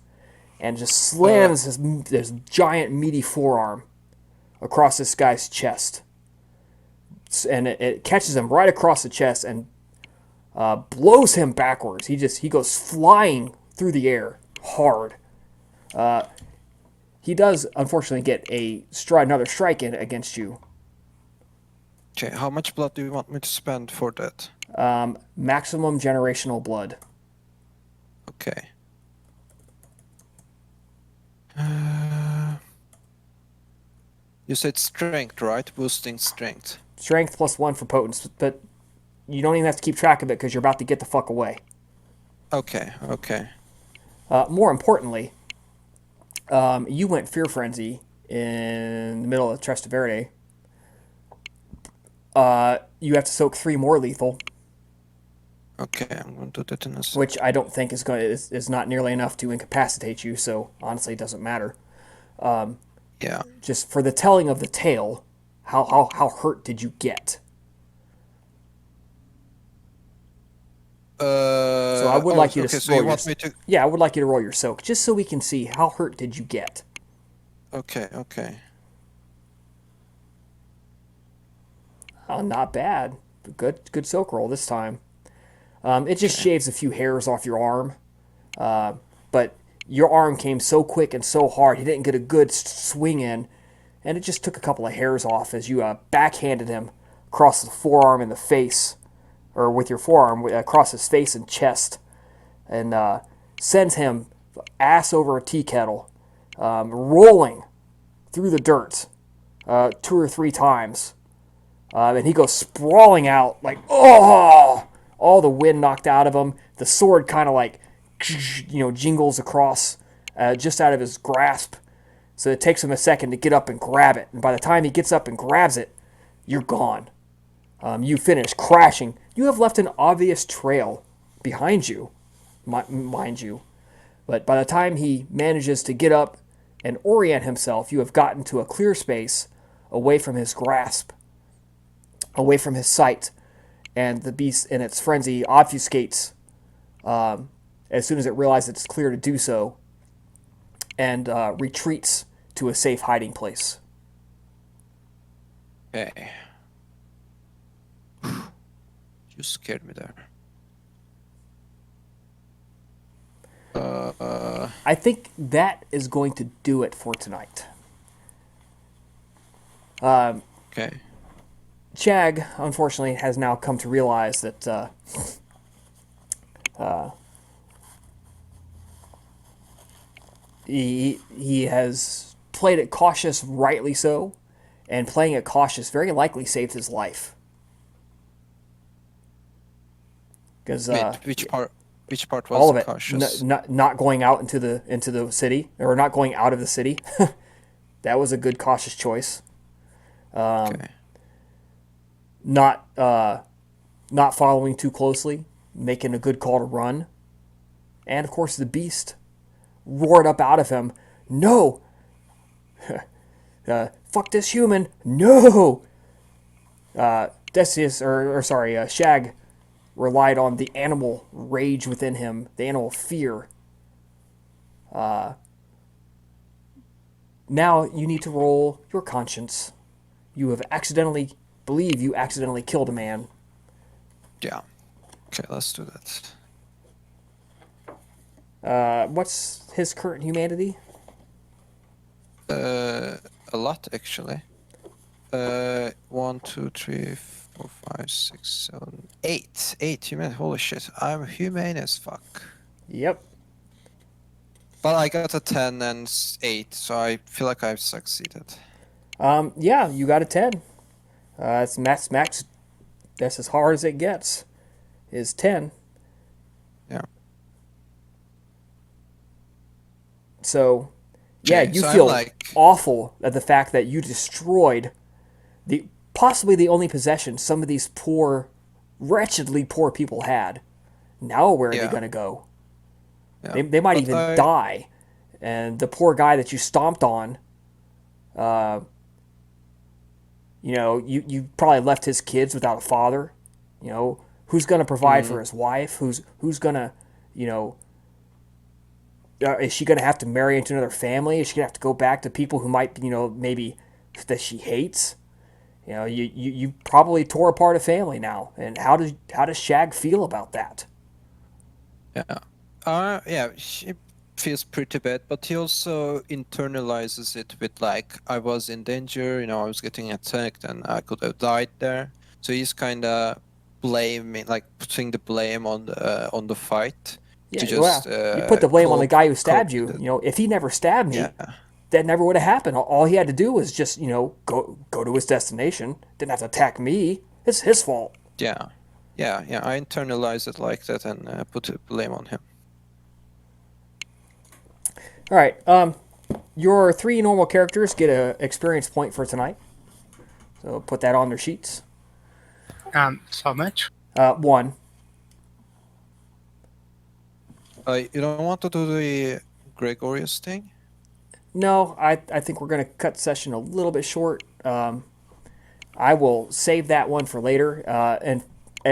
and just slams this giant meaty forearm across this guy's chest. And it catches him right across the chest and blows him backwards. He goes flying through the air hard. He does unfortunately get another strike in against you. Okay. How much blood do you want me to spend for that? Maximum generational blood. Okay. You said strength, right? Boosting strength. Strength plus 1 for potence, but you don't even have to keep track of it because you're about to get the fuck away. Okay. Okay. More importantly, you went Fear Frenzy in the middle of Trastevere. You have to soak 3 more lethal, Okay. I'm going to do that in a second. which I don't think is not nearly enough to incapacitate you. So honestly, it doesn't matter. Yeah. Just for the telling of the tale, how hurt did you get? So I would like you to okay, so roll you your. want me to... Yeah, I would like you to roll your soak, just so we can see how hurt did you get. Okay, okay. Oh, not bad. Good soak roll this time. It just Okay. shaves a few hairs off your arm, but your arm came so quick and so hard, he didn't get a good swing in, and it just took a couple of hairs off as you backhanded him across the forearm and the face, or with your forearm across his face and chest, and sends him ass over a tea kettle, rolling through the dirt 2 or 3 times. And he goes sprawling out like, oh, all the wind knocked out of him. The sword kind of like, jingles across just out of his grasp. So it takes him a second to get up and grab it. And by the time he gets up and grabs it, you're gone. You finish crashing. You have left an obvious trail behind you, mind you. But by the time he manages to get up and orient himself, you have gotten to a clear space away from his grasp, away from his sight, and the beast in its frenzy obfuscates as soon as it realizes it's clear to do so, and retreats to a safe hiding place. Okay. You scared me there. I think that is going to do it for tonight. Okay. Shag, unfortunately, has now come to realize that he has played it cautious, rightly so, and playing it cautious very likely saved his life. Because Wait, which part was all of it, cautious? not going out into the city, or not going out of the city, that was a good cautious choice. Okay. Not following too closely, making a good call to run, and of course the beast roared up out of him, "No! Fuck this human! No!" Decius, or sorry, Shag relied on the animal rage within him, the animal fear. Now you need to roll your conscience. You have believe you accidentally killed a man. Yeah. Okay, let's do that. What's his current humanity? A lot actually. 1, 2, 3, 4, 5, 6, 7, 8. 8 human. Holy shit! I'm humane as fuck. Yep. But I got a 10 and 8, so I feel like I've succeeded. Yeah, you got a 10. It's max. That's as hard as it gets. Is 10. Yeah. So, yeah, Okay, you so I'm feel like- awful at the fact that you destroyed possibly the only possession some of these wretchedly poor people had. Now where are they Yeah. going to go? Yeah. They might But even die. And the poor guy that you stomped on, you probably left his kids without a father. Who's going to provide for his wife? Who's going to, is she going to have to marry into another family? Is she going to have to go back to people who might, maybe that she hates? You probably tore apart a family now. And how does Shag feel about that? Yeah. Yeah, she feels pretty bad, but he also internalizes it with like, I was in danger, I was getting attacked and I could have died there. So he's kind of blaming, like putting the blame on the fight. Yeah, To just, you put the blame on the cope- guy who stabbed cope you. with it. If he never stabbed me, Yeah. that never would have happened. All he had to do was just, go to his destination. Didn't have to attack me. It's his fault. Yeah. I internalize it like that and put the blame on him. All right. Your 3 normal characters get a experience point for tonight. So put that on their sheets. So much? 1. You don't want to do the Gregorius thing? No, I think we're going to cut session a little bit short. I will save that one for later. And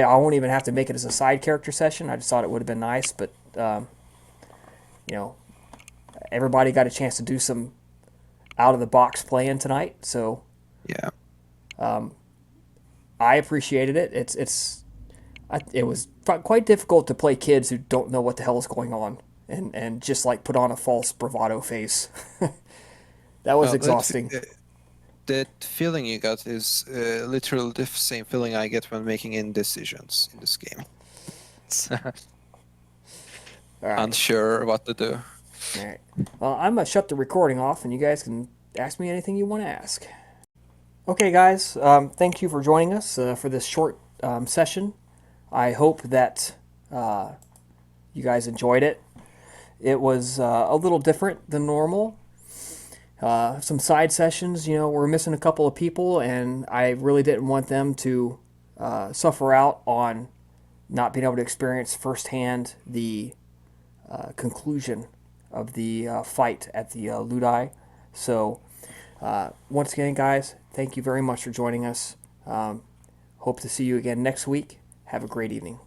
I won't even have to make it as a side character session. I just thought it would have been nice, but everybody got a chance to do some out of the box playing tonight, so Yeah. I appreciated it. It was quite difficult to play kids who don't know what the hell is going on and just like put on a false bravado face. That was Well, exhausting. That feeling you got is literally the same feeling I get when making indecisions in this game. All right. Unsure what to do. All right. Well, I'm going to shut the recording off, and you guys can ask me anything you want to ask. Okay, guys. Thank you for joining us for this short session. I hope that you guys enjoyed it. It was a little different than normal. Some side sessions, we're missing a couple of people, and I really didn't want them to suffer out on not being able to experience firsthand the conclusion of the fight at the Ludi. So, once again, guys, thank you very much for joining us. Hope to see you again next week. Have a great evening.